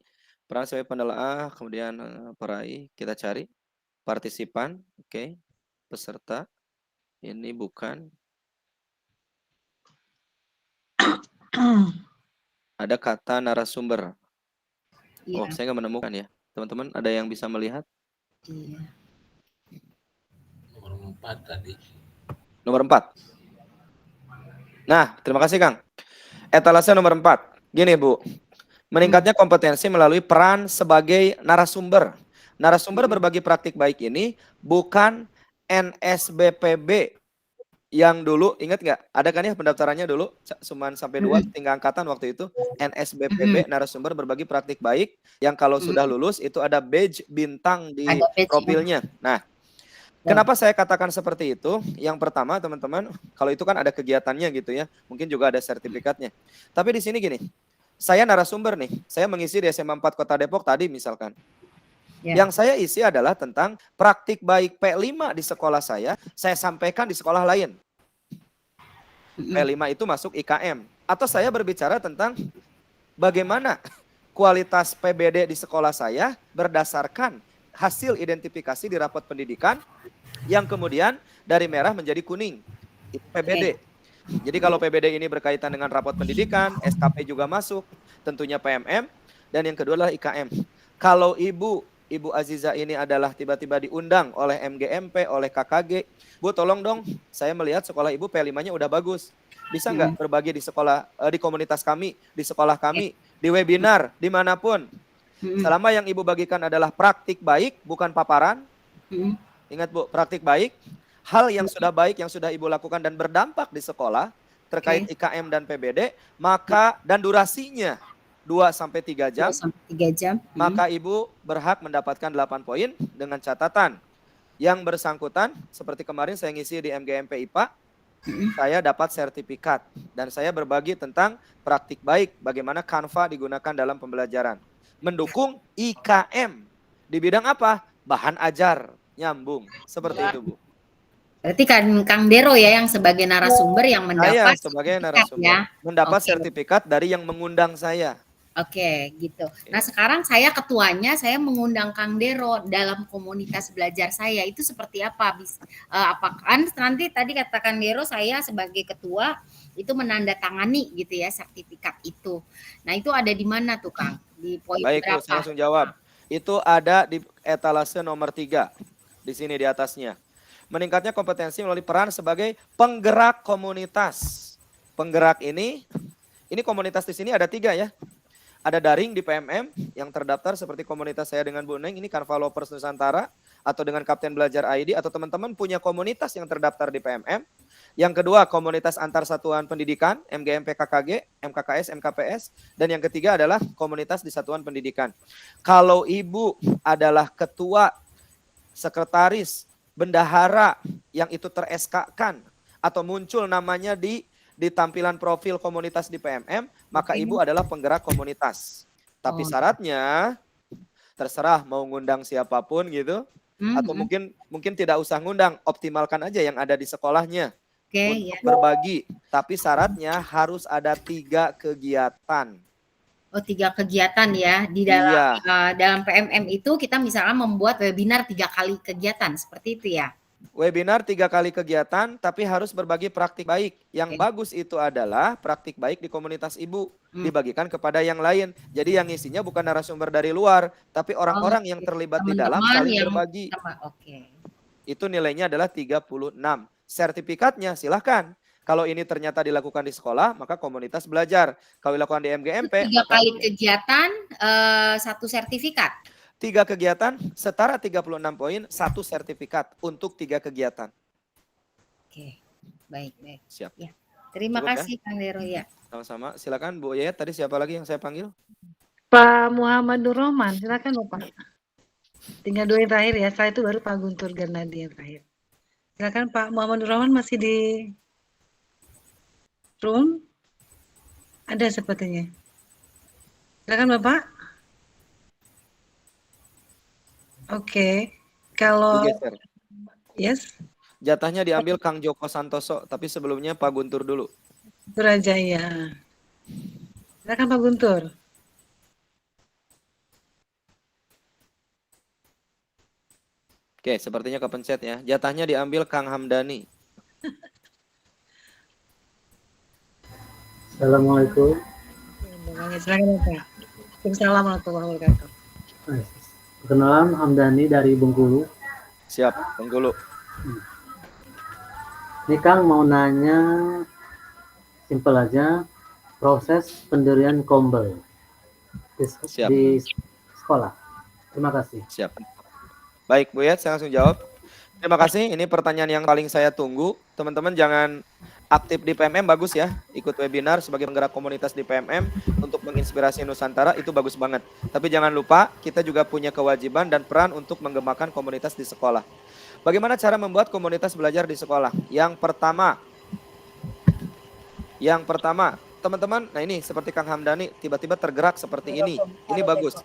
peran sebagai penelaah, kemudian peraih, kita cari partisipan, oke. Peserta. Ini bukan. Ada kata narasumber. Oh, saya nggak menemukan ya. Teman-teman, ada yang bisa melihat? Iya. Nomor 4 tadi. Nomor 4. Nah, terima kasih Kang. Etalase nomor 4. Gini Bu, meningkatnya kompetensi melalui peran sebagai narasumber. Narasumber berbagi praktik baik ini bukan NSBPB yang dulu, ingat nggak? Ada kan ya pendaftarannya dulu, cuman sampai 2 tinggal angkatan waktu itu. NSBPB, narasumber berbagi praktik baik, yang kalau sudah lulus itu ada badge bintang di profilnya. Nah, kenapa saya katakan seperti itu? Yang pertama teman-teman, kalau itu kan ada kegiatannya gitu ya, mungkin juga ada sertifikatnya. Tapi di sini gini, saya narasumber nih, saya mengisi di SMA 4 Kota Depok tadi misalkan. Yang saya isi adalah tentang praktik baik P5 di sekolah saya sampaikan di sekolah lain. P5 itu masuk IKM. Atau saya berbicara tentang bagaimana kualitas PBD di sekolah saya berdasarkan hasil identifikasi di rapot pendidikan yang kemudian dari merah menjadi kuning. Itu PBD. Jadi kalau PBD ini berkaitan dengan rapot pendidikan, SKP juga masuk, tentunya PMM, dan yang kedua adalah IKM. Kalau Ibu Aziza ini adalah tiba-tiba diundang oleh MGMP, oleh KKG, Bu tolong dong, saya melihat sekolah Ibu P5-nya udah bagus. Bisa nggak berbagi di sekolah, di komunitas kami, di sekolah kami, di webinar, dimanapun. Selama yang Ibu bagikan adalah praktik baik, bukan paparan. Ingat Bu, praktik baik, hal yang sudah baik, yang sudah Ibu lakukan dan berdampak di sekolah, terkait IKM dan PBD, maka dan durasinya 2-3 jam, 2-3 jam. Maka Ibu berhak mendapatkan 8 poin dengan catatan yang bersangkutan, seperti kemarin saya ngisi di MGMP IPA, saya dapat sertifikat dan saya berbagi tentang praktik baik, bagaimana Canva digunakan dalam pembelajaran. Mendukung IKM di bidang apa? Bahan ajar, nyambung. Seperti itu Bu. Berarti kan Kang Dero ya yang sebagai narasumber yang mendapat saya sebagai narasumber ya? mendapat sertifikat dari yang mengundang saya. Oke, gitu. Nah, sekarang saya ketuanya, saya mengundang Kang Dero dalam komunitas belajar saya. Itu seperti apa? Apakah nanti tadi kata Kang Dero, saya sebagai ketua itu menandatangani gitu ya sertifikat itu. Nah, itu ada di mana tuh Kang? Di poin Baik, berapa? saya langsung jawab. Itu ada di etalase nomor 3. Di sini di atasnya. Meningkatnya kompetensi melalui peran sebagai penggerak komunitas. Penggerak ini komunitas di sini ada 3 ya. Ada daring di PMM yang terdaftar seperti komunitas saya dengan Bu Neng, ini Canva Lovers Nusantara, atau dengan Kapten Belajar ID, atau teman-teman punya komunitas yang terdaftar di PMM. Yang kedua, komunitas antar satuan pendidikan, MGMP KKG, MKKS, MKPS. Dan yang ketiga adalah komunitas di satuan pendidikan. Kalau Ibu adalah ketua, sekretaris, bendahara yang itu ter-SK-kan, atau muncul namanya di tampilan profil komunitas di PMM, maka Ibu adalah penggerak komunitas. Tapi syaratnya terserah mau ngundang siapapun gitu, atau mungkin tidak usah ngundang, optimalkan aja yang ada di sekolahnya untuk berbagi. Tapi syaratnya harus ada 3 kegiatan. Oh, 3 kegiatan ya di dalam dalam PMM itu kita misalnya membuat webinar 3 kali kegiatan seperti itu ya. Webinar 3 kali kegiatan, tapi harus berbagi praktik baik. Yang bagus itu adalah praktik baik di komunitas Ibu, dibagikan kepada yang lain. Jadi yang isinya bukan narasumber dari luar, tapi orang-orang yang terlibat di dalam saling berbagi. Itu nilainya adalah 36. sertifikatnya silahkan. Kalau ini ternyata dilakukan di sekolah, maka komunitas belajar. Kalau dilakukan di MGMP, 3 maka kali kegiatan, 1 sertifikat. 3 kegiatan setara 36 poin, 1 sertifikat untuk 3 kegiatan. Oke, baik. Siap. Ya. Terima Cukup ya? kasih Kang Dero ya. Sama-sama. Silakan Bu Yayat. Tadi siapa lagi yang saya panggil? Pak Muhammad Nur Rohman, silakan Bapak. Tinggal 2 yang terakhir ya. Setelah itu baru Pak Guntur Gernadi yang terakhir. Silakan Pak Muhammad Nur Rohman, masih di room? Ada sepertinya. Silakan Bapak. Oke. Kalau Digeser. yes, Jatahnya diambil Kang Joko Santoso, tapi sebelumnya Pak Guntur dulu. Surajaya. Silakan Pak Guntur. Oke, sepertinya kepencet ya. Jatahnya diambil Kang Hamdani. Assalamualaikum. Silakan Bapak. Waalaikumsalam warahmatullahi wabarakatuh. Perkenalan, Hamdani dari Bengkulu. Siap, Bengkulu. Ini Kang mau nanya simpel aja, proses pendirian Kombel di sekolah. Terima kasih. Siap. Baik Bu Yat, saya langsung jawab. Terima kasih, ini pertanyaan yang paling saya tunggu. Teman-teman jangan aktif di PMM, bagus ya. Ikut webinar sebagai penggerak komunitas di PMM untuk menginspirasi Nusantara, itu bagus banget. Tapi jangan lupa, kita juga punya kewajiban dan peran untuk mengembangkan komunitas di sekolah. Bagaimana cara membuat komunitas belajar di sekolah? Yang pertama, teman-teman, nah ini seperti Kang Hamdani, tiba-tiba tergerak seperti ini. Ini bagus.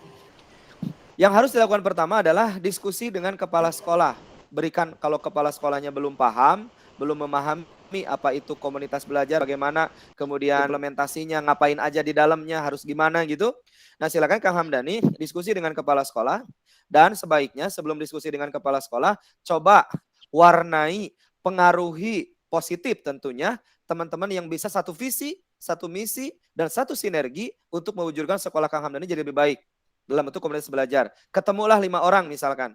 Yang harus dilakukan pertama adalah diskusi dengan kepala sekolah. Berikan, kalau kepala sekolahnya belum paham, belum memahami apa itu komunitas belajar, bagaimana kemudian implementasinya, ngapain aja di dalamnya, harus gimana gitu. Nah silakan Kang Hamdani diskusi dengan kepala sekolah. Dan sebaiknya sebelum diskusi dengan kepala sekolah, coba warnai, pengaruhi positif tentunya teman-teman yang bisa satu visi, satu misi, dan satu sinergi untuk mewujudkan sekolah Kang Hamdani jadi lebih baik dalam bentuk komunitas belajar. Ketemulah 5 orang misalkan.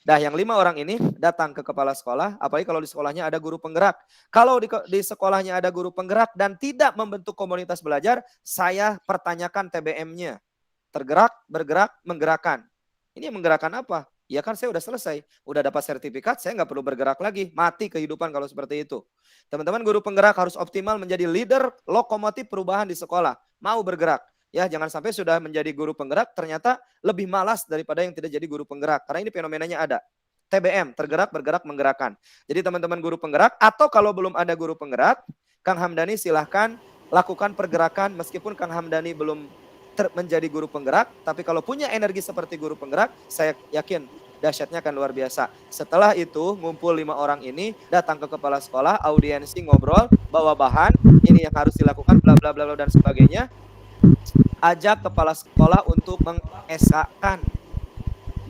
Nah yang 5 orang ini datang ke kepala sekolah, apalagi kalau di sekolahnya ada guru penggerak. Kalau di sekolahnya ada guru penggerak dan tidak membentuk komunitas belajar, saya pertanyakan TBM-nya. Tergerak, bergerak, menggerakkan. Ini yang menggerakkan apa? Ya kan saya udah selesai, udah dapat sertifikat, saya nggak perlu bergerak lagi, mati kehidupan kalau seperti itu. Teman-teman guru penggerak harus optimal menjadi leader lokomotif perubahan di sekolah, mau bergerak. Ya jangan sampai sudah menjadi guru penggerak ternyata lebih malas daripada yang tidak jadi guru penggerak. Karena ini fenomenanya ada. TBM, tergerak, bergerak, menggerakkan. Jadi teman-teman guru penggerak atau kalau belum ada guru penggerak, Kang Hamdani silahkan lakukan pergerakan meskipun Kang Hamdani belum menjadi guru penggerak, tapi kalau punya energi seperti guru penggerak, saya yakin dahsyatnya akan luar biasa. Setelah itu, ngumpul 5 orang ini, datang ke kepala sekolah, audiensi, ngobrol, bawa bahan, ini yang harus dilakukan, bla bla bla dan sebagainya. Ajak kepala sekolah untuk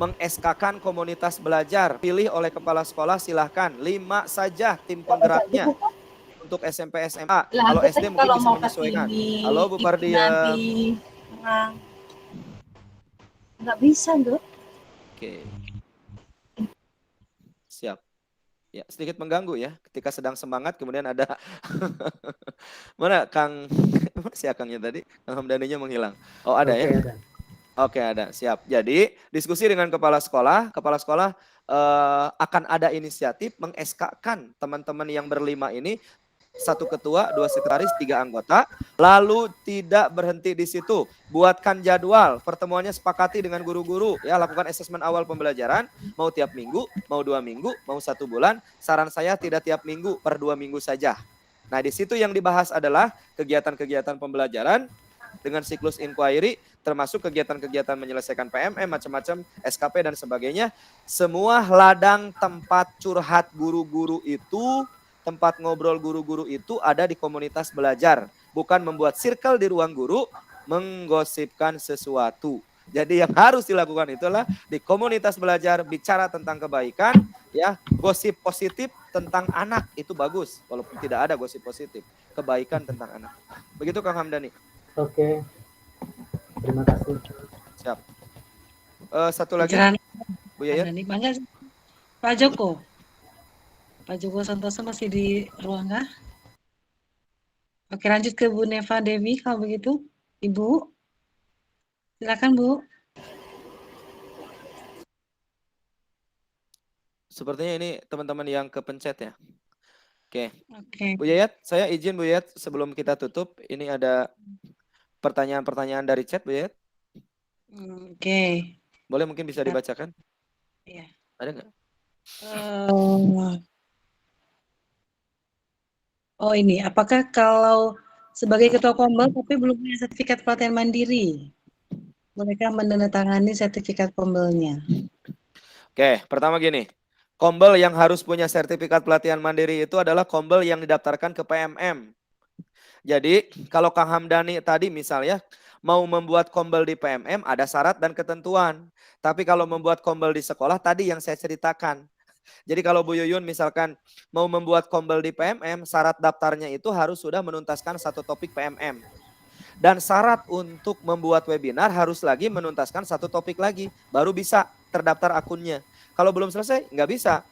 meng-SK-kan komunitas belajar. Pilih oleh kepala sekolah silahkan 5 saja tim penggeraknya. Untuk SMP SMA, kalau SD mungkin bisa menyesuaikan. Halo Bu Pardia. Nggak bisa loh. Oke. Siap. Ya, sedikit mengganggu ya. Ketika sedang semangat kemudian ada mana Kang mana si Kangnya tadi? Kang Hamdaninya menghilang. Oh, ada ya? Ada. Oke, ada. Siap. Jadi, diskusi dengan kepala sekolah akan ada inisiatif meng-SK-kan teman-teman yang berlima ini. 1 ketua, 2 sekretaris, 3 anggota. Lalu tidak berhenti di situ. Buatkan jadwal, pertemuannya sepakati dengan guru-guru. Ya, lakukan asesmen awal pembelajaran. Mau tiap minggu, mau 2 minggu, mau 1 bulan. Saran saya tidak tiap minggu, per 2 minggu saja. Nah, di situ yang dibahas adalah kegiatan-kegiatan pembelajaran dengan siklus inquiry, termasuk kegiatan-kegiatan menyelesaikan PMM, macam-macam, SKP, dan sebagainya. Semua ladang tempat curhat guru-guru itu, tempat ngobrol guru-guru itu ada di komunitas belajar. Bukan membuat circle di ruang guru, menggosipkan sesuatu. Jadi yang harus dilakukan itulah di komunitas belajar, bicara tentang kebaikan, ya, gosip positif tentang anak, itu bagus. Walaupun tidak ada gosip positif, kebaikan tentang anak. Begitu Kang Hamdani. Oke. Terima kasih. Siap. Satu lagi, Bu Yayat. Pak Joko. Pak Joko Santoso masih di ruang kah? Oke, lanjut ke Bu Neva Dewi kalau begitu. Ibu, silakan Bu. Sepertinya ini teman-teman yang kepencet ya. Oke. Oke. Bu Yayat, saya izin Bu Yayat sebelum kita tutup, ini ada pertanyaan-pertanyaan dari chat Bu Yayat. Oke. Boleh mungkin bisa dibacakan? Iya. Ada nggak? Oh ini, apakah kalau sebagai ketua Kombel tapi belum punya sertifikat pelatihan mandiri, bolehkah menandatangani sertifikat Kombelnya? Oke, pertama gini. Kombel yang harus punya sertifikat pelatihan mandiri itu adalah kombel yang didaftarkan ke PMM. Jadi kalau Kang Hamdani tadi misalnya mau membuat kombel di PMM ada syarat dan ketentuan. Tapi kalau membuat kombel di sekolah tadi yang saya ceritakan. Jadi kalau Bu Yuyun misalkan mau membuat kombel di PMM, syarat daftarnya itu harus sudah menuntaskan satu topik PMM. Dan syarat untuk membuat webinar harus lagi menuntaskan satu topik lagi. Baru bisa terdaftar akunnya. Kalau belum selesai nggak bisa.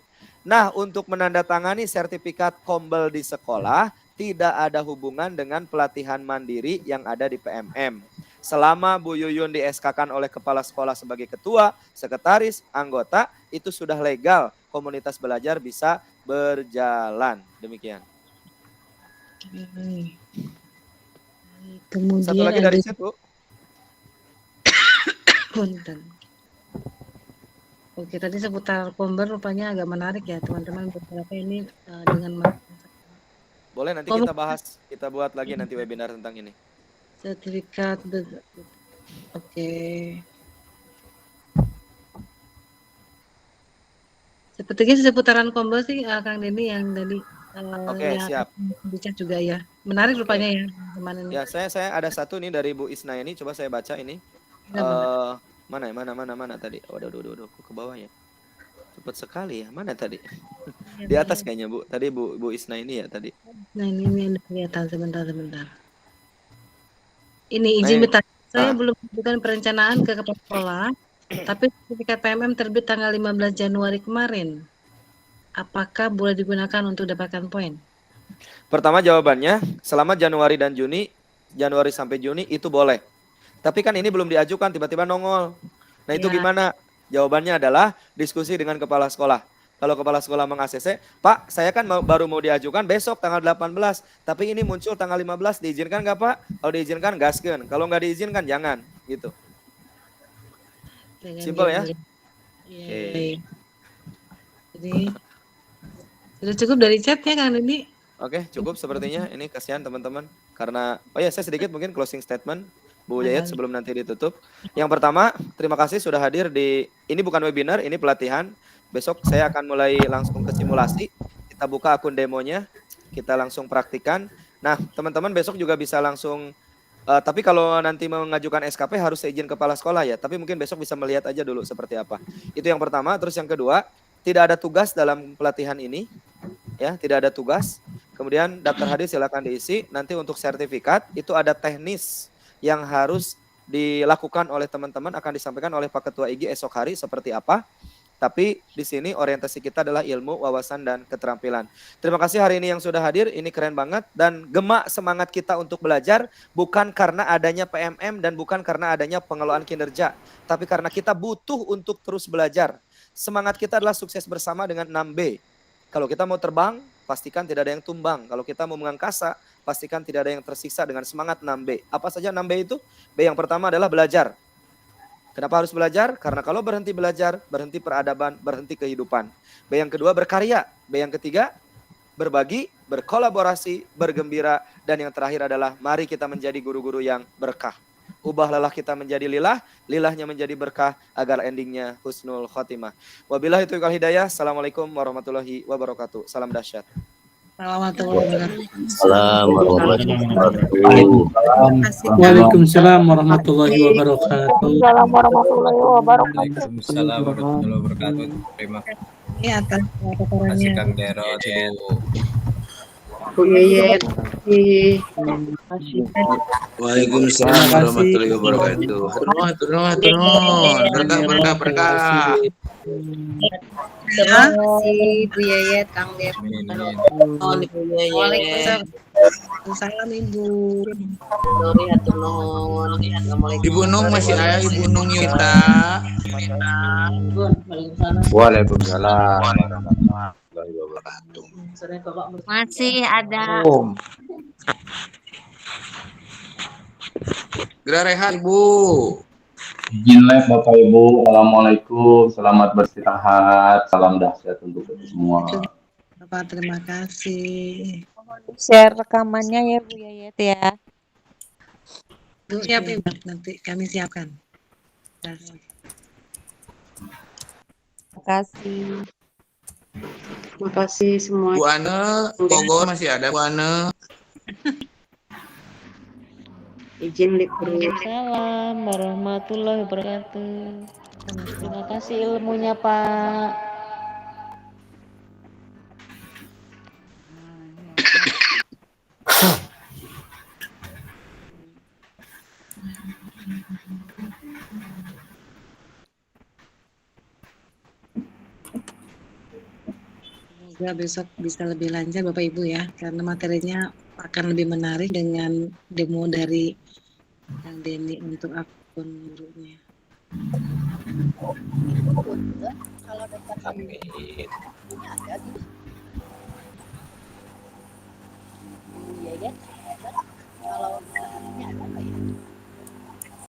Nah untuk menandatangani sertifikat kombel di sekolah tidak ada hubungan dengan pelatihan mandiri yang ada di PMM. Selama Bu Yuyun di SK-kan oleh kepala sekolah sebagai ketua, sekretaris, anggota, itu sudah legal. Komunitas belajar bisa berjalan. Demikian. Kemudian satu lagi dari chat, Bu. Oke, tadi seputar kombel rupanya agak menarik ya teman-teman. Beberapa ini dengan boleh nanti kita bahas, kita buat lagi nanti webinar tentang ini. Sertifikat, oke. Sepertinya seputaran kombel sih Kang Denny yang tadi. Oke, siap. Bicara juga ya, menarik rupanya ya teman ini. Ya, saya ada satu nih dari Bu Isna ini, coba saya baca ini. Mana tadi? Waduh, ke bawah ya. Cepat sekali ya. Mana tadi? Di atas kayaknya Bu. Tadi Bu Isna ini ya tadi. Nah ini kelihatan sebentar. Ini izin bertanya, saya belum melakukan perencanaan ke kepala sekolah, tapi sertifikat PMM terbit tanggal 15 Januari kemarin. Apakah boleh digunakan untuk dapatkan poin? Pertama jawabannya, selama Januari dan Juni, Januari sampai Juni itu boleh. Tapi kan ini belum diajukan, tiba-tiba nongol. Nah itu gimana? Jawabannya adalah diskusi dengan kepala sekolah. Kalau kepala sekolah meng-ACC, Pak, saya kan baru mau diajukan besok tanggal 18, tapi ini muncul tanggal 15, diizinkan nggak Pak? Kalau diizinkan, gaskeun. Kalau nggak diizinkan, jangan. Gitu. Simpel ya? Iya. Jadi, sudah cukup dari chatnya Kang Denny? Oke, cukup sepertinya. Ini kasihan teman-teman. Karena, saya sedikit mungkin closing statement. Bu Yayat sebelum nanti ditutup. Yang pertama, terima kasih sudah hadir di, ini bukan webinar, ini pelatihan. Besok saya akan mulai langsung ke simulasi. Kita buka akun demonya, kita langsung praktikan. Nah, teman-teman besok juga bisa langsung, tapi kalau nanti mengajukan SKP harus izin kepala sekolah ya. Tapi mungkin besok bisa melihat aja dulu seperti apa. Itu yang pertama. Terus yang kedua, tidak ada tugas dalam pelatihan ini. Ya, tidak ada tugas. Kemudian daftar hadir silakan diisi. Nanti untuk sertifikat, itu ada teknis yang harus dilakukan oleh teman-teman, akan disampaikan oleh Pak Ketua IG esok hari seperti apa. Tapi di sini orientasi kita adalah ilmu, wawasan, dan keterampilan. Terima kasih hari ini yang sudah hadir, ini keren banget. Dan gema semangat kita untuk belajar bukan karena adanya PMM dan bukan karena adanya pengelolaan kinerja. Tapi karena kita butuh untuk terus belajar. Semangat kita adalah sukses bersama dengan 6B. Kalau kita mau terbang, pastikan tidak ada yang tumbang. Kalau kita mau mengangkasa, pastikan tidak ada yang tersisa dengan semangat 6B. Apa saja 6B itu? B yang pertama adalah belajar. Kenapa harus belajar? Karena kalau berhenti belajar, berhenti peradaban, berhenti kehidupan. B yang kedua berkarya. B yang ketiga berbagi, berkolaborasi, bergembira. Dan yang terakhir adalah mari kita menjadi guru-guru yang berkah. Ubah lelah kita menjadi lilah, lilahnya menjadi berkah agar endingnya husnul khotimah. Wabillahi taufiq wal hidayah. Assalamualaikum warahmatullahi wabarakatuh. Salam dahsyat. Waalaikumsalam warahmatullahi wabarakatuh. Waalaikumsalam warahmatullahi wabarakatuh. Terima kasih Kang Dero. Bu Yeyet. Waalaikumsalam warahmatullahi wabarakatuh. Turun. Berkah. Terima kasih Bu Yayet, Kang Dep. Waalaikumsalam. Salam Ibu. Ibu Nung masih ada, Ibu Nung Yita. Waalaikumsalam warahmatullahi wabarakatuh. Masih ada. Gerak rehat Ibu. Izin live Bapak Ibu. Assalamualaikum. Selamat beristirahat. Salam dahsyat untuk kita semua. Bapak, terima kasih. Share rekamannya ya Bu Yayet ya. Siap Ibu, nanti kami siapkan. Terima kasih. Terima kasih semua. Bu Ane, Bogor masih ada Bu Ane. Izin Waalaikumsalam warahmatullahi wabarakatuh. Terima kasih ilmunya Pak. Semoga besok bisa lebih lancar Bapak Ibu ya, karena materinya akan lebih menarik dengan demo dari Kang Denny untuk akun gurunya. Kalau daftar Amin. ada gitu. Iya ya.